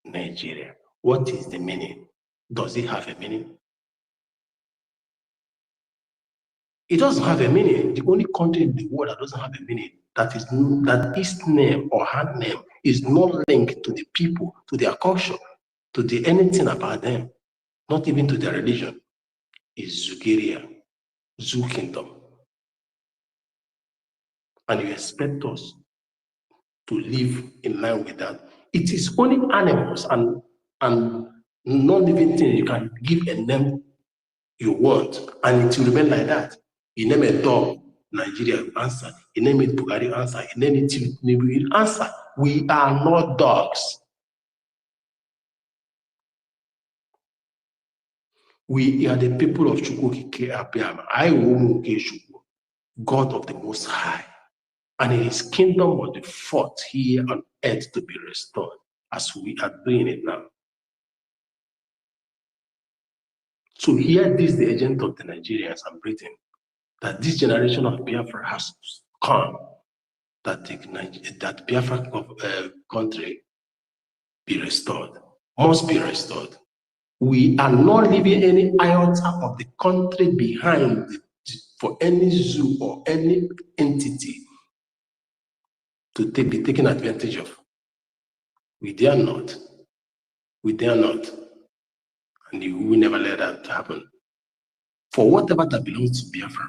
Nigeria. What is the meaning? Does it have a meaning? It doesn't have a meaning. The only country in the world that doesn't have a meaning, that its name or her name is not linked to the people, to their culture, to anything about them, not even to their religion, is Zugeria, Zoo Kingdom. And you expect us to live in line with that. It is only animals and non-living things you can give a name you want, and it will remain like that. You name a dog, Nigeria will answer. You name it Bugari, answer. You name it Tinubu, will answer. We are not dogs. We are the people of Chukwu, God of the Most High. And his kingdom was the fought here on earth to be restored, as we are doing it now. So here this is the agent of the Nigerians and Britain, that this generation of Biafra has come, that Biafra country be restored, must be restored. We are not leaving any iota of the country behind for any zoo or any entity to be taken advantage of. We dare not. We dare not. And we will never let that happen. For whatever that belongs to Biafra,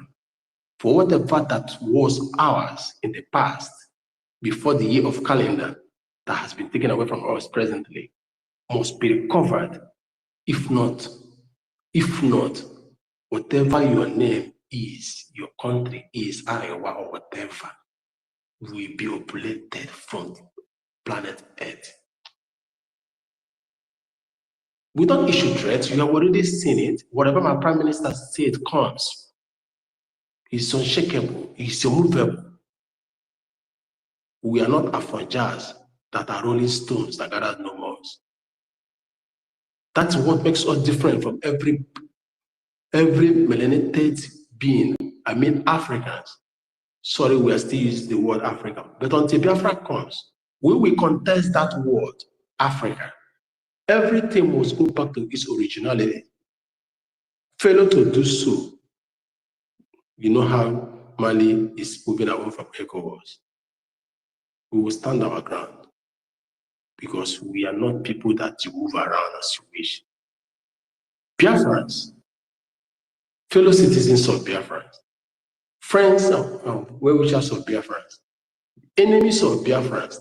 for whatever that was ours in the past, before the year of calendar that has been taken away from us presently, must be recovered. If not, whatever your name is, your country is, Iowa or whatever, will be obliterated from planet Earth. We don't issue threats. You have already seen it. Whatever my prime minister said comes. He's unshakable. He's immovable. We are not Afrojas that are rolling stones that gather no more. That's what makes us different from every melanated being. I mean Africans. Sorry, we are still using the word Africa. But until Biafra comes, we will contest that word, Africa. Everything must go back to its originality. Failure to do so, you know how Mali is moving away from ECOWAS. We will stand our ground because we are not people that you move around as you wish. Biafrans, fellow citizens of Biafrans, friends of well-wishers of Biafrans, enemies of Biafrans,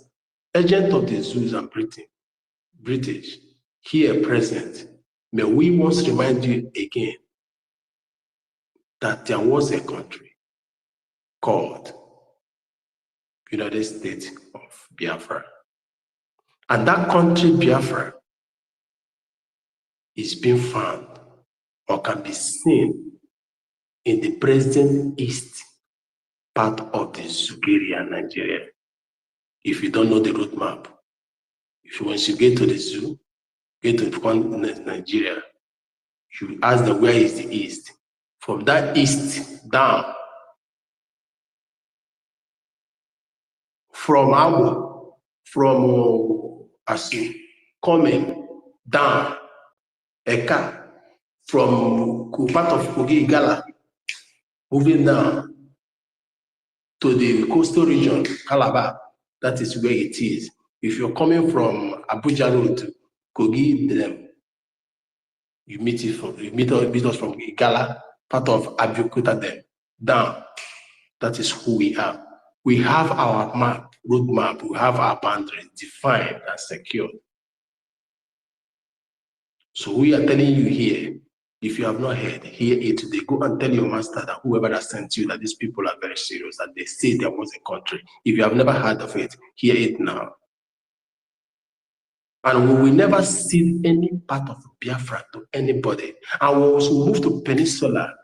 agents of the zoos and British, here present, may we once remind you again that there was a country called United States of Biafra. And that country, Biafra, is being found or can be seen in the present east part of the Zugeria, Nigeria. If you don't know the route map, once you get to the zoo, get to Nigeria, you ask them where is the east. From that east down, from Abu, from Asu, coming down, Eka, from part of Kogi Igala, moving down to the coastal region, Calabar, that is where it is. If you're coming from Abuja Road to Kogi, then you meet us from Igala, part of Abukuta, then down. That is who we are. We have our map, road map, we have our boundaries defined and secured. So we are telling you here, if you have not heard, hear it today. Go and tell your master that whoever that sent you, that these people are very serious, that they say there was a country. If you have never heard of it, hear it now. And we will never cede any part of Biafra to anybody. And we will move to Peninsula.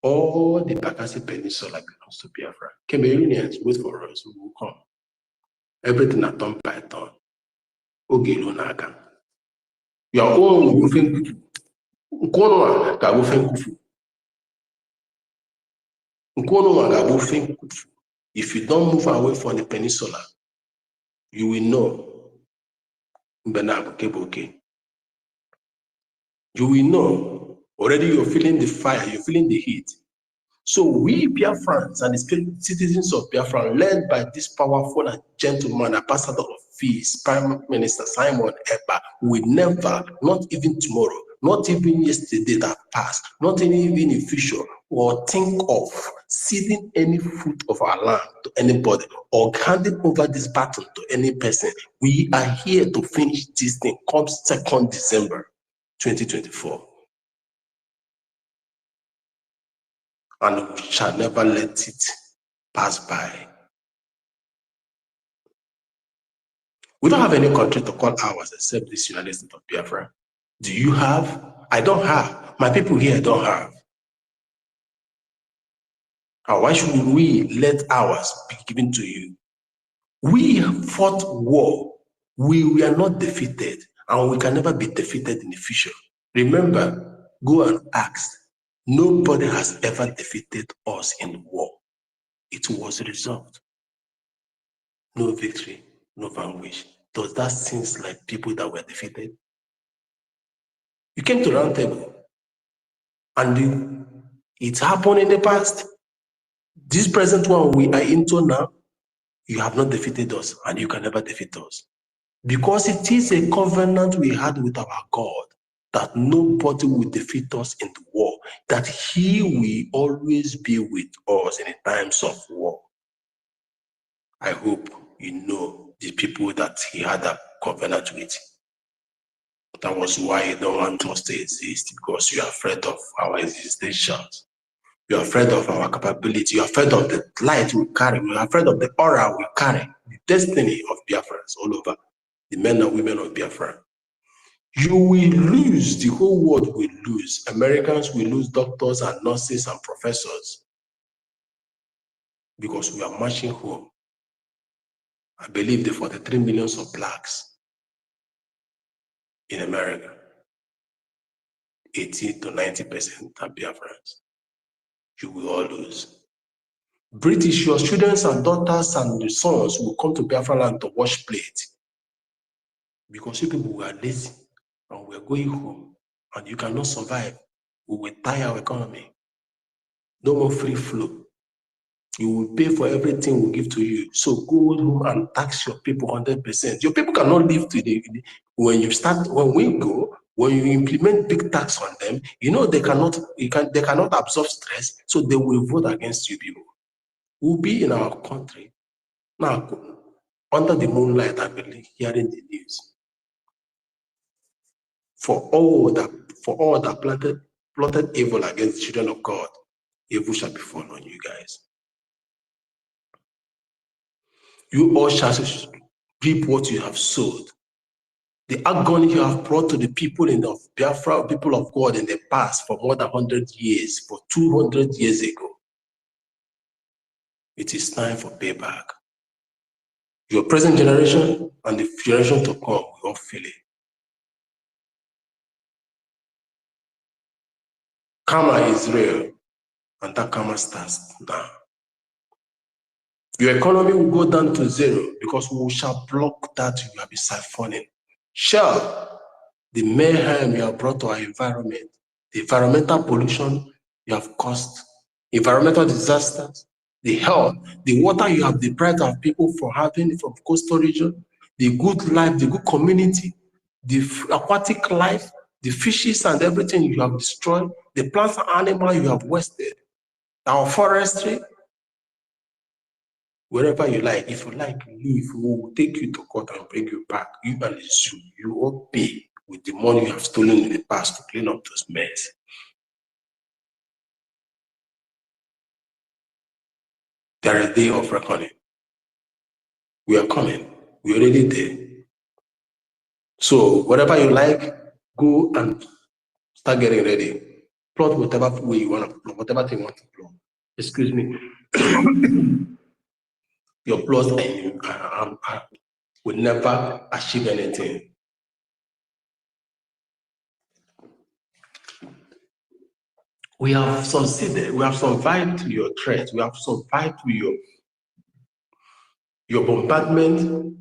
All the Bakassi Peninsula belongs to Biafra. Cameroonians, wait for us, we will come. Everything are done by turn. Ogelo Naga. Your own roofing. If you don't move away from the peninsula, you will know. You will know. Already you're feeling the fire, you're feeling the heat. So we Biafrans and the citizens of Biafra, led by this powerful and gentleman, ambassador of peace, Prime Minister Simon Ekpa, will never, not even tomorrow, not even yesterday that passed, not even in future, or think of ceding any fruit of our land to anybody or handing over this baton to any person. We are here to finish this thing come 2nd December 2024. And we shall never let it pass by. We don't have any country to call ours except this United States of Biafra. Do you have? I don't have. My people here don't have. And why should we let ours be given to you? We fought war. We were not defeated, and we can never be defeated in the future. Remember, go and ask. Nobody has ever defeated us in war. It was a result. No victory, no vanquish. Does that seem like people that were defeated? You came to round table, and it happened in the past. This present one we are into now, you have not defeated us, and you can never defeat us. Because it is a covenant we had with our God that nobody will defeat us in the war, that he will always be with us in the times of war. I hope you know the people that he had a covenant with. That was why you don't want us to exist, because you are afraid of our existence. You are afraid of our capability. You are afraid of the light we carry. You are afraid of the aura we carry, the destiny of Biafrans all over, the men and women of Biafra. You will lose, the whole world will lose. Americans will lose doctors and nurses and professors because we are marching home. I believe the 43 millions of blacks in America, 80 to 90% are Biafrans. You will all lose. British, your students and daughters and your sons will come to Biafra land to wash plates because you people were lazy and we're going home and you cannot survive. We will tie our economy. No more free flow. You will pay for everything we give to you. So go home and tax your people 100%. Your people cannot live today. When you implement big tax on them, you know they cannot absorb stress, so they will vote against you people. We'll be in our country now under the moonlight, I believe, hearing the news. For all that plotted evil against the children of God, evil shall befall on you guys. You all shall reap what you have sowed. The agony you have brought to the people in the Biafra, people of God in the past for more than 100 years, for 200 years ago. It is time for payback. Your present generation and the generation to come will all feel it. Karma is real, and that karma starts now. Your economy will go down to zero because we shall block that you have been siphoning. Shall the mayhem you have brought to our environment, the environmental pollution you have caused, environmental disasters, the health, the water you have deprived our people from having from coastal region, the good life, the good community, the aquatic life, the fishes and everything you have destroyed, the plants and animals you have wasted, our forestry, wherever you like. If you like, leave, we will take you to court and bring you back. You and the zoo, you all pay with the money you have stolen in the past to clean up those mess. There is a day of reckoning. We are coming. We're already there. So whatever you like, go and start getting ready. Plot whatever way you want to plot, whatever thing you want to plot. Excuse me. Your plots will never achieve anything. We have succeeded. We have survived to your threat. We have survived to your bombardment,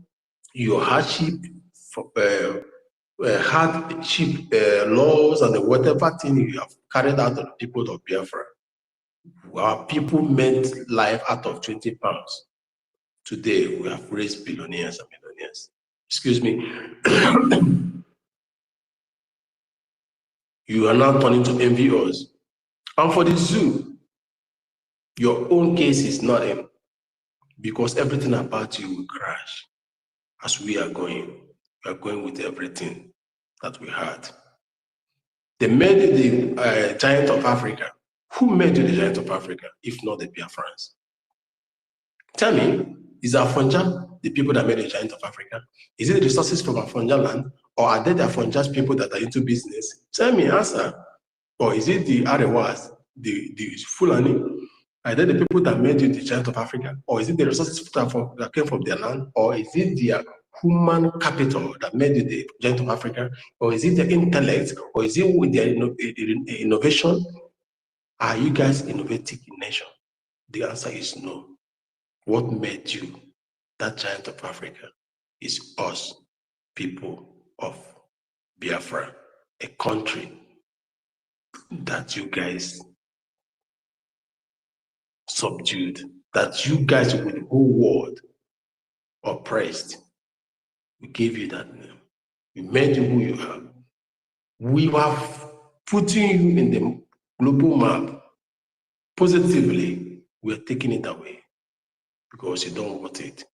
your hardship, laws, and whatever thing you have carried out on the people of Biafra. Our people made life out of 20 pounds. Today, we have raised billionaires and millionaires. Excuse me. You are now turning to envy us. And for the zoo, Your own case is not in, because everything about you will crash. As we are going with everything that we had. They made you the giant of Africa. Who made you the giant of Africa, if not the Biafrans? Tell me, is Afonja the people that made the giant of Africa? Is it the resources from Afonja land? Or are they the Afonja's people that are into business? Tell me, answer. Or is it the Arewas, the Fulani? Are they the people that made you the giant of Africa? Or is it the resources that came from their land? Or is it the human capital that made you the giant of Africa? Or is it the intellect? Or is it with their innovation? Are you guys innovative in nation? The answer is no. What made you that giant of Africa is us, people of Biafra, a country that you guys subdued, that you guys with the whole world oppressed. We gave you that name. We made you who you are. We were putting you in the global map positively. We are taking it away because you don't want it.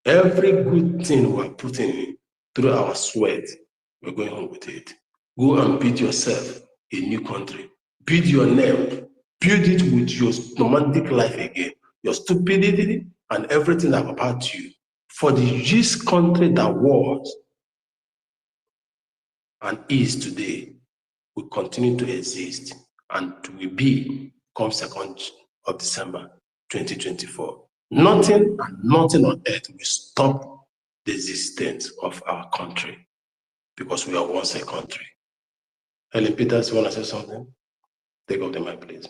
Every good thing we are putting in through our sweat, we're going home with it. Go and build yourself a new country. Build your name. Build it with your romantic life again. Your stupidity and everything about you. For this country that was and is today will continue to exist and will be come 2nd of December 2024. Nothing and nothing on earth will stop the existence of our country because we are once a country. Helen Peters, you want to say something? Take off the mic, please.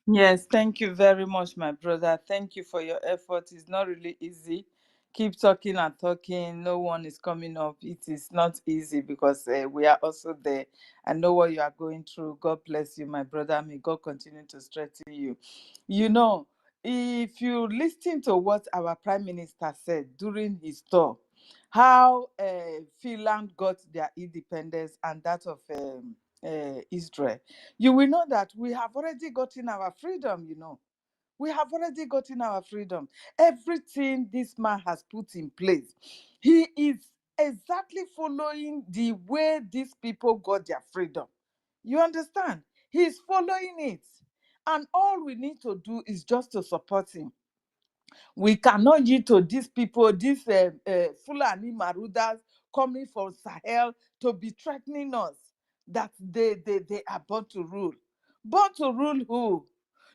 Yes, thank you very much, my brother. Thank you for your effort. It's not really easy. Keep talking and talking. No one is coming up. It is not easy because we are also there. I know what you are going through. God bless you, my brother. May God continue to strengthen you. You know, if you listen to what our Prime Minister said during his tour, how Finland got their independence and that of Israel, you will know that we have already gotten our freedom, you know. We have already gotten our freedom. Everything this man has put in place, he is exactly following the way these people got their freedom. You understand? He's following it. And all we need to do is just to support him. We cannot yield to these people, these Fulani Marudas coming from Sahel to be threatening us that they are born to rule. Born to rule who?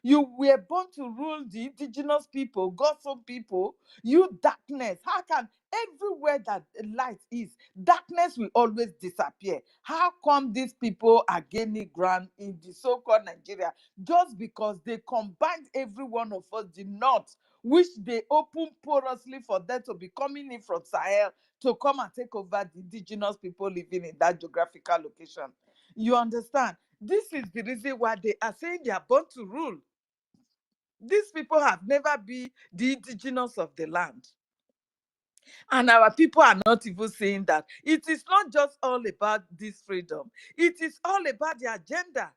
You were born to rule the indigenous people, God's own people. You darkness. How can everywhere that light is, darkness will always disappear? How come these people are gaining ground in the so-called Nigeria? Just because they combined every one of us, the North, which they open porously for them to be coming in from Sahel to come and take over the indigenous people living in that geographical location. You understand? This is the reason why they are saying they are born to rule. These people have never been the indigenous of the land. And our people are not even saying that. It is not just all about this freedom. It is all about the agenda.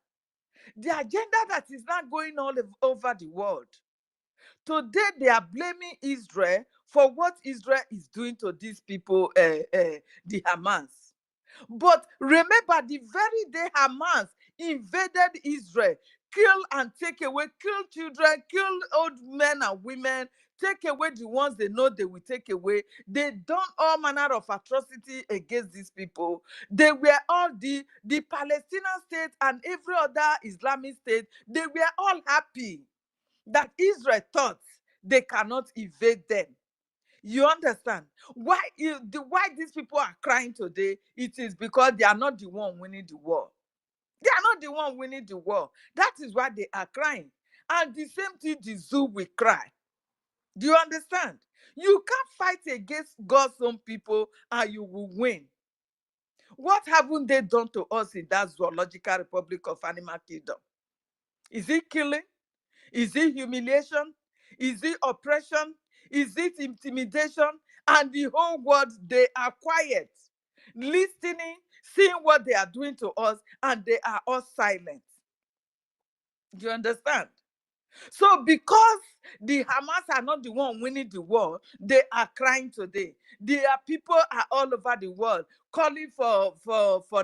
The agenda that is not going all over the world. Today, they are blaming Israel for what Israel is doing to these people, the Hamas. But remember, the very day Hamas invaded Israel, kill and take away, kill children, kill old men and women, take away the ones they know they will take away. They done all manner of atrocity against these people. They were all the Palestinian state and every other Islamic state, they were all happy that Israel thought they cannot evade them. You understand? Why these people are crying today? It is because they are not the one winning the war. They are not the one winning the war. That is why they are crying. And the same thing the zoo will cry. Do you understand? You can't fight against God's own people and you will win. What haven't they done to us in that zoological republic of animal kingdom? Is it killing? Is it humiliation? Is it oppression? Is it intimidation? And the whole world, they are quiet, listening, seeing what they are doing to us, and they are all silent. Do you understand? So because the Hamas are not the one winning the war, they are crying today. Their people are all over the world calling for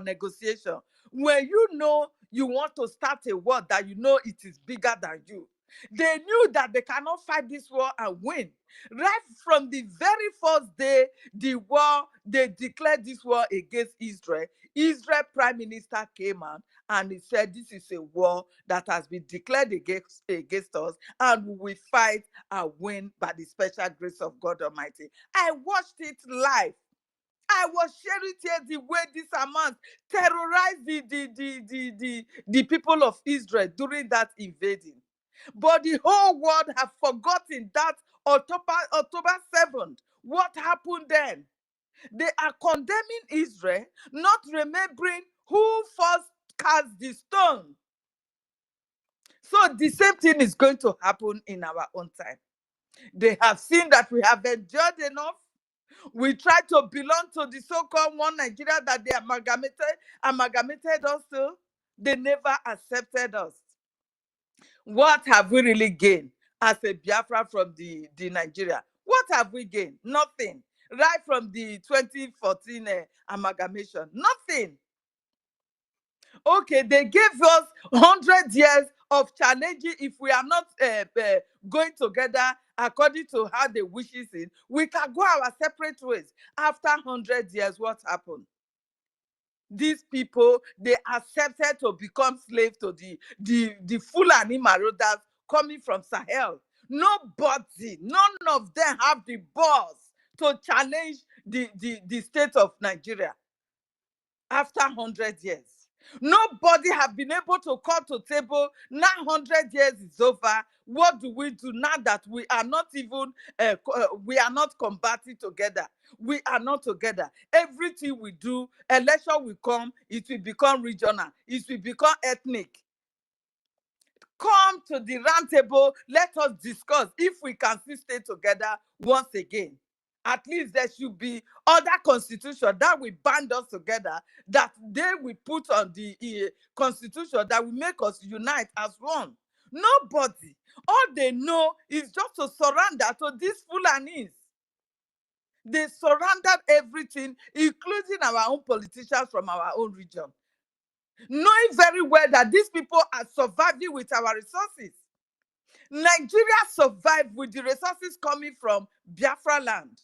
negotiation. When you know you want to start a war that you know it is bigger than you, they knew that they cannot fight this war and win. Right from the very first day, the war, they declared this war against Israel. Israel Prime Minister came out and he said, this is a war that has been declared against us, and we will fight and win by the special grace of God Almighty. I watched it live. I was sharing tears the way this Hamas terrorized the people of Israel during that invading. But the whole world have forgotten that October 7th, what happened then? They are condemning Israel, not remembering who first cast the stone. So the same thing is going to happen in our own time. They have seen that we have endured enough. We try to belong to the so-called one Nigeria that they amalgamated us to. They never accepted us. What have we really gained as a Biafra from the Nigeria? What have we gained? Nothing. Right from the 2014 amalgamation, nothing. Okay, they gave us 100 years of challenging. If we are not going together according to how they wishes it, we can go our separate ways. After 100 years, what happened? These people, they accepted to become slaves to the Fulani marauders coming from Sahel. Nobody, none of them have the balls to challenge the state of Nigeria after 100 years. Nobody have been able to come to table. Now 100 years is over. What do we do now that we are not even we are not combating together? We are not together. Everything we do, election will come, it will become regional, it will become ethnic. Come to the round table, let us discuss if we can still stay together once again. At least there should be other constitution that will bind us together, that they will put on the constitution that will make us unite as one. Nobody. All they know is just to surrender to these Fulanis. They surrendered everything, including our own politicians from our own region, knowing very well that these people are surviving with our resources. Nigeria survived with the resources coming from Biafra land.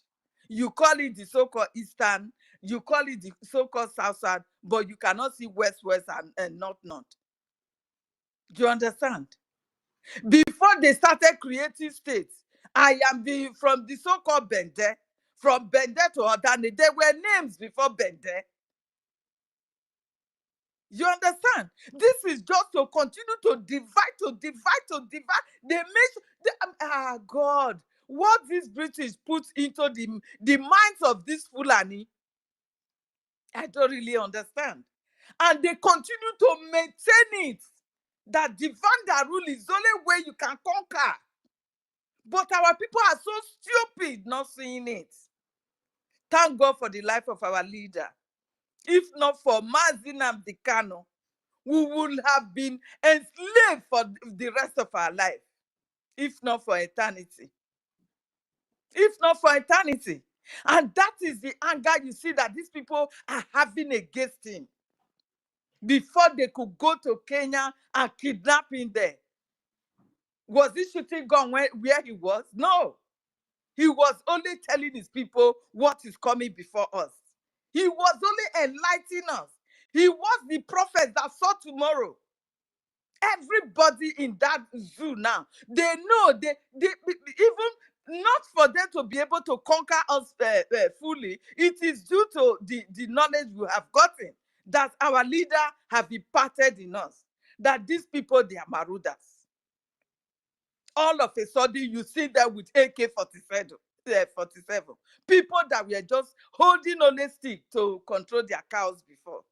You call it the so-called Eastern, you call it the so-called South, but you cannot see West, and North. Do you understand? Before they started creating states, I am from the so-called Bende, from Bende to Odani. There were names before Bende. You understand? This is just to continue to divide. They make God, what this British put into the minds of this Fulani, I don't really understand. And they continue to maintain it, that the Vanda rule is the only way you can conquer. But our people are so stupid not seeing it. Thank God for the life of our leader. If not for Mazi Nnamdi Kanu, we would have been enslaved for the rest of our life, if not for eternity. If not for eternity. And that is the anger you see that these people are having against him. Before they could go to Kenya and kidnap him there. Was he shooting gun where he was? No. He was only telling his people what is coming before us. He was only enlightening us. He was the prophet that saw tomorrow. Everybody in that zoo now, they know they even not for them to be able to conquer us fully. It is due to the knowledge we have gotten that our leader have imparted in us. That these people, they are marauders. All of a sudden, you see them with AK-47. People that were just holding on a stick to control their cows before.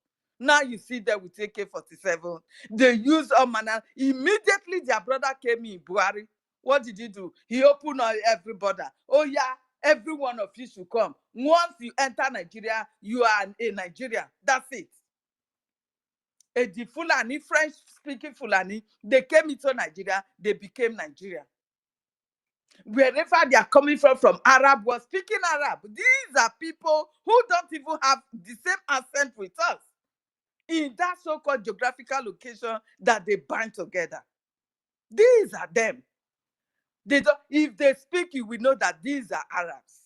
Now you see them with AK-47. They use all manner. Immediately their brother came in, Buhari. What did he do? He opened on every border. Oh yeah, every one of you should come. Once you enter Nigeria, you are a Nigerian. That's it. the Fulani, French-speaking Fulani, they came into Nigeria, they became Nigeria. Wherever they are coming from Arab was speaking Arab. These are people who don't even have the same accent with us in that so-called geographical location that they bind together. These are them. They don't, if they speak, you will know that these are Arabs.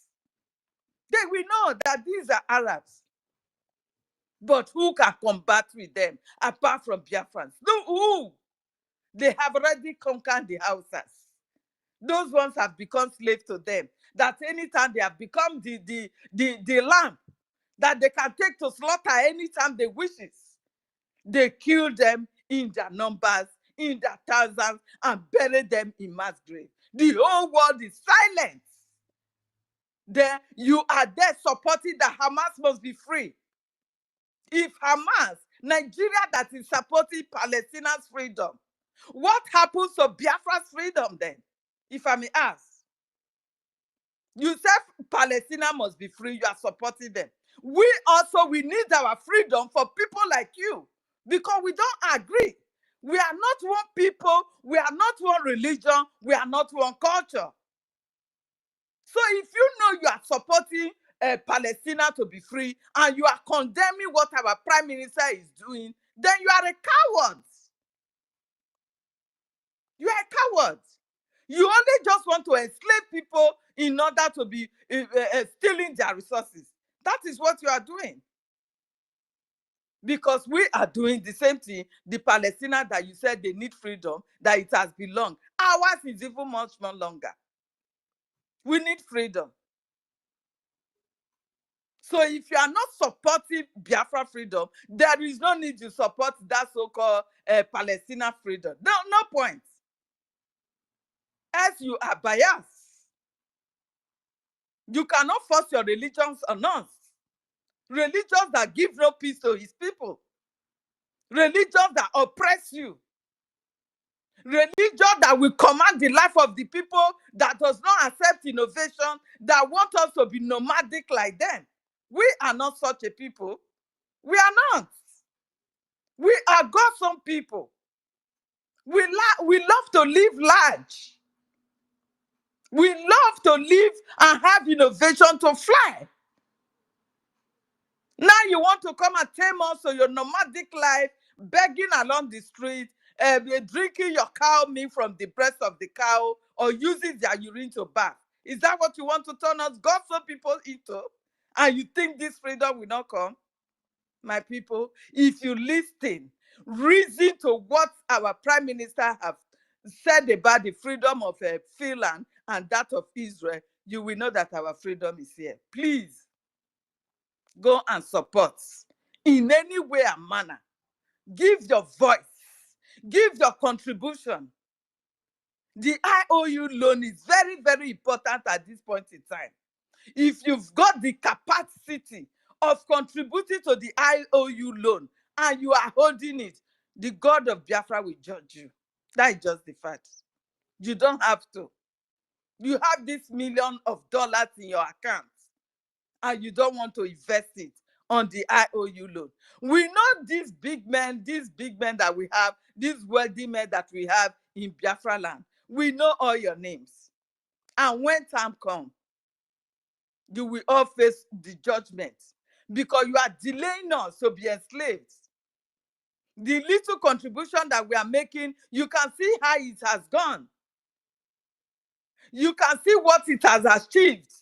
They will know that these are Arabs. But who can combat with them apart from Biafrans? No, who? They have already conquered the Hausas. Those ones have become slaves to them. That anytime they have become the lamb that they can take to slaughter anytime they wishes. They kill them in their numbers, in their thousands, and bury them in mass grave. The whole world is silent. There, you are there supporting that Hamas must be free. If Hamas, Nigeria that is supporting Palestinians' freedom, what happens to Biafra's freedom then? If I may ask. You said Palestine must be free, you are supporting them. We need our freedom for people like you because we don't agree. We are not one people, we are not one religion, we are not one culture. So if you know you are supporting Palestine to be free and you are condemning what our prime minister is doing, then you are a coward. You are a coward. You only just want to enslave people in order to be stealing their resources. That is what you are doing. Because we are doing the same thing. The Palestinians that you said they need freedom, that it has been long. Ours is even much more longer. We need freedom. So if you are not supporting Biafra freedom, there is no need to support that so-called Palestinian freedom. No point. As you are biased. You cannot force your religions on us. Religions that give no peace to his people. Religions that oppress you. Religion that will command the life of the people, that does not accept innovation, that want us to be nomadic like them. We are not such a people. We are not. We are God's people. We love to live large. We love to live and have innovation to fly. Now you want to come and tame us to your nomadic life, begging along the street, drinking your cow milk from the breast of the cow, or using their urine to bath. Is that what you want to turn us, God, some people into? And you think this freedom will not come? My people, if you listen, reason to what our prime minister have said about the freedom of Finland and that of Israel, you will know that our freedom is here. Please, go and support in any way and manner. Give your voice. Give your contribution. The IOU loan is very, very important at this point in time. If you've got the capacity of contributing to the IOU loan and you are holding it, the God of Biafra will judge you. That is just the fact. You don't have to. You have this $1 million in your account and you don't want to invest it on the IOU loan. We know these big men that we have, these wealthy men that we have in Biafra land. We know all your names. And when time comes, you will all face the judgment because you are delaying us to be enslaved. The little contribution that we are making, you can see how it has gone. You can see what it has achieved.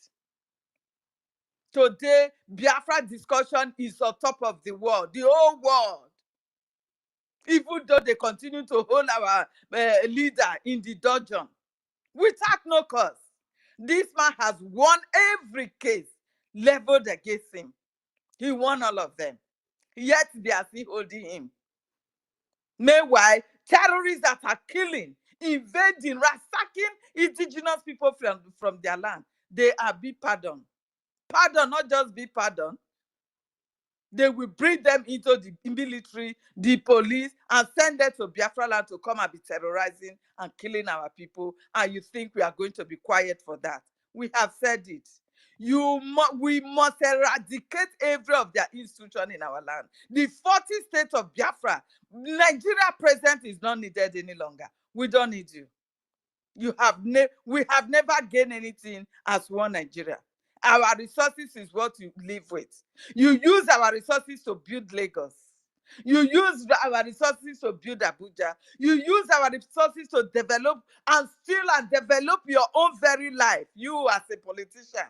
Today, Biafra discussion is on top of the world, the whole world. Even though they continue to hold our leader in the dungeon, without no cause. This man has won every case leveled against him. He won all of them. Yet they are still holding him. Meanwhile, terrorists that are killing, invading, ransacking indigenous people from their land, they are be pardoned. Pardon, not just be pardoned. They will bring them into the military, the police, and send them to Biafra land to come and be terrorizing and killing our people. And you think we are going to be quiet for that? We have said it. We must eradicate every of their institution in our land. The 40 states of Biafra, Nigeria president is not needed any longer. We don't need you. We have never gained anything as one Nigeria. Our resources is what you live with. You use our resources to build Lagos. You use our resources to build Abuja. You use our resources to develop and develop your own very life. You as a politician.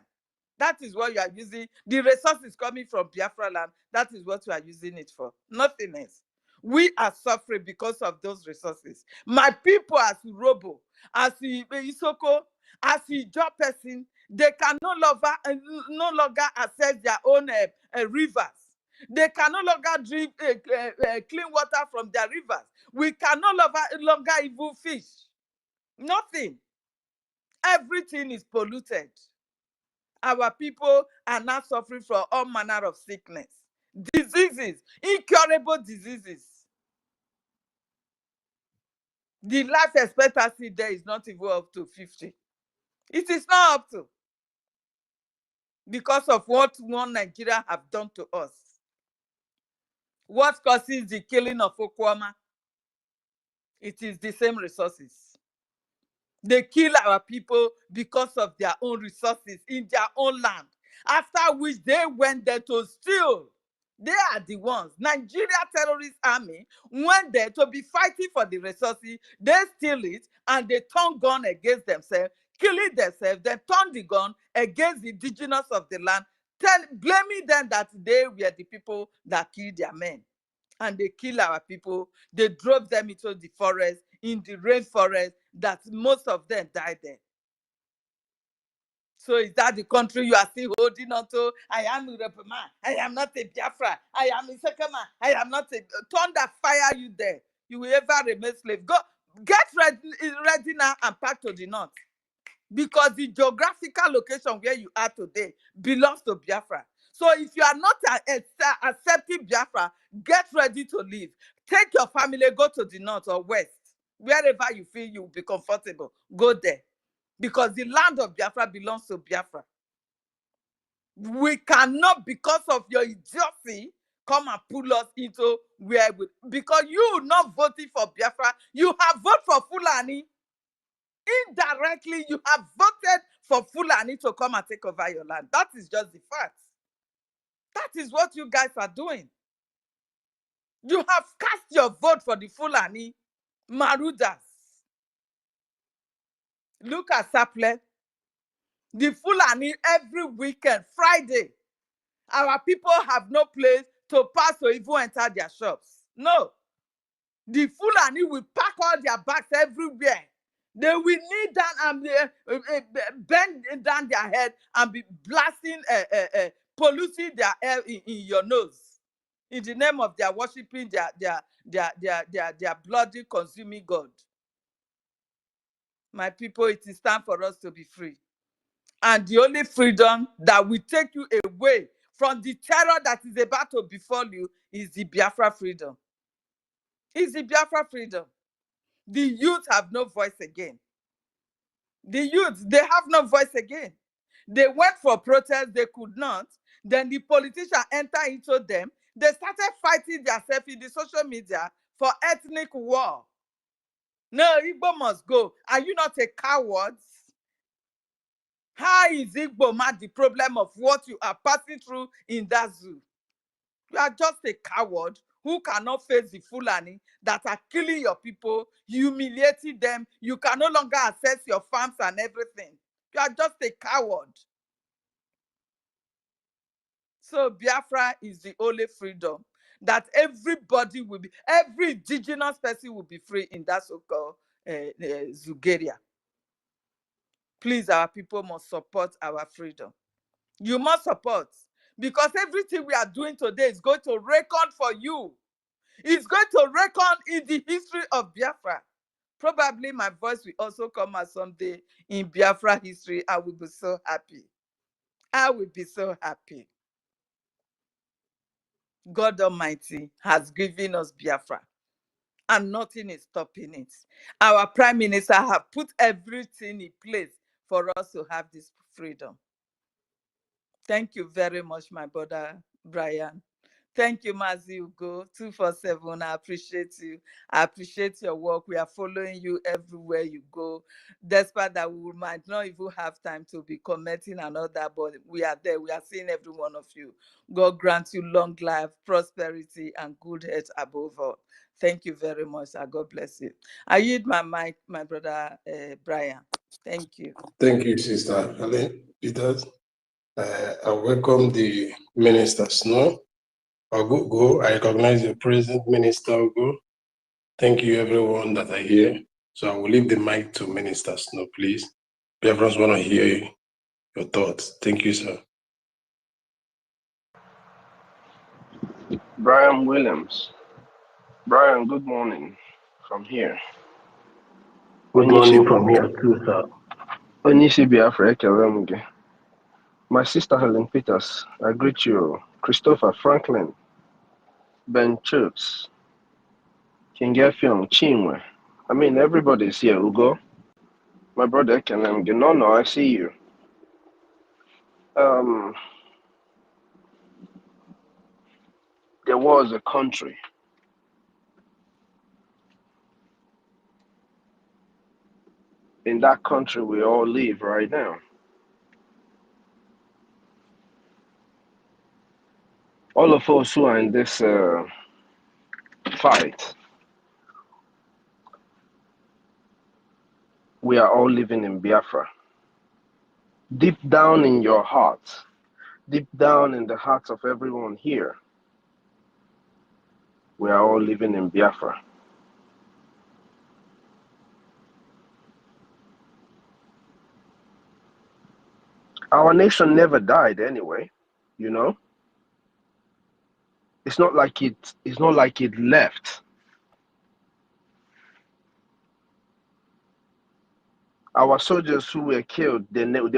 That is what you are using. The resources coming from Biafra land, that is what you are using it for. Nothing else. We are suffering because of those resources. My people as Robo, as Isoko, as job person, they can no longer access their own rivers. They can no longer drink clean water from their rivers. We can no longer even fish. Nothing. Everything is polluted. Our people are now suffering from all manner of sickness, diseases, incurable diseases. The life expectancy there is not even up to 50. It is not up to. Because of what one Nigeria have done to us. What causes the killing of Okwama? It is the same resources. They kill our people because of their own resources in their own land. After which they went there to steal. They are the ones. Nigeria terrorist army went there to be fighting for the resources. They steal it and they turn gun against themselves, killing themselves, then turn the gun against the indigenous of the land, blaming them that they were the people that killed their men. And they kill our people. They drove them into the forest, in the rainforest, that most of them died there. So is that the country you are still holding on to? I am a rebel man. I am not a Biafra. I am a second man. I am not a thunder fire you there. You will ever remain slave. Go get ready now and pack to the north. Because the geographical location where you are today belongs to Biafra. So if you are not accepting Biafra, get ready to leave. Take your family, go to the north or west. Wherever you feel you will be comfortable, go there. Because the land of Biafra belongs to Biafra. We cannot, because of your idiocy, come and pull us into where because you not voting for Biafra, you have voted for Fulani. Indirectly, you have voted for Fulani to come and take over your land. That is just the fact. That is what you guys are doing. You have cast your vote for the Fulani Marudas. Look at Saple. The Fulani every weekend, Friday, our people have no place to pass or even enter their shops. No. The Fulani will pack all their bags everywhere. They will kneel down and bend down their head and be blasting, polluting their air in your nose. In the name of their worshiping their bloody consuming God. My people, it is time for us to be free. And the only freedom that will take you away from the terror that is about to befall you is the Biafra freedom. It's the Biafra freedom. The youth have no voice again. The youth, they have no voice again. They went for protest, they could not. Then the politician entered into them. They started fighting themselves in the social media for ethnic war. No, Igbo must go. Are you not a coward? How is Igbo mad the problem of what you are passing through in that zoo? You are just a coward who cannot face the Fulani that are killing your people, humiliating them. You can no longer access your farms and everything. You are just a coward. So Biafra is the only freedom that everybody will be, every indigenous person will be free in that so-called Zugeria. Please, our people must support our freedom. You must support. Because everything we are doing today is going to reckon for you. It's going to reckon in the history of Biafra. Probably my voice will also come out someday in Biafra history. I will be so happy. I will be so happy. God Almighty has given us Biafra, and nothing is stopping it. Our Prime Minister have put everything in place for us to have this freedom. Thank you very much, my brother Brian. Thank you, Mazi Ugo, 247. I appreciate you. I appreciate your work. We are following you everywhere you go. Despite that, we might not even have time to be commenting and all that, but we are there. We are seeing every one of you. God grant you long life, prosperity, and good health above all. Thank you very much. And God bless you. I yield my mic, my brother Brian. Thank you. Thank you, Sister Helen Peters. I welcome the ministers. No, Ogogo, I recognize the present Minister Ogo. Thank you, everyone that are here. So I will leave the mic to ministers. No, please. Everyone's want to hear your thoughts. Thank you, sir. Brian Williams. Brian, good morning from here. Good morning from here too, sir. Onyeisi Biafra ekele m gị. My sister Helen Peters, I greet you. Christopher Franklin, Ben Chooks, King Effiong, Chinwe. I mean, everybody's here. Ugo, my brother ekele m gị. No, I see you. There was a country. In that country we all live right now. All of us who are in this fight, we are all living in Biafra. Deep down in your heart, deep down in the hearts of everyone here, we are all living in Biafra. Our nation never died anyway, you know. It's not like it left. Our soldiers who were killed, their memories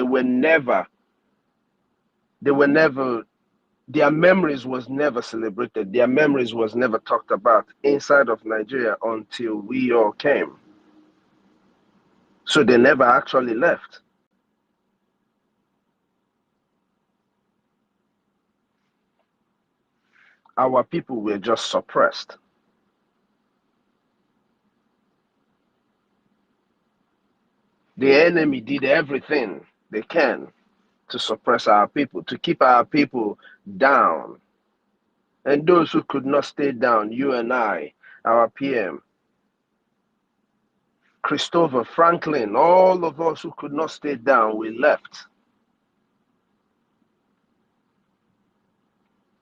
was never celebrated. Their memories was never talked about inside of Nigeria until we all came. So they never actually left. Our people were just suppressed. The enemy did everything they can to suppress our people, to keep our people down. And those who could not stay down, you and I, our PM, Christopher Franklin, all of us who could not stay down, we left.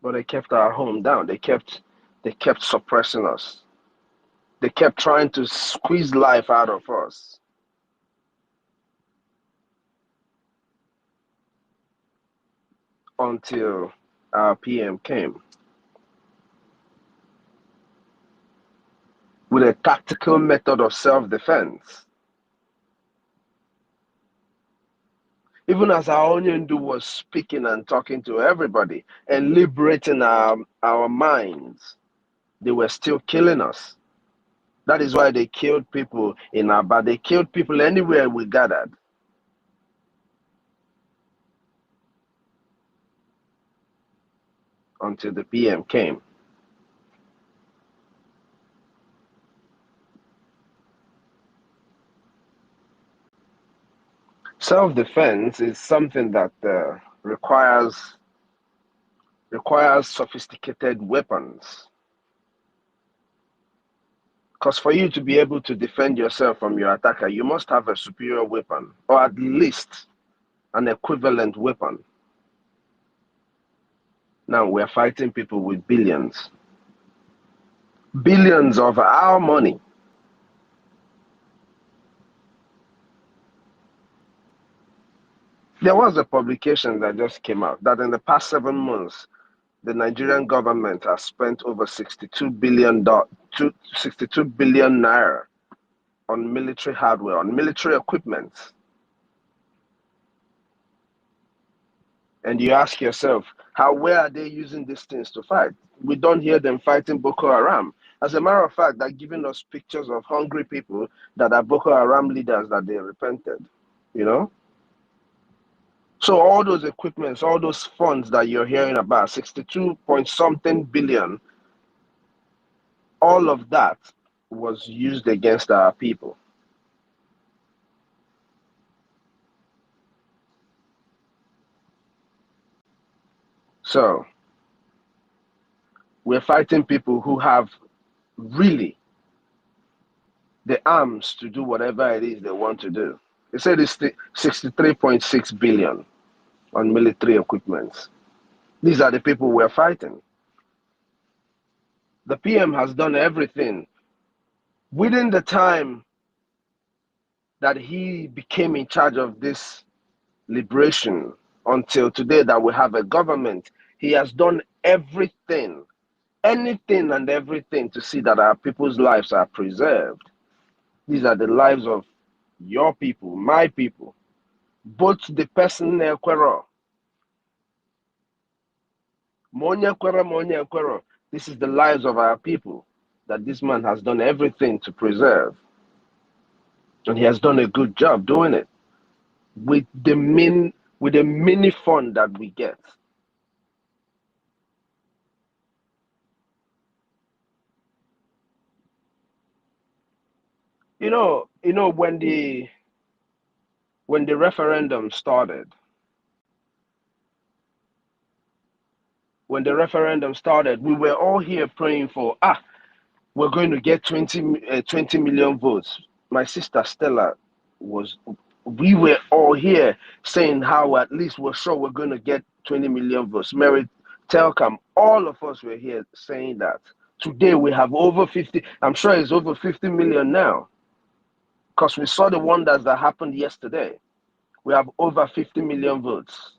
But they kept our home down. They kept suppressing us. They kept trying to squeeze life out of us. Until our PM came with a tactical method of self-defense. Even as our Onyendu was speaking and talking to everybody and liberating our minds, they were still killing us. That is why they killed people in Aba. They killed people anywhere we gathered. Until the PM came. Self-defense is something that requires sophisticated weapons. Because for you to be able to defend yourself from your attacker, you must have a superior weapon, or at least an equivalent weapon. Now we're fighting people with billions. Billions of our money. There was a publication that just came out that in the past 7 months, the Nigerian government has spent over 62 billion naira on military hardware, on military equipment. And you ask yourself, where are they using these things to fight? We don't hear them fighting Boko Haram. As a matter of fact, they're giving us pictures of hungry people that are Boko Haram leaders that they repented, you know? So all those equipments, all those funds that you're hearing about, 62 point something billion, all of that was used against our people. So we're fighting people who have really the arms to do whatever it is they want to do. They said it's 63.6 billion on military equipment. These are the people we're fighting. The PM has done everything within the time that he became in charge of this liberation until today that we have a government. He has done everything, anything and everything to see that our people's lives are preserved. These are the lives of your people, my people. Both the person Ekwero, Monya Ekwero, this is the lives of our people that this man has done everything to preserve. And he has done a good job doing it with the mini fund that we get. You know, when the referendum started, we were all here praying for, we're going to get 20 million votes. My sister Stella we were all here saying how at least we're sure we're going to get 20 million votes. Mary Telcom, all of us were here saying that. Today we have over 50, I'm sure it's over 50 million now, because we saw the wonders that happened yesterday. We have over 50 million votes.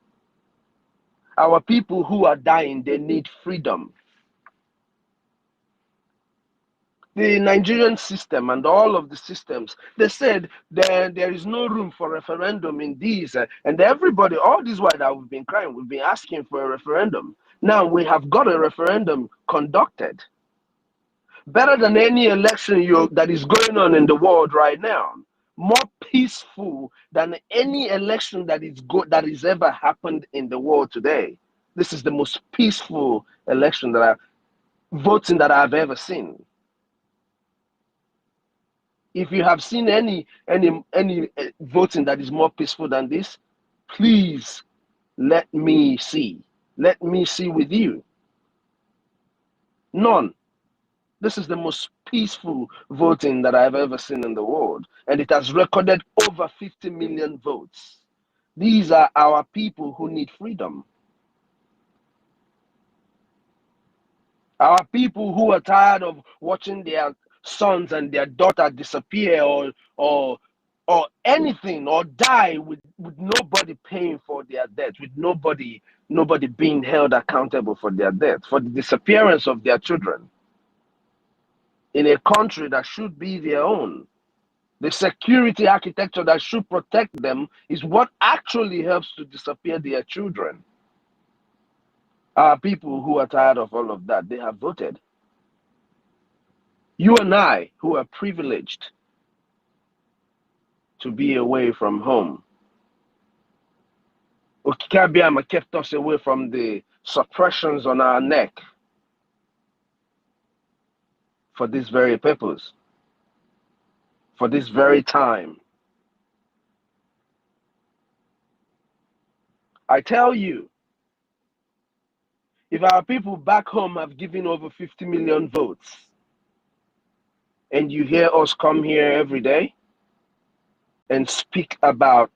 Our people who are dying, they need freedom. The Nigerian system and all of the systems, they said there is no room for referendum in these. And everybody, all this while that we've been crying, we've been asking for a referendum. Now we have got a referendum conducted. Better than any election that is going on in the world right now. More peaceful than any election that is ever happened in the world today. This is the most peaceful election voting that I've ever seen. If you have seen any voting that is more peaceful than this, please let me see. Let me see with you. None. This is the most peaceful voting that I've ever seen in the world, and it has recorded over 50 million votes. These are our people who need freedom. Our people who are tired of watching their sons and their daughter disappear or anything, or die with nobody paying for their death, with nobody being held accountable for their death, for the disappearance of their children in a country that should be their own. The security architecture that should protect them is what actually helps to disappear their children. Our people who are tired of all of that, they have voted. You and I, who are privileged to be away from home, Okikabiama kept us away from the suppressions on our neck for this very purpose, for this very time. I tell you, if our people back home have given over 50 million votes, and you hear us come here every day and speak about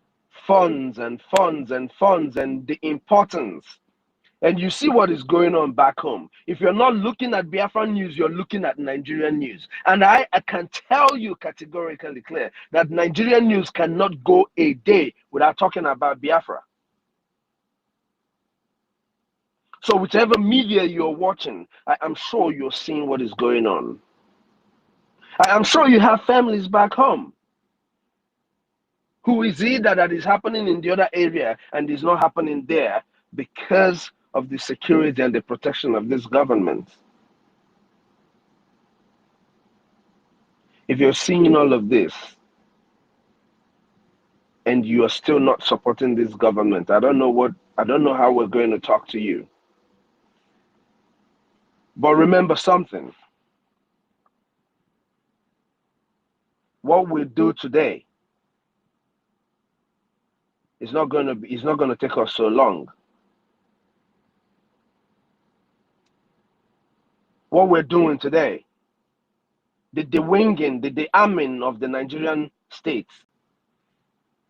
funds and funds and funds and the importance, and you see what is going on back home. If you're not looking at Biafran news, you're looking at Nigerian news. And I can tell you categorically clear that Nigerian news cannot go a day without talking about Biafra. So whichever media you're watching, I am sure you're seeing what is going on. I am sure you have families back home. Who is it that is happening in the other area and is not happening there because of the security and the protection of this government? If you're seeing all of this, and you are still not supporting this government, I don't know how we're going to talk to you. But remember something. What we do today is not going to take us so long. What we're doing today, the dewinging, the dearming of the Nigerian states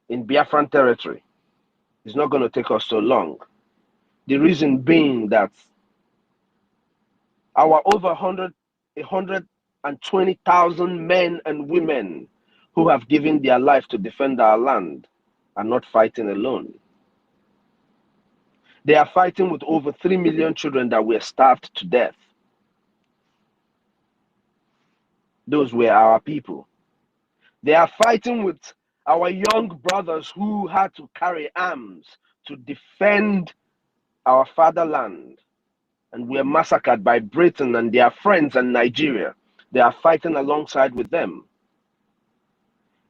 in Biafran territory is not going to take us so long. The reason being that our over 120,000 men and women who have given their life to defend our land are not fighting alone. They are fighting with over 3 million children that were starved to death. Those were our people. They are fighting with our young brothers who had to carry arms to defend our fatherland and were massacred by Britain and their friends in Nigeria. They are fighting alongside with them.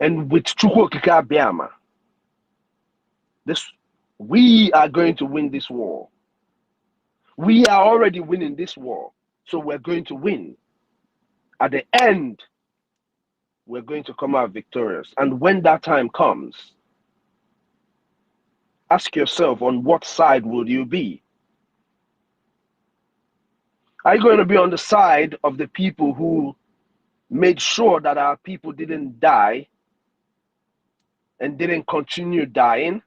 And with Chukwu Okike Abiama, we are going to win this war. We are already winning this war, so we're going to win. At the end, we're going to come out victorious. And when that time comes, ask yourself, on what side will you be? Are you going to be on the side of the people who made sure that our people didn't die and didn't continue dying,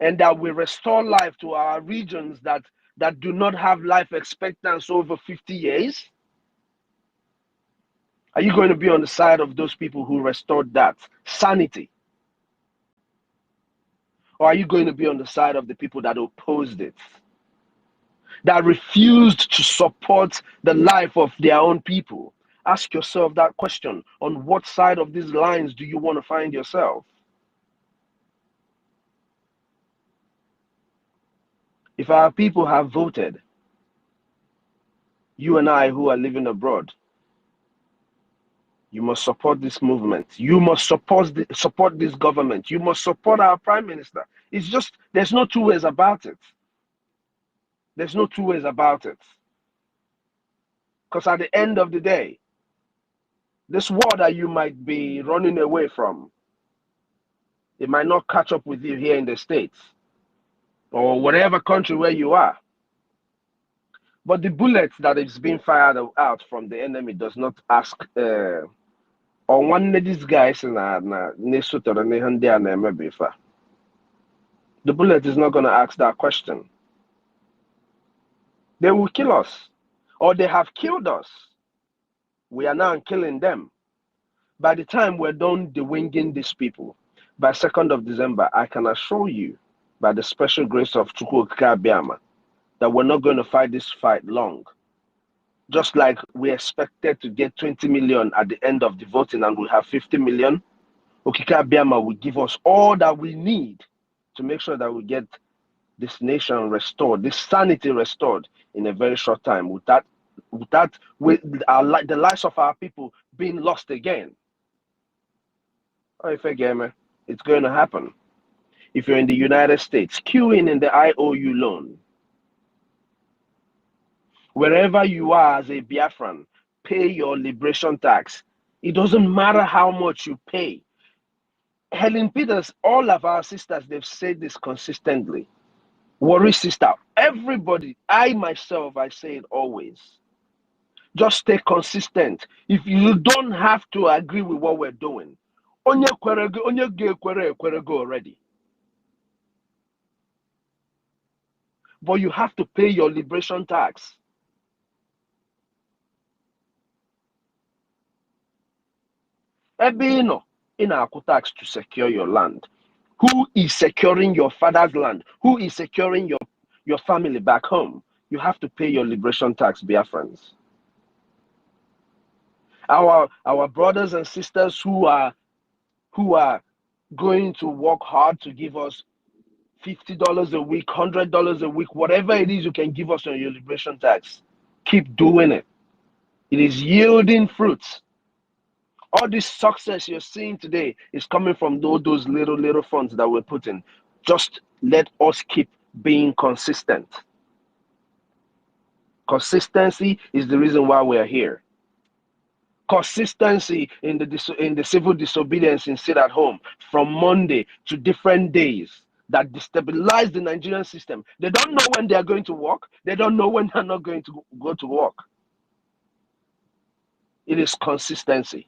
and that we restore life to our regions that do not have life expectancy over 50 years? Are you going to be on the side of those people who restored that sanity? Or are you going to be on the side of the people that opposed it, that refused to support the life of their own people? Ask yourself that question. On what side of these lines do you want to find yourself? If our people have voted, you and I who are living abroad, you must support this movement. You must support this government. You must support our prime minister. It's just, there's no two ways about it. There's no two ways about it. Because at the end of the day, this war that you might be running away from, it might not catch up with you here in the States or whatever country where you are. But the bullets that is being fired out from the enemy does not ask, on one of these guys, the bullet is not going to ask that question. They will kill us, or they have killed us. We are now killing them. By the time we're done dewinging these people, by 2nd of December, I can assure you, by the special grace of Chukwu Okike Abiama, that we're not going to fight this fight long. Just like we expected to get 20 million at the end of the voting and we have 50 million, Okike Abiama will give us all that we need to make sure that we get this nation restored, this sanity restored in a very short time, with the lives of our people being lost again. It's going to happen. If you're in the United States, queuing in the IOU loan, wherever you are as a Biafran, pay your liberation tax. It doesn't matter how much you pay. Helen Peters, all of our sisters, they've said this consistently. Worry sister, everybody, I myself, I say it always. Just stay consistent. If you don't have to agree with what we're doing, onye go already. But you have to pay your liberation tax. In tax to secure your land. Who is securing your father's land? Who is securing your family back home? You have to pay your liberation tax, Biafrans. Our brothers and sisters who are going to work hard to give us $50 a week, $100 a week, whatever it is you can give us on your liberation tax, keep doing it. It is yielding fruits. All this success you're seeing today is coming from all those little funds that we're putting. Just let us keep being consistent. Consistency is the reason why we're here. Consistency in the civil disobedience in sit at home from Monday to different days that destabilize the Nigerian system. They don't know when they are going to work. They don't know when they're not going to go to work. It is consistency.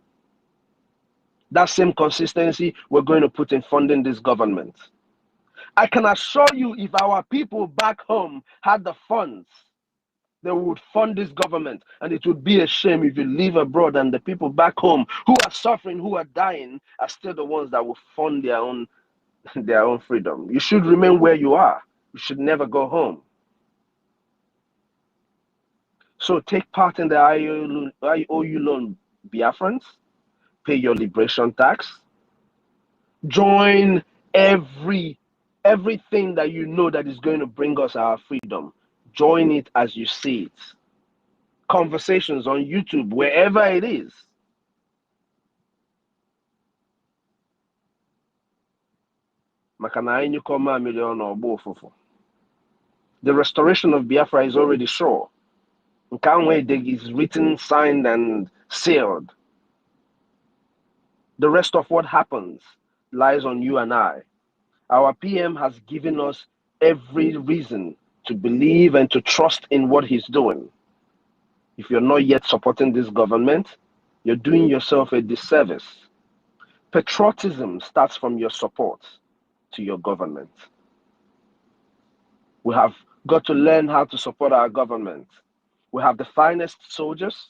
That same consistency we're going to put in funding this government. I can assure you, if our people back home had the funds, they would fund this government, and it would be a shame if you live abroad and the people back home who are suffering, who are dying, are still the ones that will fund their own freedom. You should remain where you are. You should never go home. So take part in the IOU loan, Biafrans. Pay your liberation tax. Join everything that you know that is going to bring us our freedom. Join it as you see it. Conversations on YouTube, wherever it is. The restoration of Biafra is already sure. Nkanwe is written, signed, and sealed. The rest of what happens lies on you and I. Our PM has given us every reason to believe and to trust in what he's doing. If you're not yet supporting this government, you're doing yourself a disservice. Patriotism starts from your support to your government. We have got to learn how to support our government. We have the finest soldiers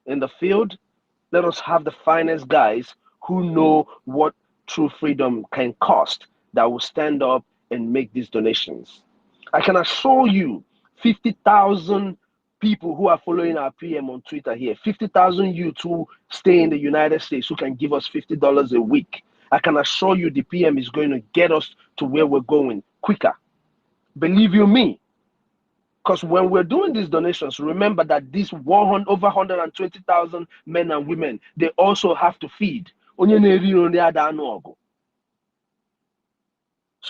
in the field. Let us have the finest guys who know what true freedom can cost, that will stand up and make these donations. I can assure you, 50,000 people who are following our PM on Twitter here, 50,000 youths who stay in the United States who can give us $50 a week. I can assure you the PM is going to get us to where we're going quicker. Believe you me. Because when we're doing these donations, remember that these over 120,000 men and women, they also have to feed. So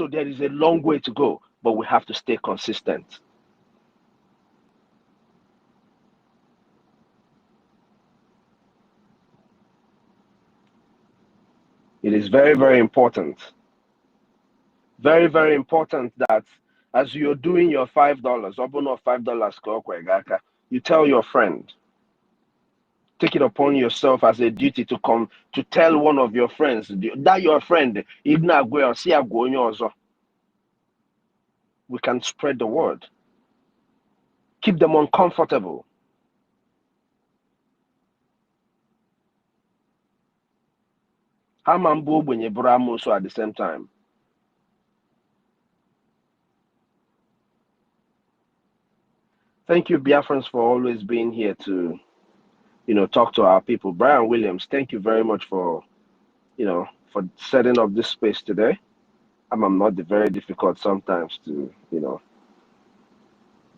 there is a long way to go, but we have to stay consistent. It is very, very important. Very, very important that as you're doing your $5, open up $5, you tell your friend. Take it upon yourself as a duty to come to tell one of your friends that your friend, we can spread the word. Keep them uncomfortable. At the same time. Thank you, Biafrans, for always being here to, talk to our people. Brian Williams, thank you very much for, for setting up this space today. I'm not very difficult sometimes to,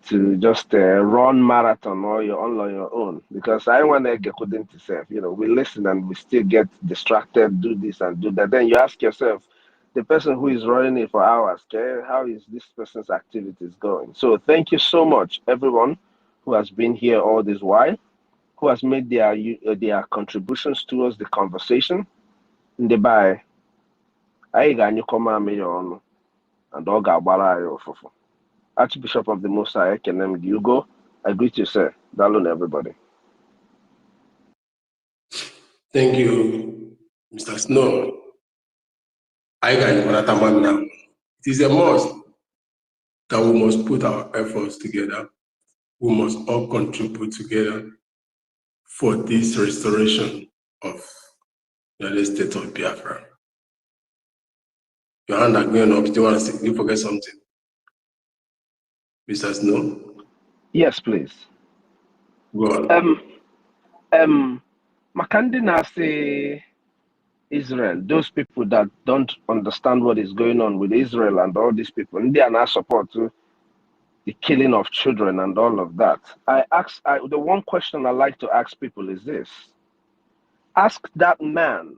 to just run marathon or you're on your own, because I want to get into self. We listen and we still get distracted, do this and do that. Then you ask yourself, the person who is running it for hours, okay, how is this person's activities going? So thank you so much, everyone who has been here all this while, who has made their contributions towards the conversation. In the by, I got you come on and all got ofofo. Archbishop of the Most High, Kenem Hugo, I greet you, sir. Dalun, everybody. Thank you, Mr. Snow. I got you now. It is a must that we must put our efforts together. We must all contribute together for this restoration of the United States of Biafra. Your hand again up. Do you want to say, you forget something? Mr. Snow? Yes, please. Go on. Makandina say Israel, those people that don't understand what is going on with Israel and all these people, and they are not support to the killing of children and all of that. The one question I like to ask people is this: Ask that man,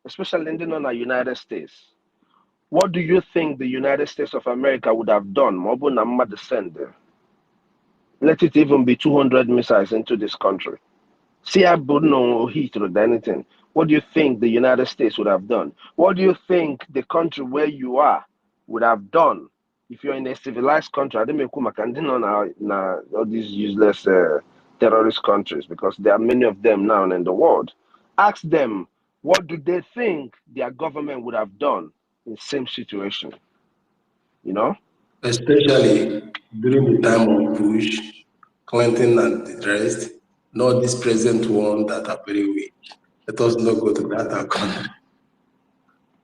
especially in the United States, what do you think the United States of America would have done? Mobu Namma descend. Let it even be 200 missiles into this country. See, I wouldn't know heat or anything. What do you think the United States would have done? What do you think the country where you are would have done if you're in a civilized country? I didn't know all these useless terrorist countries, because there are many of them now in the world. Ask them, what do they think their government would have done in the same situation? You know? Especially during the time of Bush, Clinton, and the rest, not this present one that are very weak. Let us not go to that account.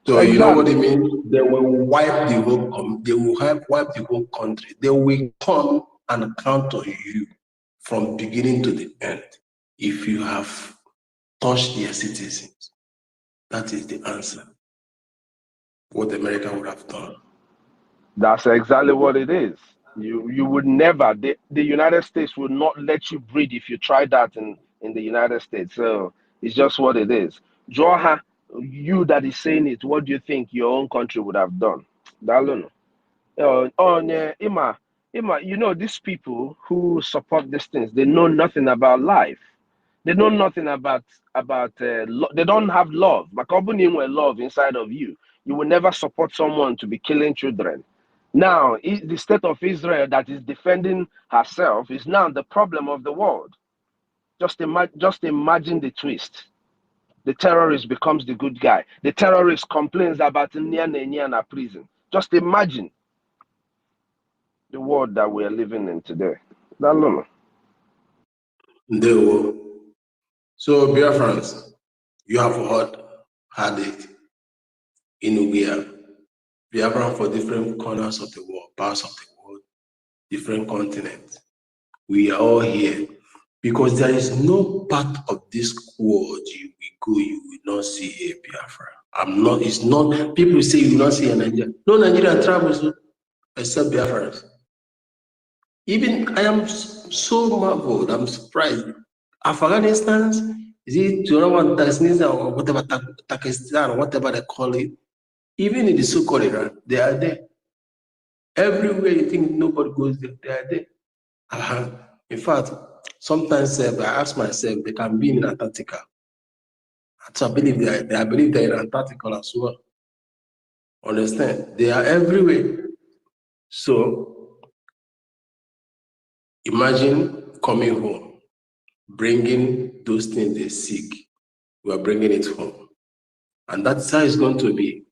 So you know what it means? They will wipe the whole. They will wipe the whole country. They will come and count on you from beginning to the end. If you have touched their citizens, that is the answer. What America would have done. That's exactly what it is. You would never, the United States would not let you breathe if you try that in the United States. So it's just what it is. Joha, you that is saying it, what do you think your own country would have done? Dalun. Ima, you know, these people who support these things, they know nothing about life. They know nothing about they don't have love. Love inside of you. You will never support someone to be killing children. Now, the state of Israel that is defending herself is now the problem of the world. Just imagine the twist. The terrorist becomes the good guy. The terrorist complains about Nyana prison. Just imagine the world that we are living in today. So, dear friends, you have had it in Biafra for different corners of the world, parts of the world, different continents. We are all here because there is no part of this world you will go, you will not see a Biafra. It's not, people say you will not see a Nigerian. No Nigerian travels except Biafrans. Even I am so marveled, I'm surprised. Afghanistan, is it Tanzania or whatever, Pakistan or whatever they call it, even in the so-called Iran, they are there. Everywhere you think nobody goes there, they are there. In fact, sometimes I ask myself, they can be in Antarctica. So I believe I believe they're in Antarctica as well. Understand? They are everywhere. So imagine coming home, bringing those things they seek. We are bringing it home. And that's how it's going to be.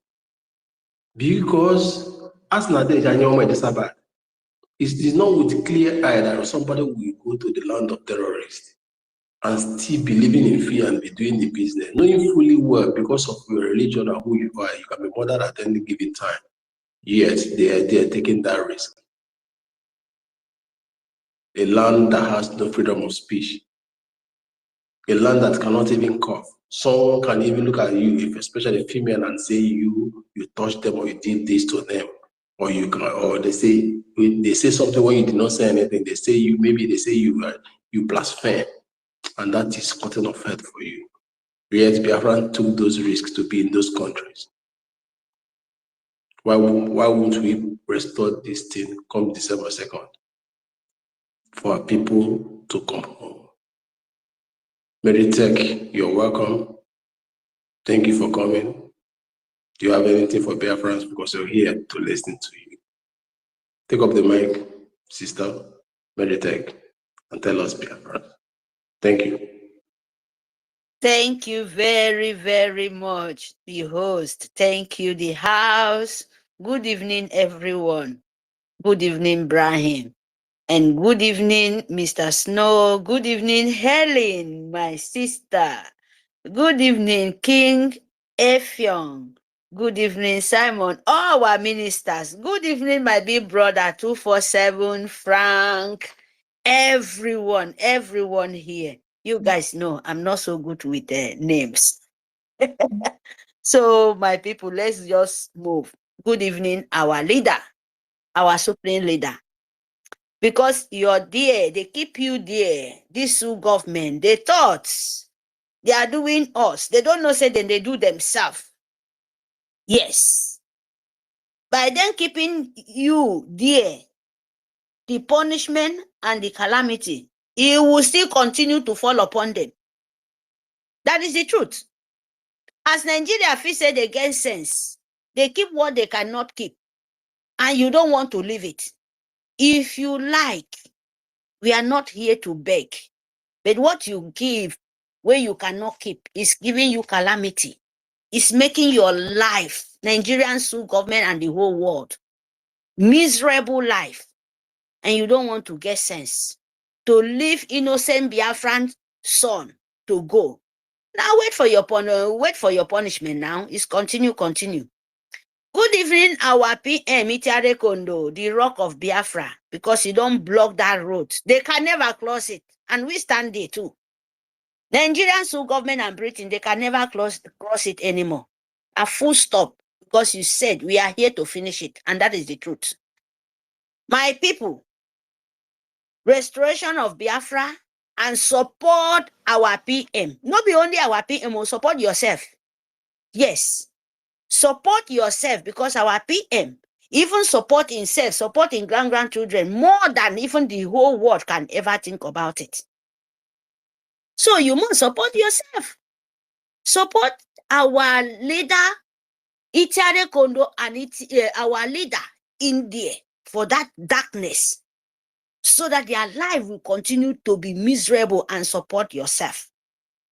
Because as Nadej and the Sabbath, it's not with clear eye that somebody will go to the land of terrorists and still believing in fear and be doing the business, knowing fully well because of your religion or who you are, you can be murdered at any given time. Yet they are taking that risk. A land that has no freedom of speech, a land that cannot even cough. Someone can even look at you, if especially a female, and say you touched them or you did this to them, or you can, or they say something when you did not say anything. They say you blaspheme, and that is cutting off head for you. Yet Biafran took those risks to be in those countries. Why won't we restore this thing come December 2nd for our people to come home? Meditech, you're welcome. Thank you for coming. Do you have anything for Biafrans? Because you're here to listen to you. Take up the mic, sister Meditech, and tell us Biafrans. Thank you. Thank you very, very much, the host. Thank you, the house. Good evening, everyone. Good evening, Brahim. And good evening, Mr. Snow. Good evening, Helen, my sister. Good evening, King Effiong. Good evening, Simon. All our ministers. Good evening, my big brother, 247, Frank. Everyone here. You guys know I'm not so good with names. So, my people, let's just move. Good evening, our leader, our supreme leader. Because you're there, they keep you there. This government, they thought They are doing us. They don't know, say then they do themselves. Yes. By then keeping you there, the punishment and the calamity, it will still continue to fall upon them. That is the truth. As Nigeria feel say they get sense, they keep what they cannot keep, and you don't want to leave it. If you like, we are not here to beg, but what you give where you cannot keep is giving you calamity. It's making your life, Nigerian government and the whole world, miserable life. And you don't want to get sense to leave innocent Biafran son to go. Now wait for your punishment. Now it's continue. Good evening, our PM Itiare Kondo, the rock of Biafra, because you don't block that road. They can never close it, and we stand there too. Nigerian government and Britain, they can never cross it anymore. A full stop, because you said we are here to finish it, and that is the truth. My people, restoration of Biafra and support our PM. Not be only our PM, will support yourself. Yes, support yourself, because our PM even support himself, supporting grandchildren more than even the whole world can ever think about it. So you must support yourself. Support our leader, Itiare Kondo, and our leader in there for that darkness, so that their life will continue to be miserable, and support yourself.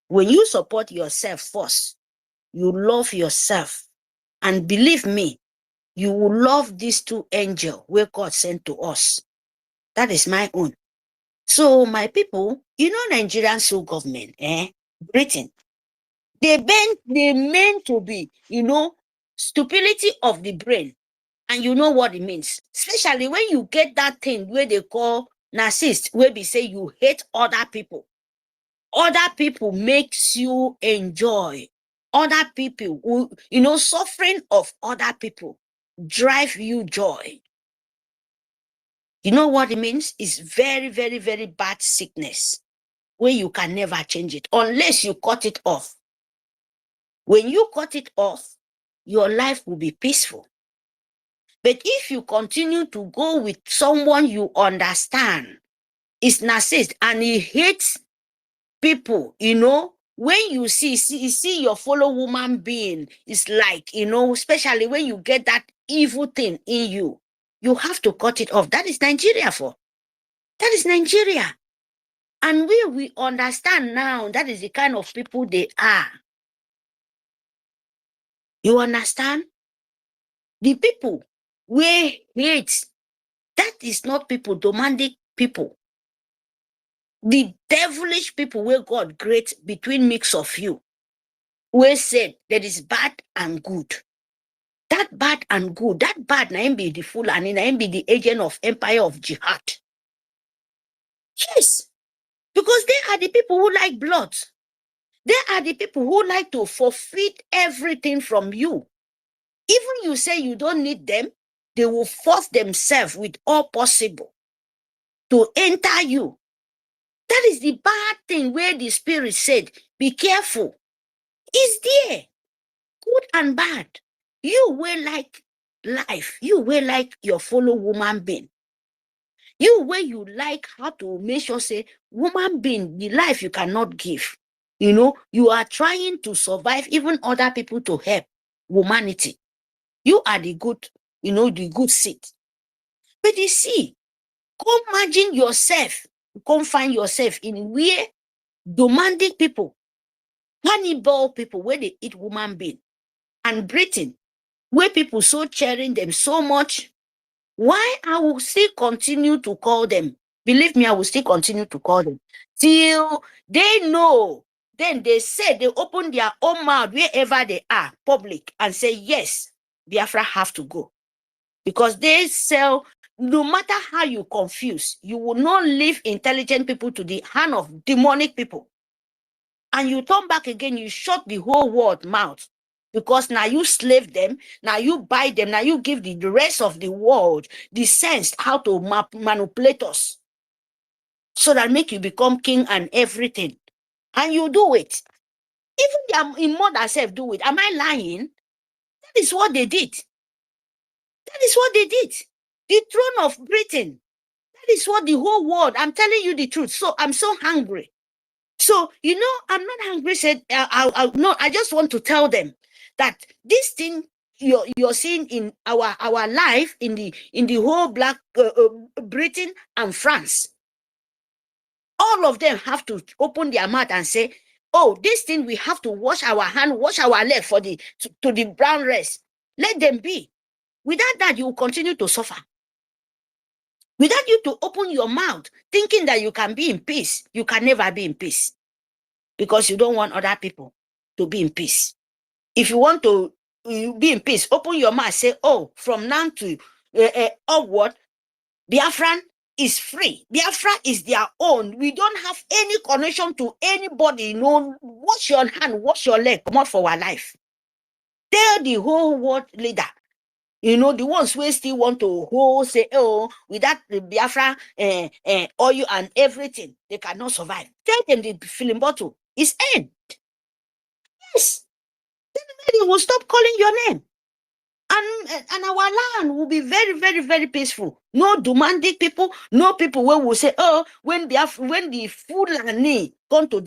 When you support yourself first, you love yourself. And believe me, you will love these two angels where God sent to us. That is my own. So my people, you know, Nigerian government, Britain, they meant to be, you know, stupidity of the brain. And you know what it means. Especially when you get that thing where they call narcissist, where they say you hate other people. Other people makes you enjoy. Other people, who, you know, suffering of other people drive you joy. You know what it means? It's very, very, very bad sickness where you can never change it unless you cut it off. When you cut it off, your life will be peaceful. But if you continue to go with someone you understand is narcissist and he hates people, you know, when you see your fellow woman being, it's like, you know, especially when you get that evil thing in you, you have to cut it off. That is Nigeria for. That is Nigeria. And we understand now that is the kind of people they are. You understand? The people we hate, that is not people, demanding people. The devilish people where God creates between mix of you, where said there is bad and good. That bad and good, that bad na be the fool and na be the agent of empire of jihad. Yes, because they are the people who like blood. They are the people who like to forfeit everything from you. Even you say you don't need them, they will force themselves with all possible to enter you. That is the bad thing where the spirit said, be careful. It's there, good and bad. You will like life. You will like your fellow woman being. You will you like how to make sure say woman being, the life you cannot give. You know, you are trying to survive even other people to help humanity. You are the good, you know, the good seed. But you see, come imagine yourself, come find yourself in where demanding people, cannibal people, where they eat woman being, and Britain, where people so cheering them so much. Why I will still continue to call them? Believe me, I will still continue to call them till they know. Then they say they open their own mouth wherever they are, public, and say, yes, Biafra have to go. Because they sell, no matter how you confuse, you will not leave intelligent people to the hand of demonic people. And you turn back again, you shut the whole world mouth. Because now you slave them, now you buy them, now you give the rest of the world the sense how to manipulate us. So that make you become king and everything. And you do it. Even their mother self do it. Am I lying? That is what they did. That is what they did. The throne of Britain. That is what the whole world. I'm telling you the truth. So I'm so hungry. So, I'm not hungry. Said, no, I just want to tell them that this thing you're seeing in our life in the whole Black Britain and France, all of them have to open their mouth and say, oh, this thing we have to wash our hand, wash our leg for to the brown race. Let them be. Without that, you will continue to suffer. Without you to open your mouth, thinking that you can be in peace, you can never be in peace. Because you don't want other people to be in peace. If you want to be in peace, open your mouth, say, oh, from now to upward, Biafran is free. Biafra is their own. We don't have any connection to anybody. Wash your hand, wash your leg, come out for our life. Tell the whole world leader, the ones who still want to say, oh, without the Biafra oil and everything, they cannot survive. Tell them the filling bottle is end. Yes. Then they will stop calling your name. And our land will be very, very, very peaceful. No demanding people, no people where will say, oh, when the Fulani going to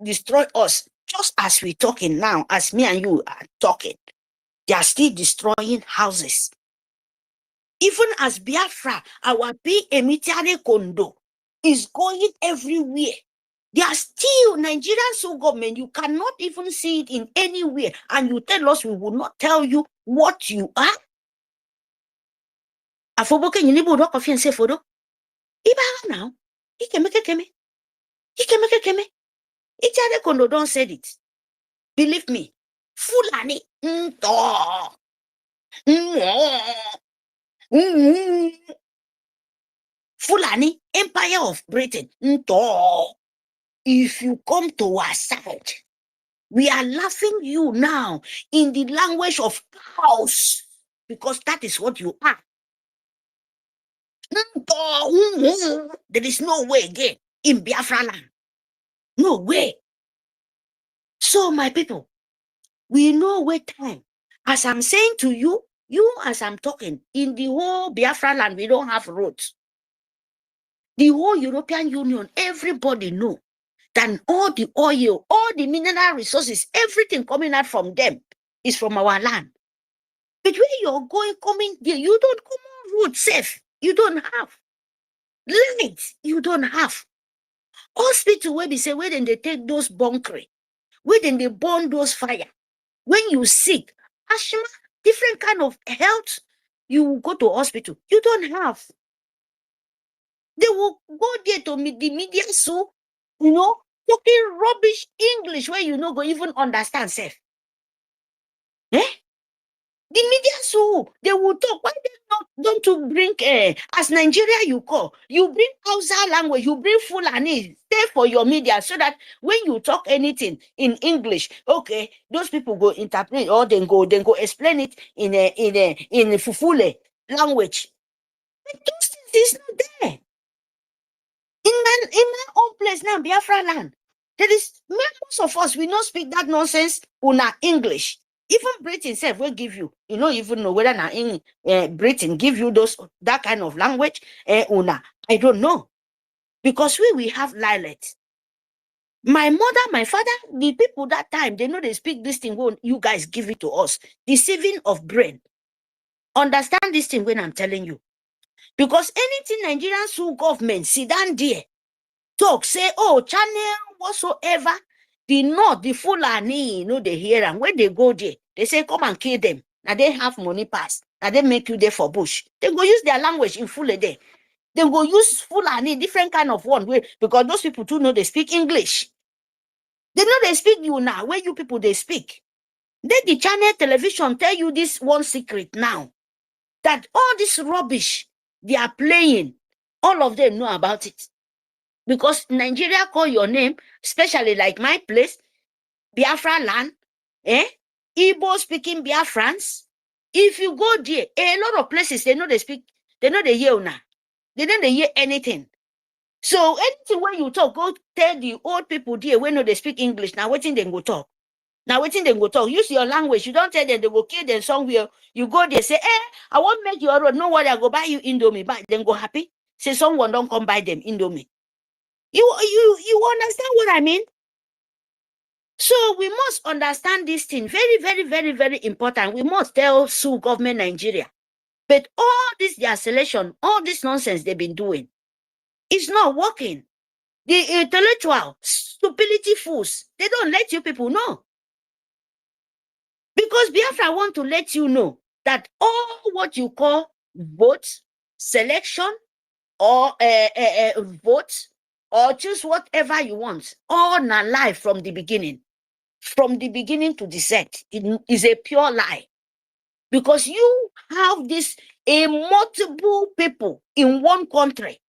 destroy us, just as we're talking now, as me and you are talking, they are still destroying houses. Even as Biafra, our military condo is going everywhere. They are still Nigerian so government. You cannot even see it in anywhere. And you tell us we will not tell you what you are. Afoboke yinibu do coffee and say photo. Iba now. Ikeme. Itare kondo don't said it. Believe me. Fulani. Fulani, Empire of Britain. If you come to our side, we are laughing you now in the language of cows, because that is what you are. There is no way again in Biafra land. No way. So, my people, we know what time. As I'm saying to you, as I'm talking, in the whole Biafra land, we don't have roads. The whole European Union, everybody know that all the oil, all the mineral resources, everything coming out from them is from our land. But when you're coming there, you don't come on road safe. You don't have. Light, you don't have. Hospital where they say, where then they take those bunkering, where then they burn those fire. When you sick, asthma, different kind of health, you go to hospital. You don't have. They will go there to meet the media, so, talking rubbish English where you go even understand safe. The media, so they will talk. Why they don't to bring as Nigeria you bring Hausa language, you bring Fulani, stay for your media, so that when you talk anything in English, okay, those people go interpret or then go explain it in Fufule language. But those things is not there. In my own place now, Biafra land, there is most of us, we don't speak that nonsense una English. Even Britain self will give you, even know whether now in Britain give you that kind of language, una. I don't know. Because we have lilet. My mother, my father, the people that time, they know they speak this thing when you guys give it to us. Deceiving of brain. Understand this thing when I'm telling you. Because anything Nigerian school government sit down there, talk, say, oh, channel whatsoever, the North, the Fulani, they hear and when they go there, they say, come and kill them. Now they have money pass. Now they make you there for bush. They go use their language in full there. They go use Fulani, different kind of one way, because those people too know they speak English. They know they speak you now, where you people they speak. Then the channel television tell you this one secret now, that all this rubbish they are playing, all of them know about it. Because Nigeria call your name, especially like my place, Biafra land, Igbo speaking Biafrans. If you go there, a lot of places they know they speak, they know they hear now. They don't hear anything. So anything when you talk, go tell the old people there when they speak English. Now waiting they go talk. Now, waiting they go talk. Use your language. You don't tell them they go kill them somewhere. You go there, say, I won't make your road. No worry, I go buy you Indomie. But then go happy. Say someone don't come buy them Indomie. You understand what I mean? So we must understand this thing. Very, very, very, very important. We must tell Sue government Nigeria. But all this, their selection, all this nonsense they've been doing, it's not working. The intellectual stupidity fools, they don't let you people know. Because Biafra want to let you know that all what you call vote, selection, or vote, or choose whatever you want, all not lie from the beginning. From the beginning to the set, it is a pure lie. Because you have this multiple people in one country,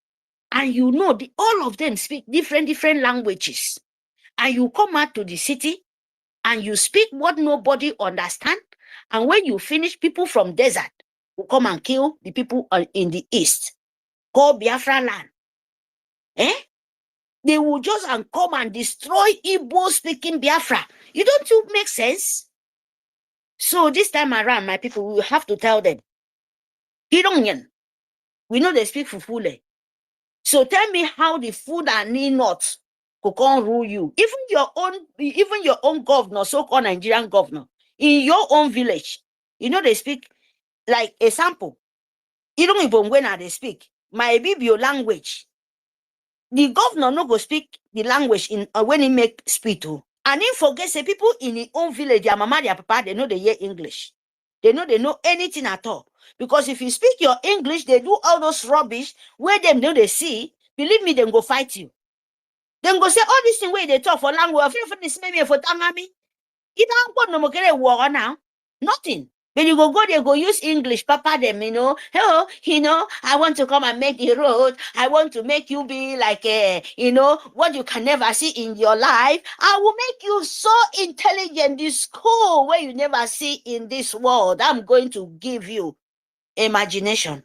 and you know all of them speak different languages. And you come out to the city, and you speak what nobody understand. And when you finish, people from desert will come and kill the people in the east, called Biafra land. They will just come and destroy Igbo speaking Biafra. You don't make sense? So this time around, my people, we will have to tell them, Hironyan, we know they speak Fufule. So tell me how the food and need not can rule you. Even your own governor, so-called Nigerian governor, in your own village, you know they speak like a sample. You don't even when they speak my EKID language. The governor no go speak the language in when he make speech to. And he forget say people in his own village, their mama, their papa, they know they hear English. They know anything at all. Because if you speak your English, they do all those rubbish where them know they see. Believe me, them go fight you. Then go say all this thing where they talk for language. For this maybe for tangami. It don't go no more war now. Nothing. When you go there, go use English, papa them, hello, I want to come and make the road. I want to make you be like, what you can never see in your life. I will make you so intelligent, this school where you never see in this world. I'm going to give you imagination.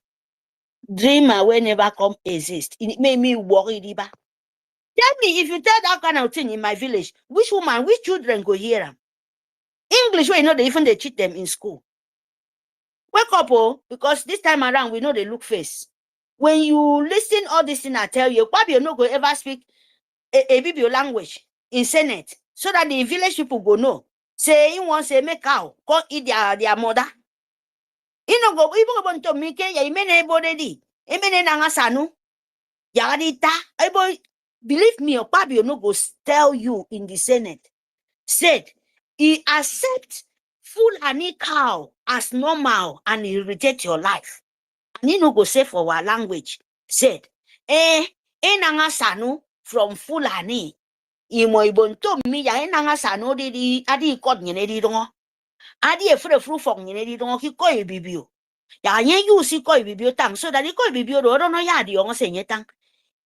Dreamer will never come exist. It made me worry. Tell me, if you tell that kind of thing in my village, which woman, which children go hear them? English, where they cheat them in school. Wake up, because this time around, we know they look face. When you listen all this thing I tell you, probably you're not going to ever speak a BBO language in Senate, so that the village people go know. Say, you want to say, make cow, go eat their mother. You know, go, people want to make it, you may anybody, you may nangasanu, yarita, believe me, or probably you're not going to tell you in the Senate, said, he accepts Fulani cow as normal and he reject your life. And he no go say for our language, said, nangasanu from Fulani. Imo ibonto mi ya nangasanu di adi ikod nyene di dongo. Adi efru fong nyene di dongo ki ko ibibio. Ya nye yu si ko ibibio tang so that ko ibibio do no ya di ongo se nyetang.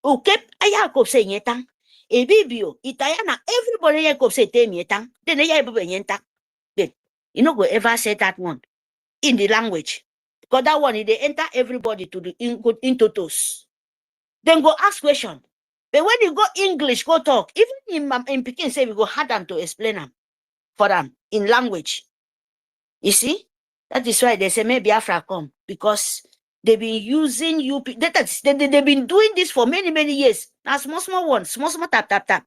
Ukep aya ko se nyetang. Ebibio itayana everybody ya ko se te nyetang. Then ya ibu nyetang. You no go ever say that one in the language. Because that one, they enter everybody to the into those. Then go ask question. But when you go English, go talk. Even in Peking, say we go hard them to explain them for them in language. You see? That is why they say maybe Biafra come. Because they've been using you. They've been doing this for many, many years. Now small ones, small tap.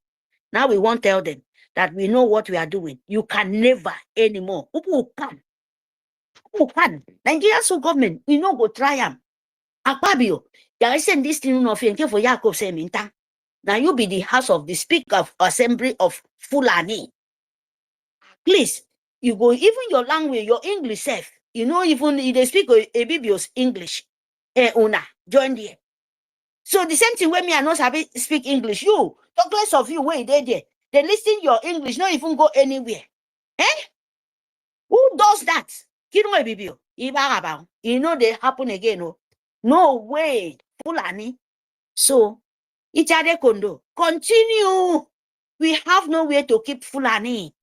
Now we won't tell them that we know what we are doing. You can never anymore. Who can? Nigerian government, we no go try them. Akpabio, there isn't this thing of you for Jacob Semintang. Now you be the house of the Speaker of Assembly of Fulani. Please, you go even your language, your English self. Even if they speak EKID's English. Una, join there. So the same thing when me and not speak English, you, talk less of you where they there. They listen your English, not even go anywhere. Who does that? EKID's EKID, they happen again. No way. Fulani. So, Ichade Kondo, continue. We have no way to keep Fulani.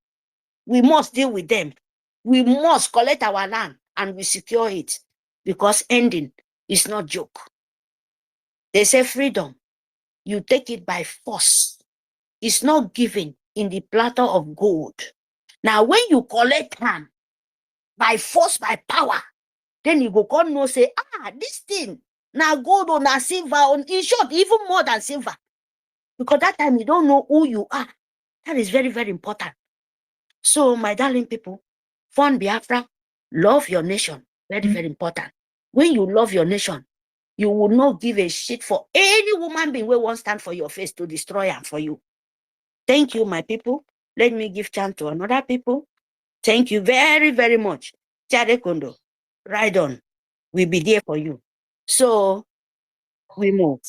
We must deal with them. We must collect our land and we secure it. Because ending is not joke. They say freedom. You take it by force. It's not given in the platter of gold. Now, when you collect hand by force, by power, then you go come no say, this thing, now gold or now silver, in short, even more than silver. Because that time you don't know who you are. That is very, very important. So, my darling people, fund Biafra, love your nation. Very, very important. When you love your nation, you will not give a shit for any woman being who won't stand for your face to destroy and for you. Thank you, my people. Let me give chance to another people. Thank you very, very much. Chade Kondo, ride on. We'll be there for you. So, we move.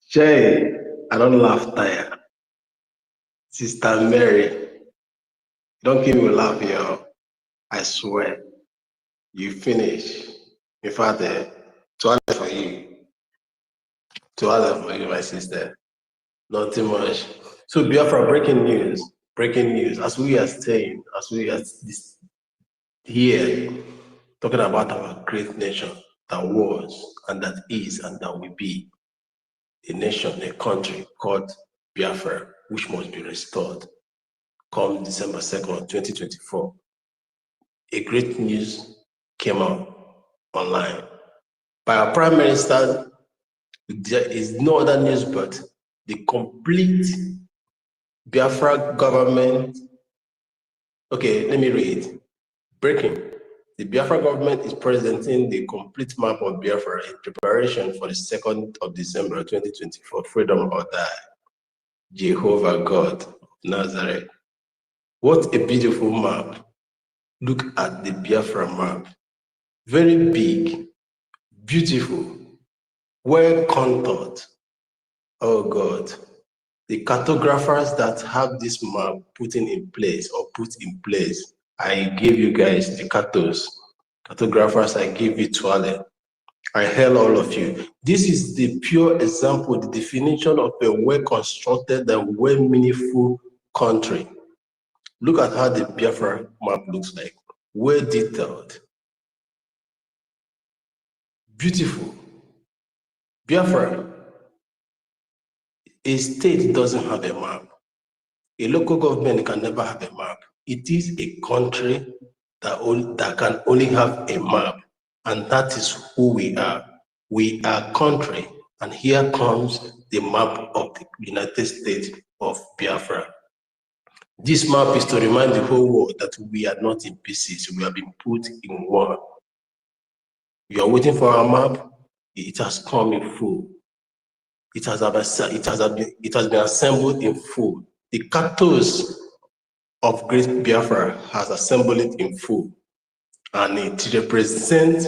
Jay, I don't laugh tire. Sister Mary, don't give me a laugh here. I swear, you finish. In fact, to all for you. To all for you, my sister. Nothing much. So Biafra, breaking news. As we are saying, as we are here, talking about our great nation that was and that is and that will be a nation, a country called Biafra, which must be restored come December 2nd, 2024. A great news came out online by our Prime Minister. There is no other news but the complete Biafra government. Okay, let me read. Breaking. The Biafra government is presenting the complete map of Biafra in preparation for the 2nd of December 2024, freedom or die. Jehovah God of Nazareth. What a beautiful map. Look at the Biafra map. Very big, beautiful, well contoured. Oh God. The cartographers that have this map put in place, I give you guys the cartographers, I give you Tuale. I hail all of you. This is the pure example, the definition of a well-constructed and well-meaningful country. Look at how the Biafra map looks like. Well detailed. Beautiful. Biafra, a state doesn't have a map. A local government can never have a map. It is a country that can only have a map, and that is who we are. We are country, and here comes the map of the United States of Biafra. This map is to remind the whole world that we are not in pieces, we have been put in one. You are waiting for our map, it has come in full. It has been assembled in full. The cartos of Great Biafra has assembled it in full, and it represents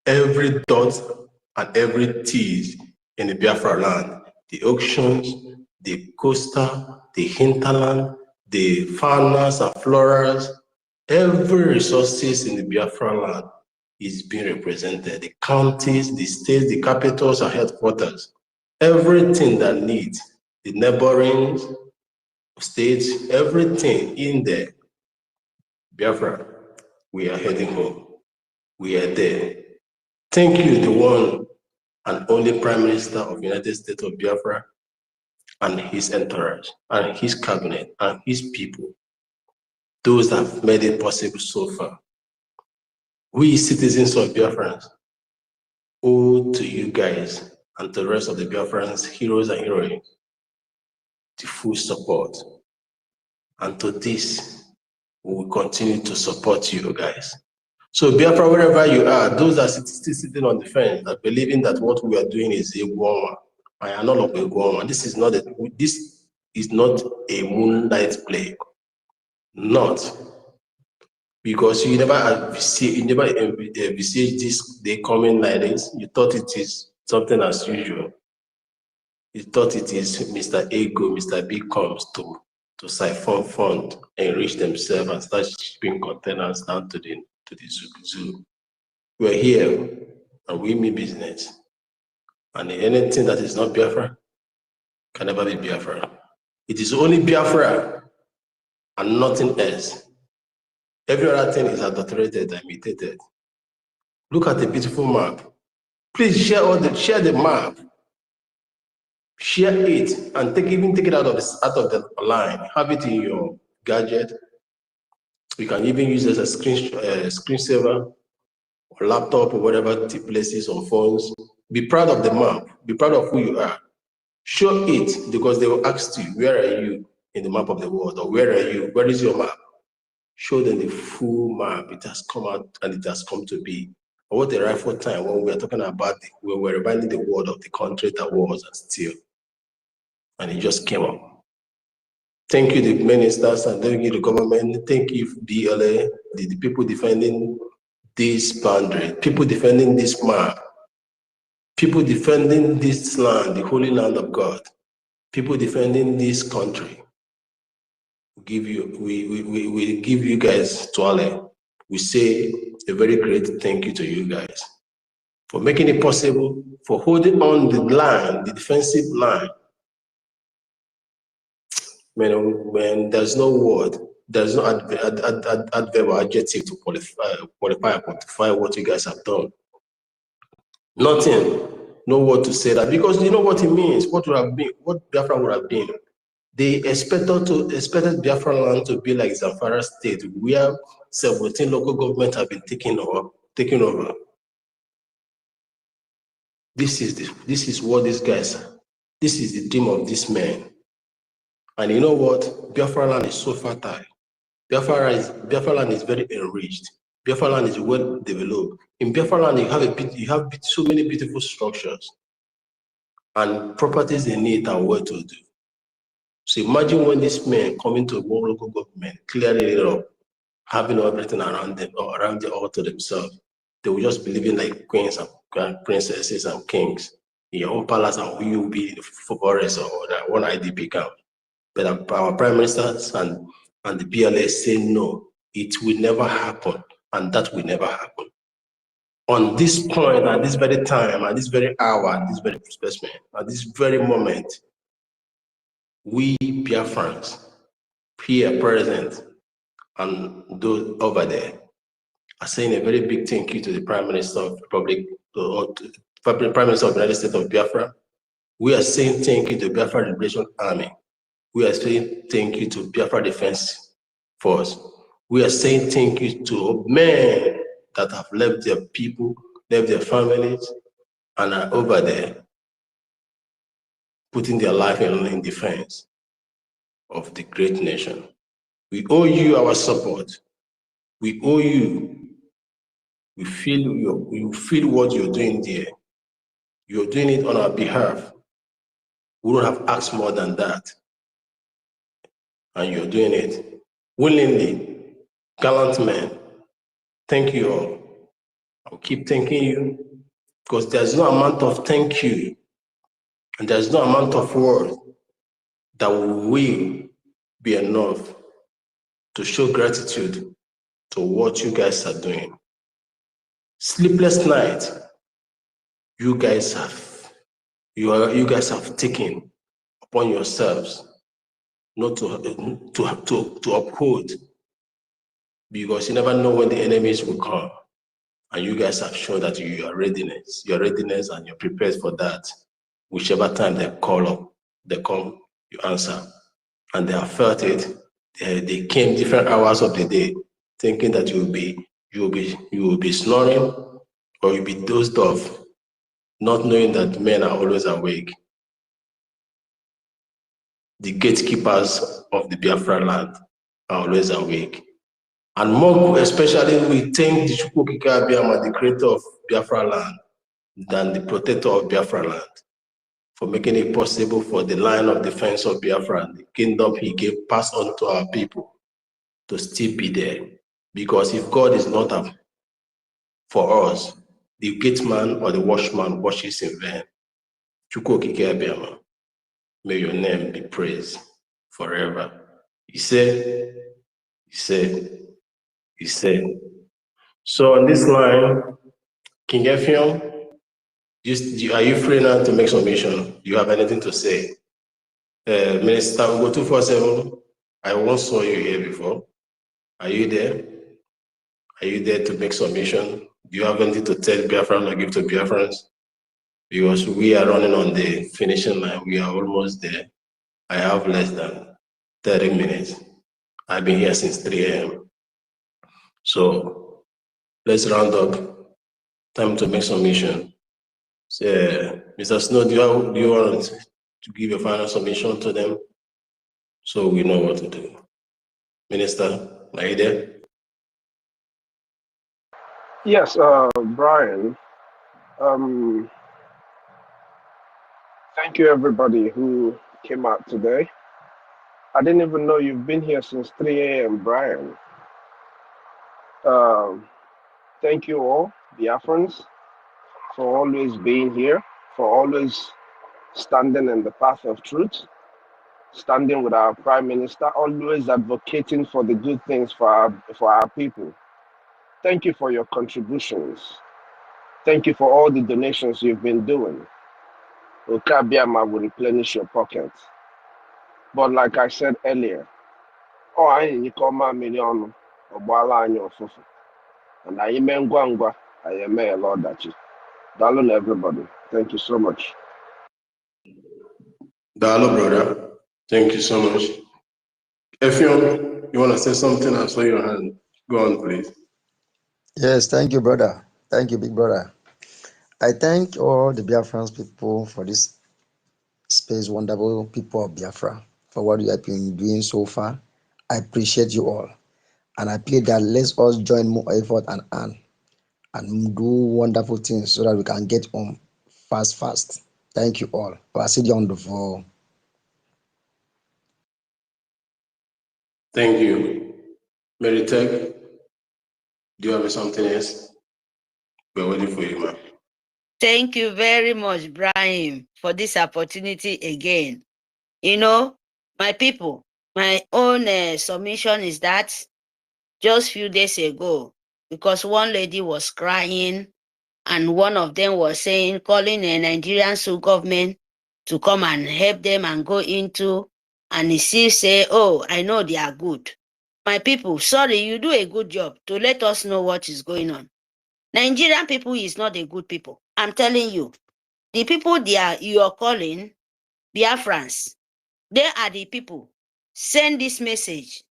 every dot and every T in the Biafra land. The oceans, the coastal, the hinterland, the faunas and floras, every resources in the Biafra land is being represented. The counties, the states, the capitals and headquarters, everything that needs, the neighboring states, everything in there. Biafra, we are heading home. We are there. Thank you, the one and only Prime Minister of the United States of Biafra and his entourage and his cabinet and his people, those that have made it possible so far. We citizens of Biafrans owe to you guys and to the rest of the Biafrans, heroes and heroines, the full support. And to this, we will continue to support you guys. So Biafra, wherever you are, those that are still sitting on the fence, that believing that what we are doing is a one, I am not like a one. This is not a moonlight play. Not because you never envisaged this day coming like this. You thought it is something as usual. You thought it is Mr. Ego, Mr. B comes to siphon fund, enrich themselves and start shipping containers down to the zoo. We're here and we mean business. And anything that is not Biafra can never be Biafra. It is only Biafra and nothing else. Every other thing is adulterated and imitated. Look at the beautiful map. Please share the map. Share it and take it out of the line. Have it in your gadget. You can even use it as a screensaver, or laptop, or whatever places or phones. Be proud of the map. Be proud of who you are. Show it, because they will ask you, where are you in the map of the world? Or where are you? Where is your map? Show them the full map. It has come out and it has come to be. Or what a rightful time when we are talking about when we're reminding the world of the country that was and still. And it just came up. Thank you, the ministers, and thank you, the government. Thank you, BLA, the people defending this boundary, people defending this map, people defending this land, the holy land of God, people defending this country. We give you guys Tuale. We say a very great thank you to you guys for making it possible, for holding on the line, the defensive line. When there's no word, there's no adverb or adjective to qualify or quantify what you guys have done. Nothing, no word to say that, because you know what it means, what would have been, what Biafra would have been. They expected Biafra land to be like Zamfara State, where 17 local governments have been taken over. This is what these guys, this is the dream of this man. And you know what? Biafra land is so fertile. Biafra land is very enriched. Biafra land is well developed. In Biafra land, you have so many beautiful structures and properties in it are well to do. So imagine when this men coming to one local government, clearing it up, having everything around them or around them all to themselves. They will just be living like queens and princesses and kings in your own palace, and you will be in the forest or that one IDP camp. But our prime ministers and the BLA say no, it will never happen, and that will never happen. On this point, at this very time, at this very hour, at this very specimen, at this very moment, we Biafrans here present and those over there are saying a very big thank you to the Prime Minister of the Republic, Prime Minister of the United States of Biafra. We are saying thank you to Biafra Liberation Army. We are saying thank you to Biafra Defense Force. We are saying thank you to men that have left their people, left their families, and are over there putting their life in defense of the great nation. We owe you our support. We owe you. We feel what you're doing there. You're doing it on our behalf. We don't have asked more than that. And you're doing it willingly. Gallant men. Thank you all. I'll keep thanking you, because there's no amount of thank you and there's no amount of word that will be enough to show gratitude to what you guys are doing. Sleepless night, you guys have taken upon yourselves not to uphold, because you never know when the enemies will come, and you guys have shown that your readiness, and you're prepared for that. Whichever time they call up, they come, you answer, and they have felt it. They came different hours of the day, thinking that you will be snoring, or you'll be dozed off, not knowing that men are always awake. The gatekeepers of the Biafra land are always awake. And more especially, we thank the EKID, the creator of Biafra land, than the protector of Biafra land, for making it possible for the line of defense of Biafra, the kingdom he gave, passed on to our people, to still be there. Because if God is not for us, the gateman or the watchman watches in vain. EKID, may your name be praised forever. He said. So on this line, King Efion, are you free now to make submission? Do you have anything to say? Minister Ugo 247, I once saw you here before. Are you there? Are you there to make submission? Do you have anything to tell Biafran or give to Biafrans? Because we are running on the finishing line. We are almost there. I have less than 30 minutes. I've been here since 3 a.m. So let's round up. Time to make submission. So, Mr. Snow, do you want to give your final submission to them so we know what to do? Minister, are you there? Yes, Brian. Um, thank you everybody who came out today. I didn't even know you've been here since 3 a.m., Brian. Thank you all, Biafrans, for always being here, for always standing in the path of truth, standing with our Prime Minister, always advocating for the good things for our people. Thank you for your contributions. Thank you for all the donations you've been doing. Okabiama will replenish your pockets. But like I said earlier, oh, I need $1 million and I am Ngwangwa, I am a Lord that you. Darling everybody, thank you so much. Dalo, brother. Thank you so much. Effiong, you want to say something? I saw your hand. Go on, please. Yes, thank you, brother. Thank you, big brother. I thank all the Biafran people for this space, wonderful people of Biafra, for what you have been doing so far. I appreciate you all. And I pray that let's all join more effort and do wonderful things so that we can get home fast. Thank you all. I see you on the floor. Thank you. Meritech, do you have something else? We're waiting for you, ma'am. Thank you very much, Brian, for this opportunity again. You know, my people, my own submission is that just few days ago, because one lady was crying and one of them was saying, calling a Nigerian government to come and help them and go into, and he still say, oh, I know they are good. My people, sorry, you do a good job to let us know what is going on. Nigerian people is not a good people. I'm telling you. The people you are calling Biafrans, they are the people send this message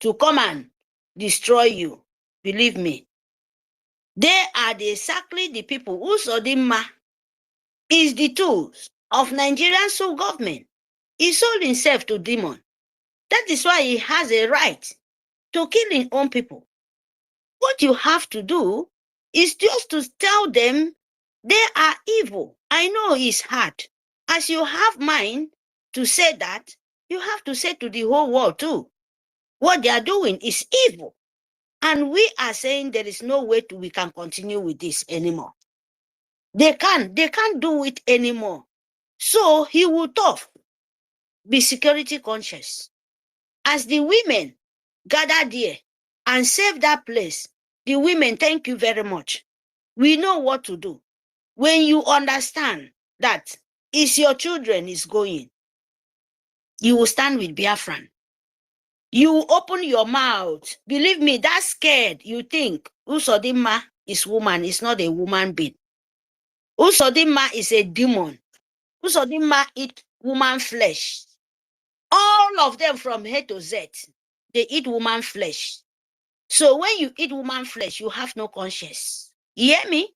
to come and destroy you. Believe me. They are exactly the people who Sodima is the tools of Nigerian government. He sold himself to demon. That is why he has a right to kill his own people. What you have to do is just to tell them they are evil. I know it's hard. As you have mind to say that, you have to say to the whole world too. What they are doing is evil. And we are saying there is no way we can continue with this anymore. They can't do it anymore. So he will tough, be security conscious. As the women gather there and save that place, the women, thank you very much. We know what to do. When you understand that it's your children is going, you will stand with Biafran. You open your mouth. Believe me, that's scared. You think Usodima is woman, is not a woman being. Usodima is a demon. Usodima eat woman flesh. All of them from head to Z, they eat woman flesh. So when you eat woman flesh, you have no conscience. You hear me?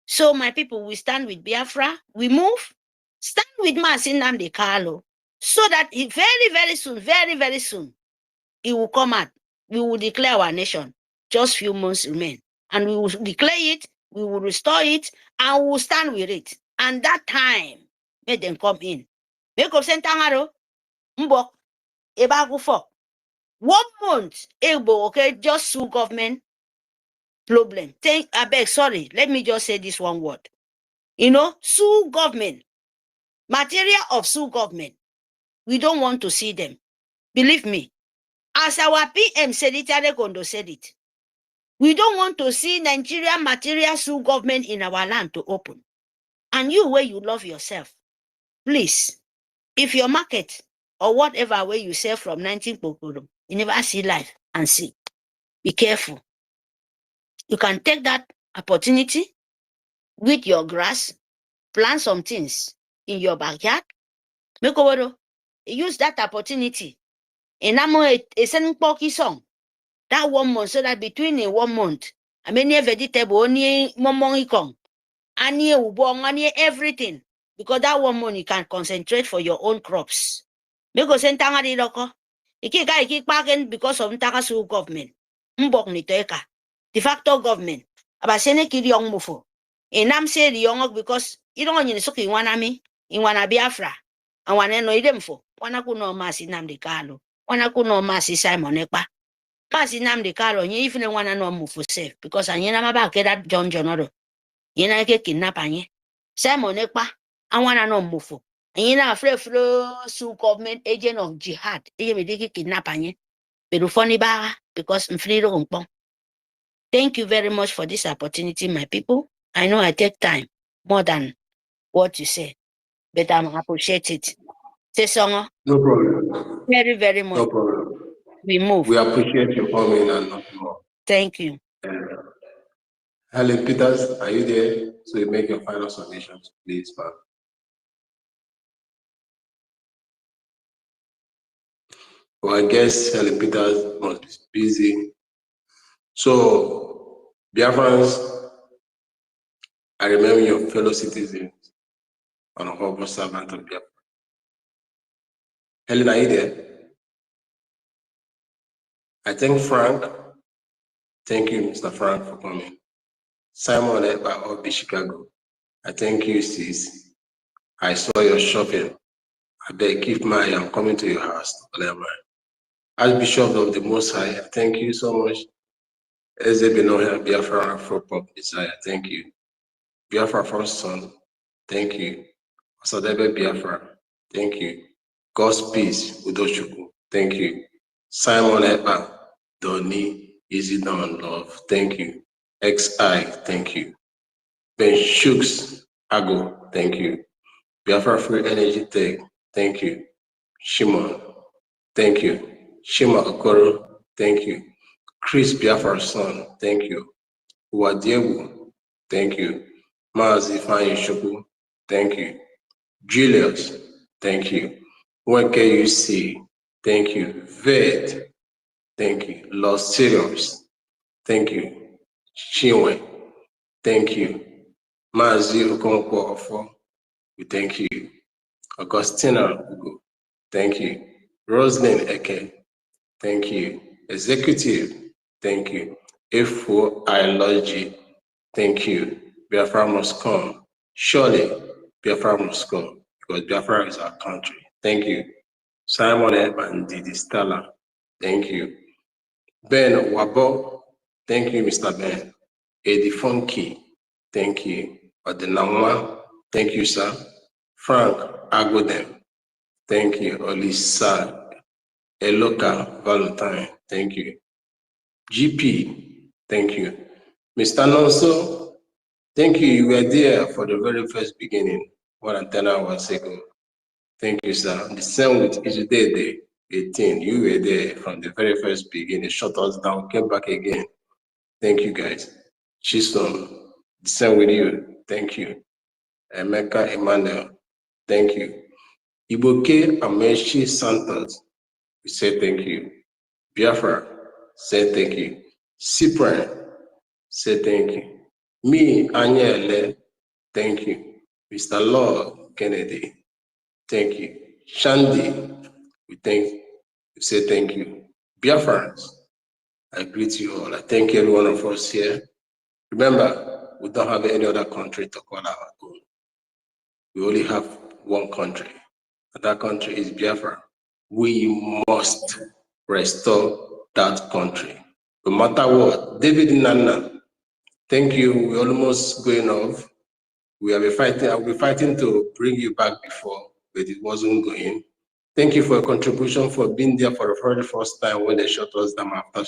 So my people, we stand with Biafra. We move. Stand with Nnamdi Kanu. So that very, very soon, very, very soon, it will come out. We will declare our nation. Just few months remain. And we will declare it, we will restore it, and we will stand with it. And that time, make them come in. Make up Sentangaro, Mbok, Ebagu for 1 month, Ebo, okay, just sue government problem. I beg, sorry, let me just say this one word. You know, sue government, material of sue government. We don't want to see them. Believe me. As our PM said it, Adekondo said it. We don't want to see Nigerian material sue government in our land to open. And you, where you love yourself, please, if your market or whatever way you sell from 19 Kokoro, you never see life and see. Be careful. You can take that opportunity with your grass, plant some things in your backyard. Make over, use that opportunity Enamo a send porky song. That 1 month, so that between in 1 month, I mean, vegetable, only momon any ubong, any everything. Because that 1 month you can concentrate for your own crops. Because send tanga di loko. Iki back because of Ntakasu government. Mbok ni teka. De facto government. Aba sene kiri young mufo. Enam say the young because you don't want you soki wanami, in wana Biafra. And wane no idemfo. Wana kuno masi Nnamdi Kanu. Wana kuno masi Simon Ekpa. Masi Nnamdi Kanu, you even wanna know move for safe because I never back that John Jonoro. You know, get kidnap anye. Simon Ekpa, I wanna know move for. And you know, afraid su government agent of jihad. You may take kidnap anye. Pero funny ba because I'm free to go. Thank you very much for this opportunity, my people. I know I take time more than what you say, but I appreciate it. Say song. No problem. Very, very much. No problem. We move. We appreciate your coming and nothing more. Thank you. Helen Peters, are you there? So you make your final submissions, please, ma'am. Well, I guess Helen Peters must be busy. So, Biafrans, I remember your fellow citizens and a humble servant of Biafra. Helen, are you there? I thank Frank. Thank you, Mr. Frank, for coming. Simon Eba of Chicago. I thank you, sis. I saw your shopping. I beg, give my, I'm coming to your house. Archbishop of the Most High, thank you so much. Ezebinoya Biafra Afro-Pop Desire, thank you. Biafra First Son, thank you. Osadebe Biafra, thank you. God's Peace, Udochukwu, thank you. Simon Eba, Doni, Easy Down Love, thank you. XI, thank you. Ben Shooks, Ago, thank you. Biafra Free Energy Tech, thank you. Shimon, thank you. Shima Okoro, thank you. Chris Biafra Son, thank you. Wadiewu, thank you. Maazi Fanyi Shuku, thank you. Julius, thank you. WKUC, thank you. Ved, thank you. Los Sirius, thank you. Chinwe, thank you. Maazi Okonkwo Ofo, we thank you. Augustina Ugo, thank you. Roslyn Eke, thank you. Executive, thank you. F4I thank you. Biafra must come. Surely, Biafra must come because Biafra is our country. Thank you. Simon Edman Didi Stella, thank you. Ben Wabo, thank you, Mr. Ben. Eddie Funky, thank you. Adenangwa, thank you, sir. Frank Agodem, thank you. Olisa Eloka Valentine, thank you. GP, thank you. Mr. Nonso, thank you. You were there for the very first beginning, more than 10 hours ago. Thank you, sir. The same with Ijidede, 18. You were there from the very first beginning, shut us down, came back again. Thank you, guys. Chisholm, the same with you. Thank you. Emeka Emmanuel, thank you. Iboke Amechi Santos, we say thank you. Biafra, say thank you. Cyprian, say thank you. Me, Anyele, thank you. Mr. Lord Kennedy, thank you. Shandy, we say thank you. Biafrans, I greet you all. I thank every one of us here. Remember, we don't have any other country to call our own. We only have one country, and that country is Biafra. We must restore that country. No matter what, David Nana, thank you. We're almost going off. I'll be fighting to bring you back before, but it wasn't going. Thank you for your contribution, for being there for the very first time when they shut us down after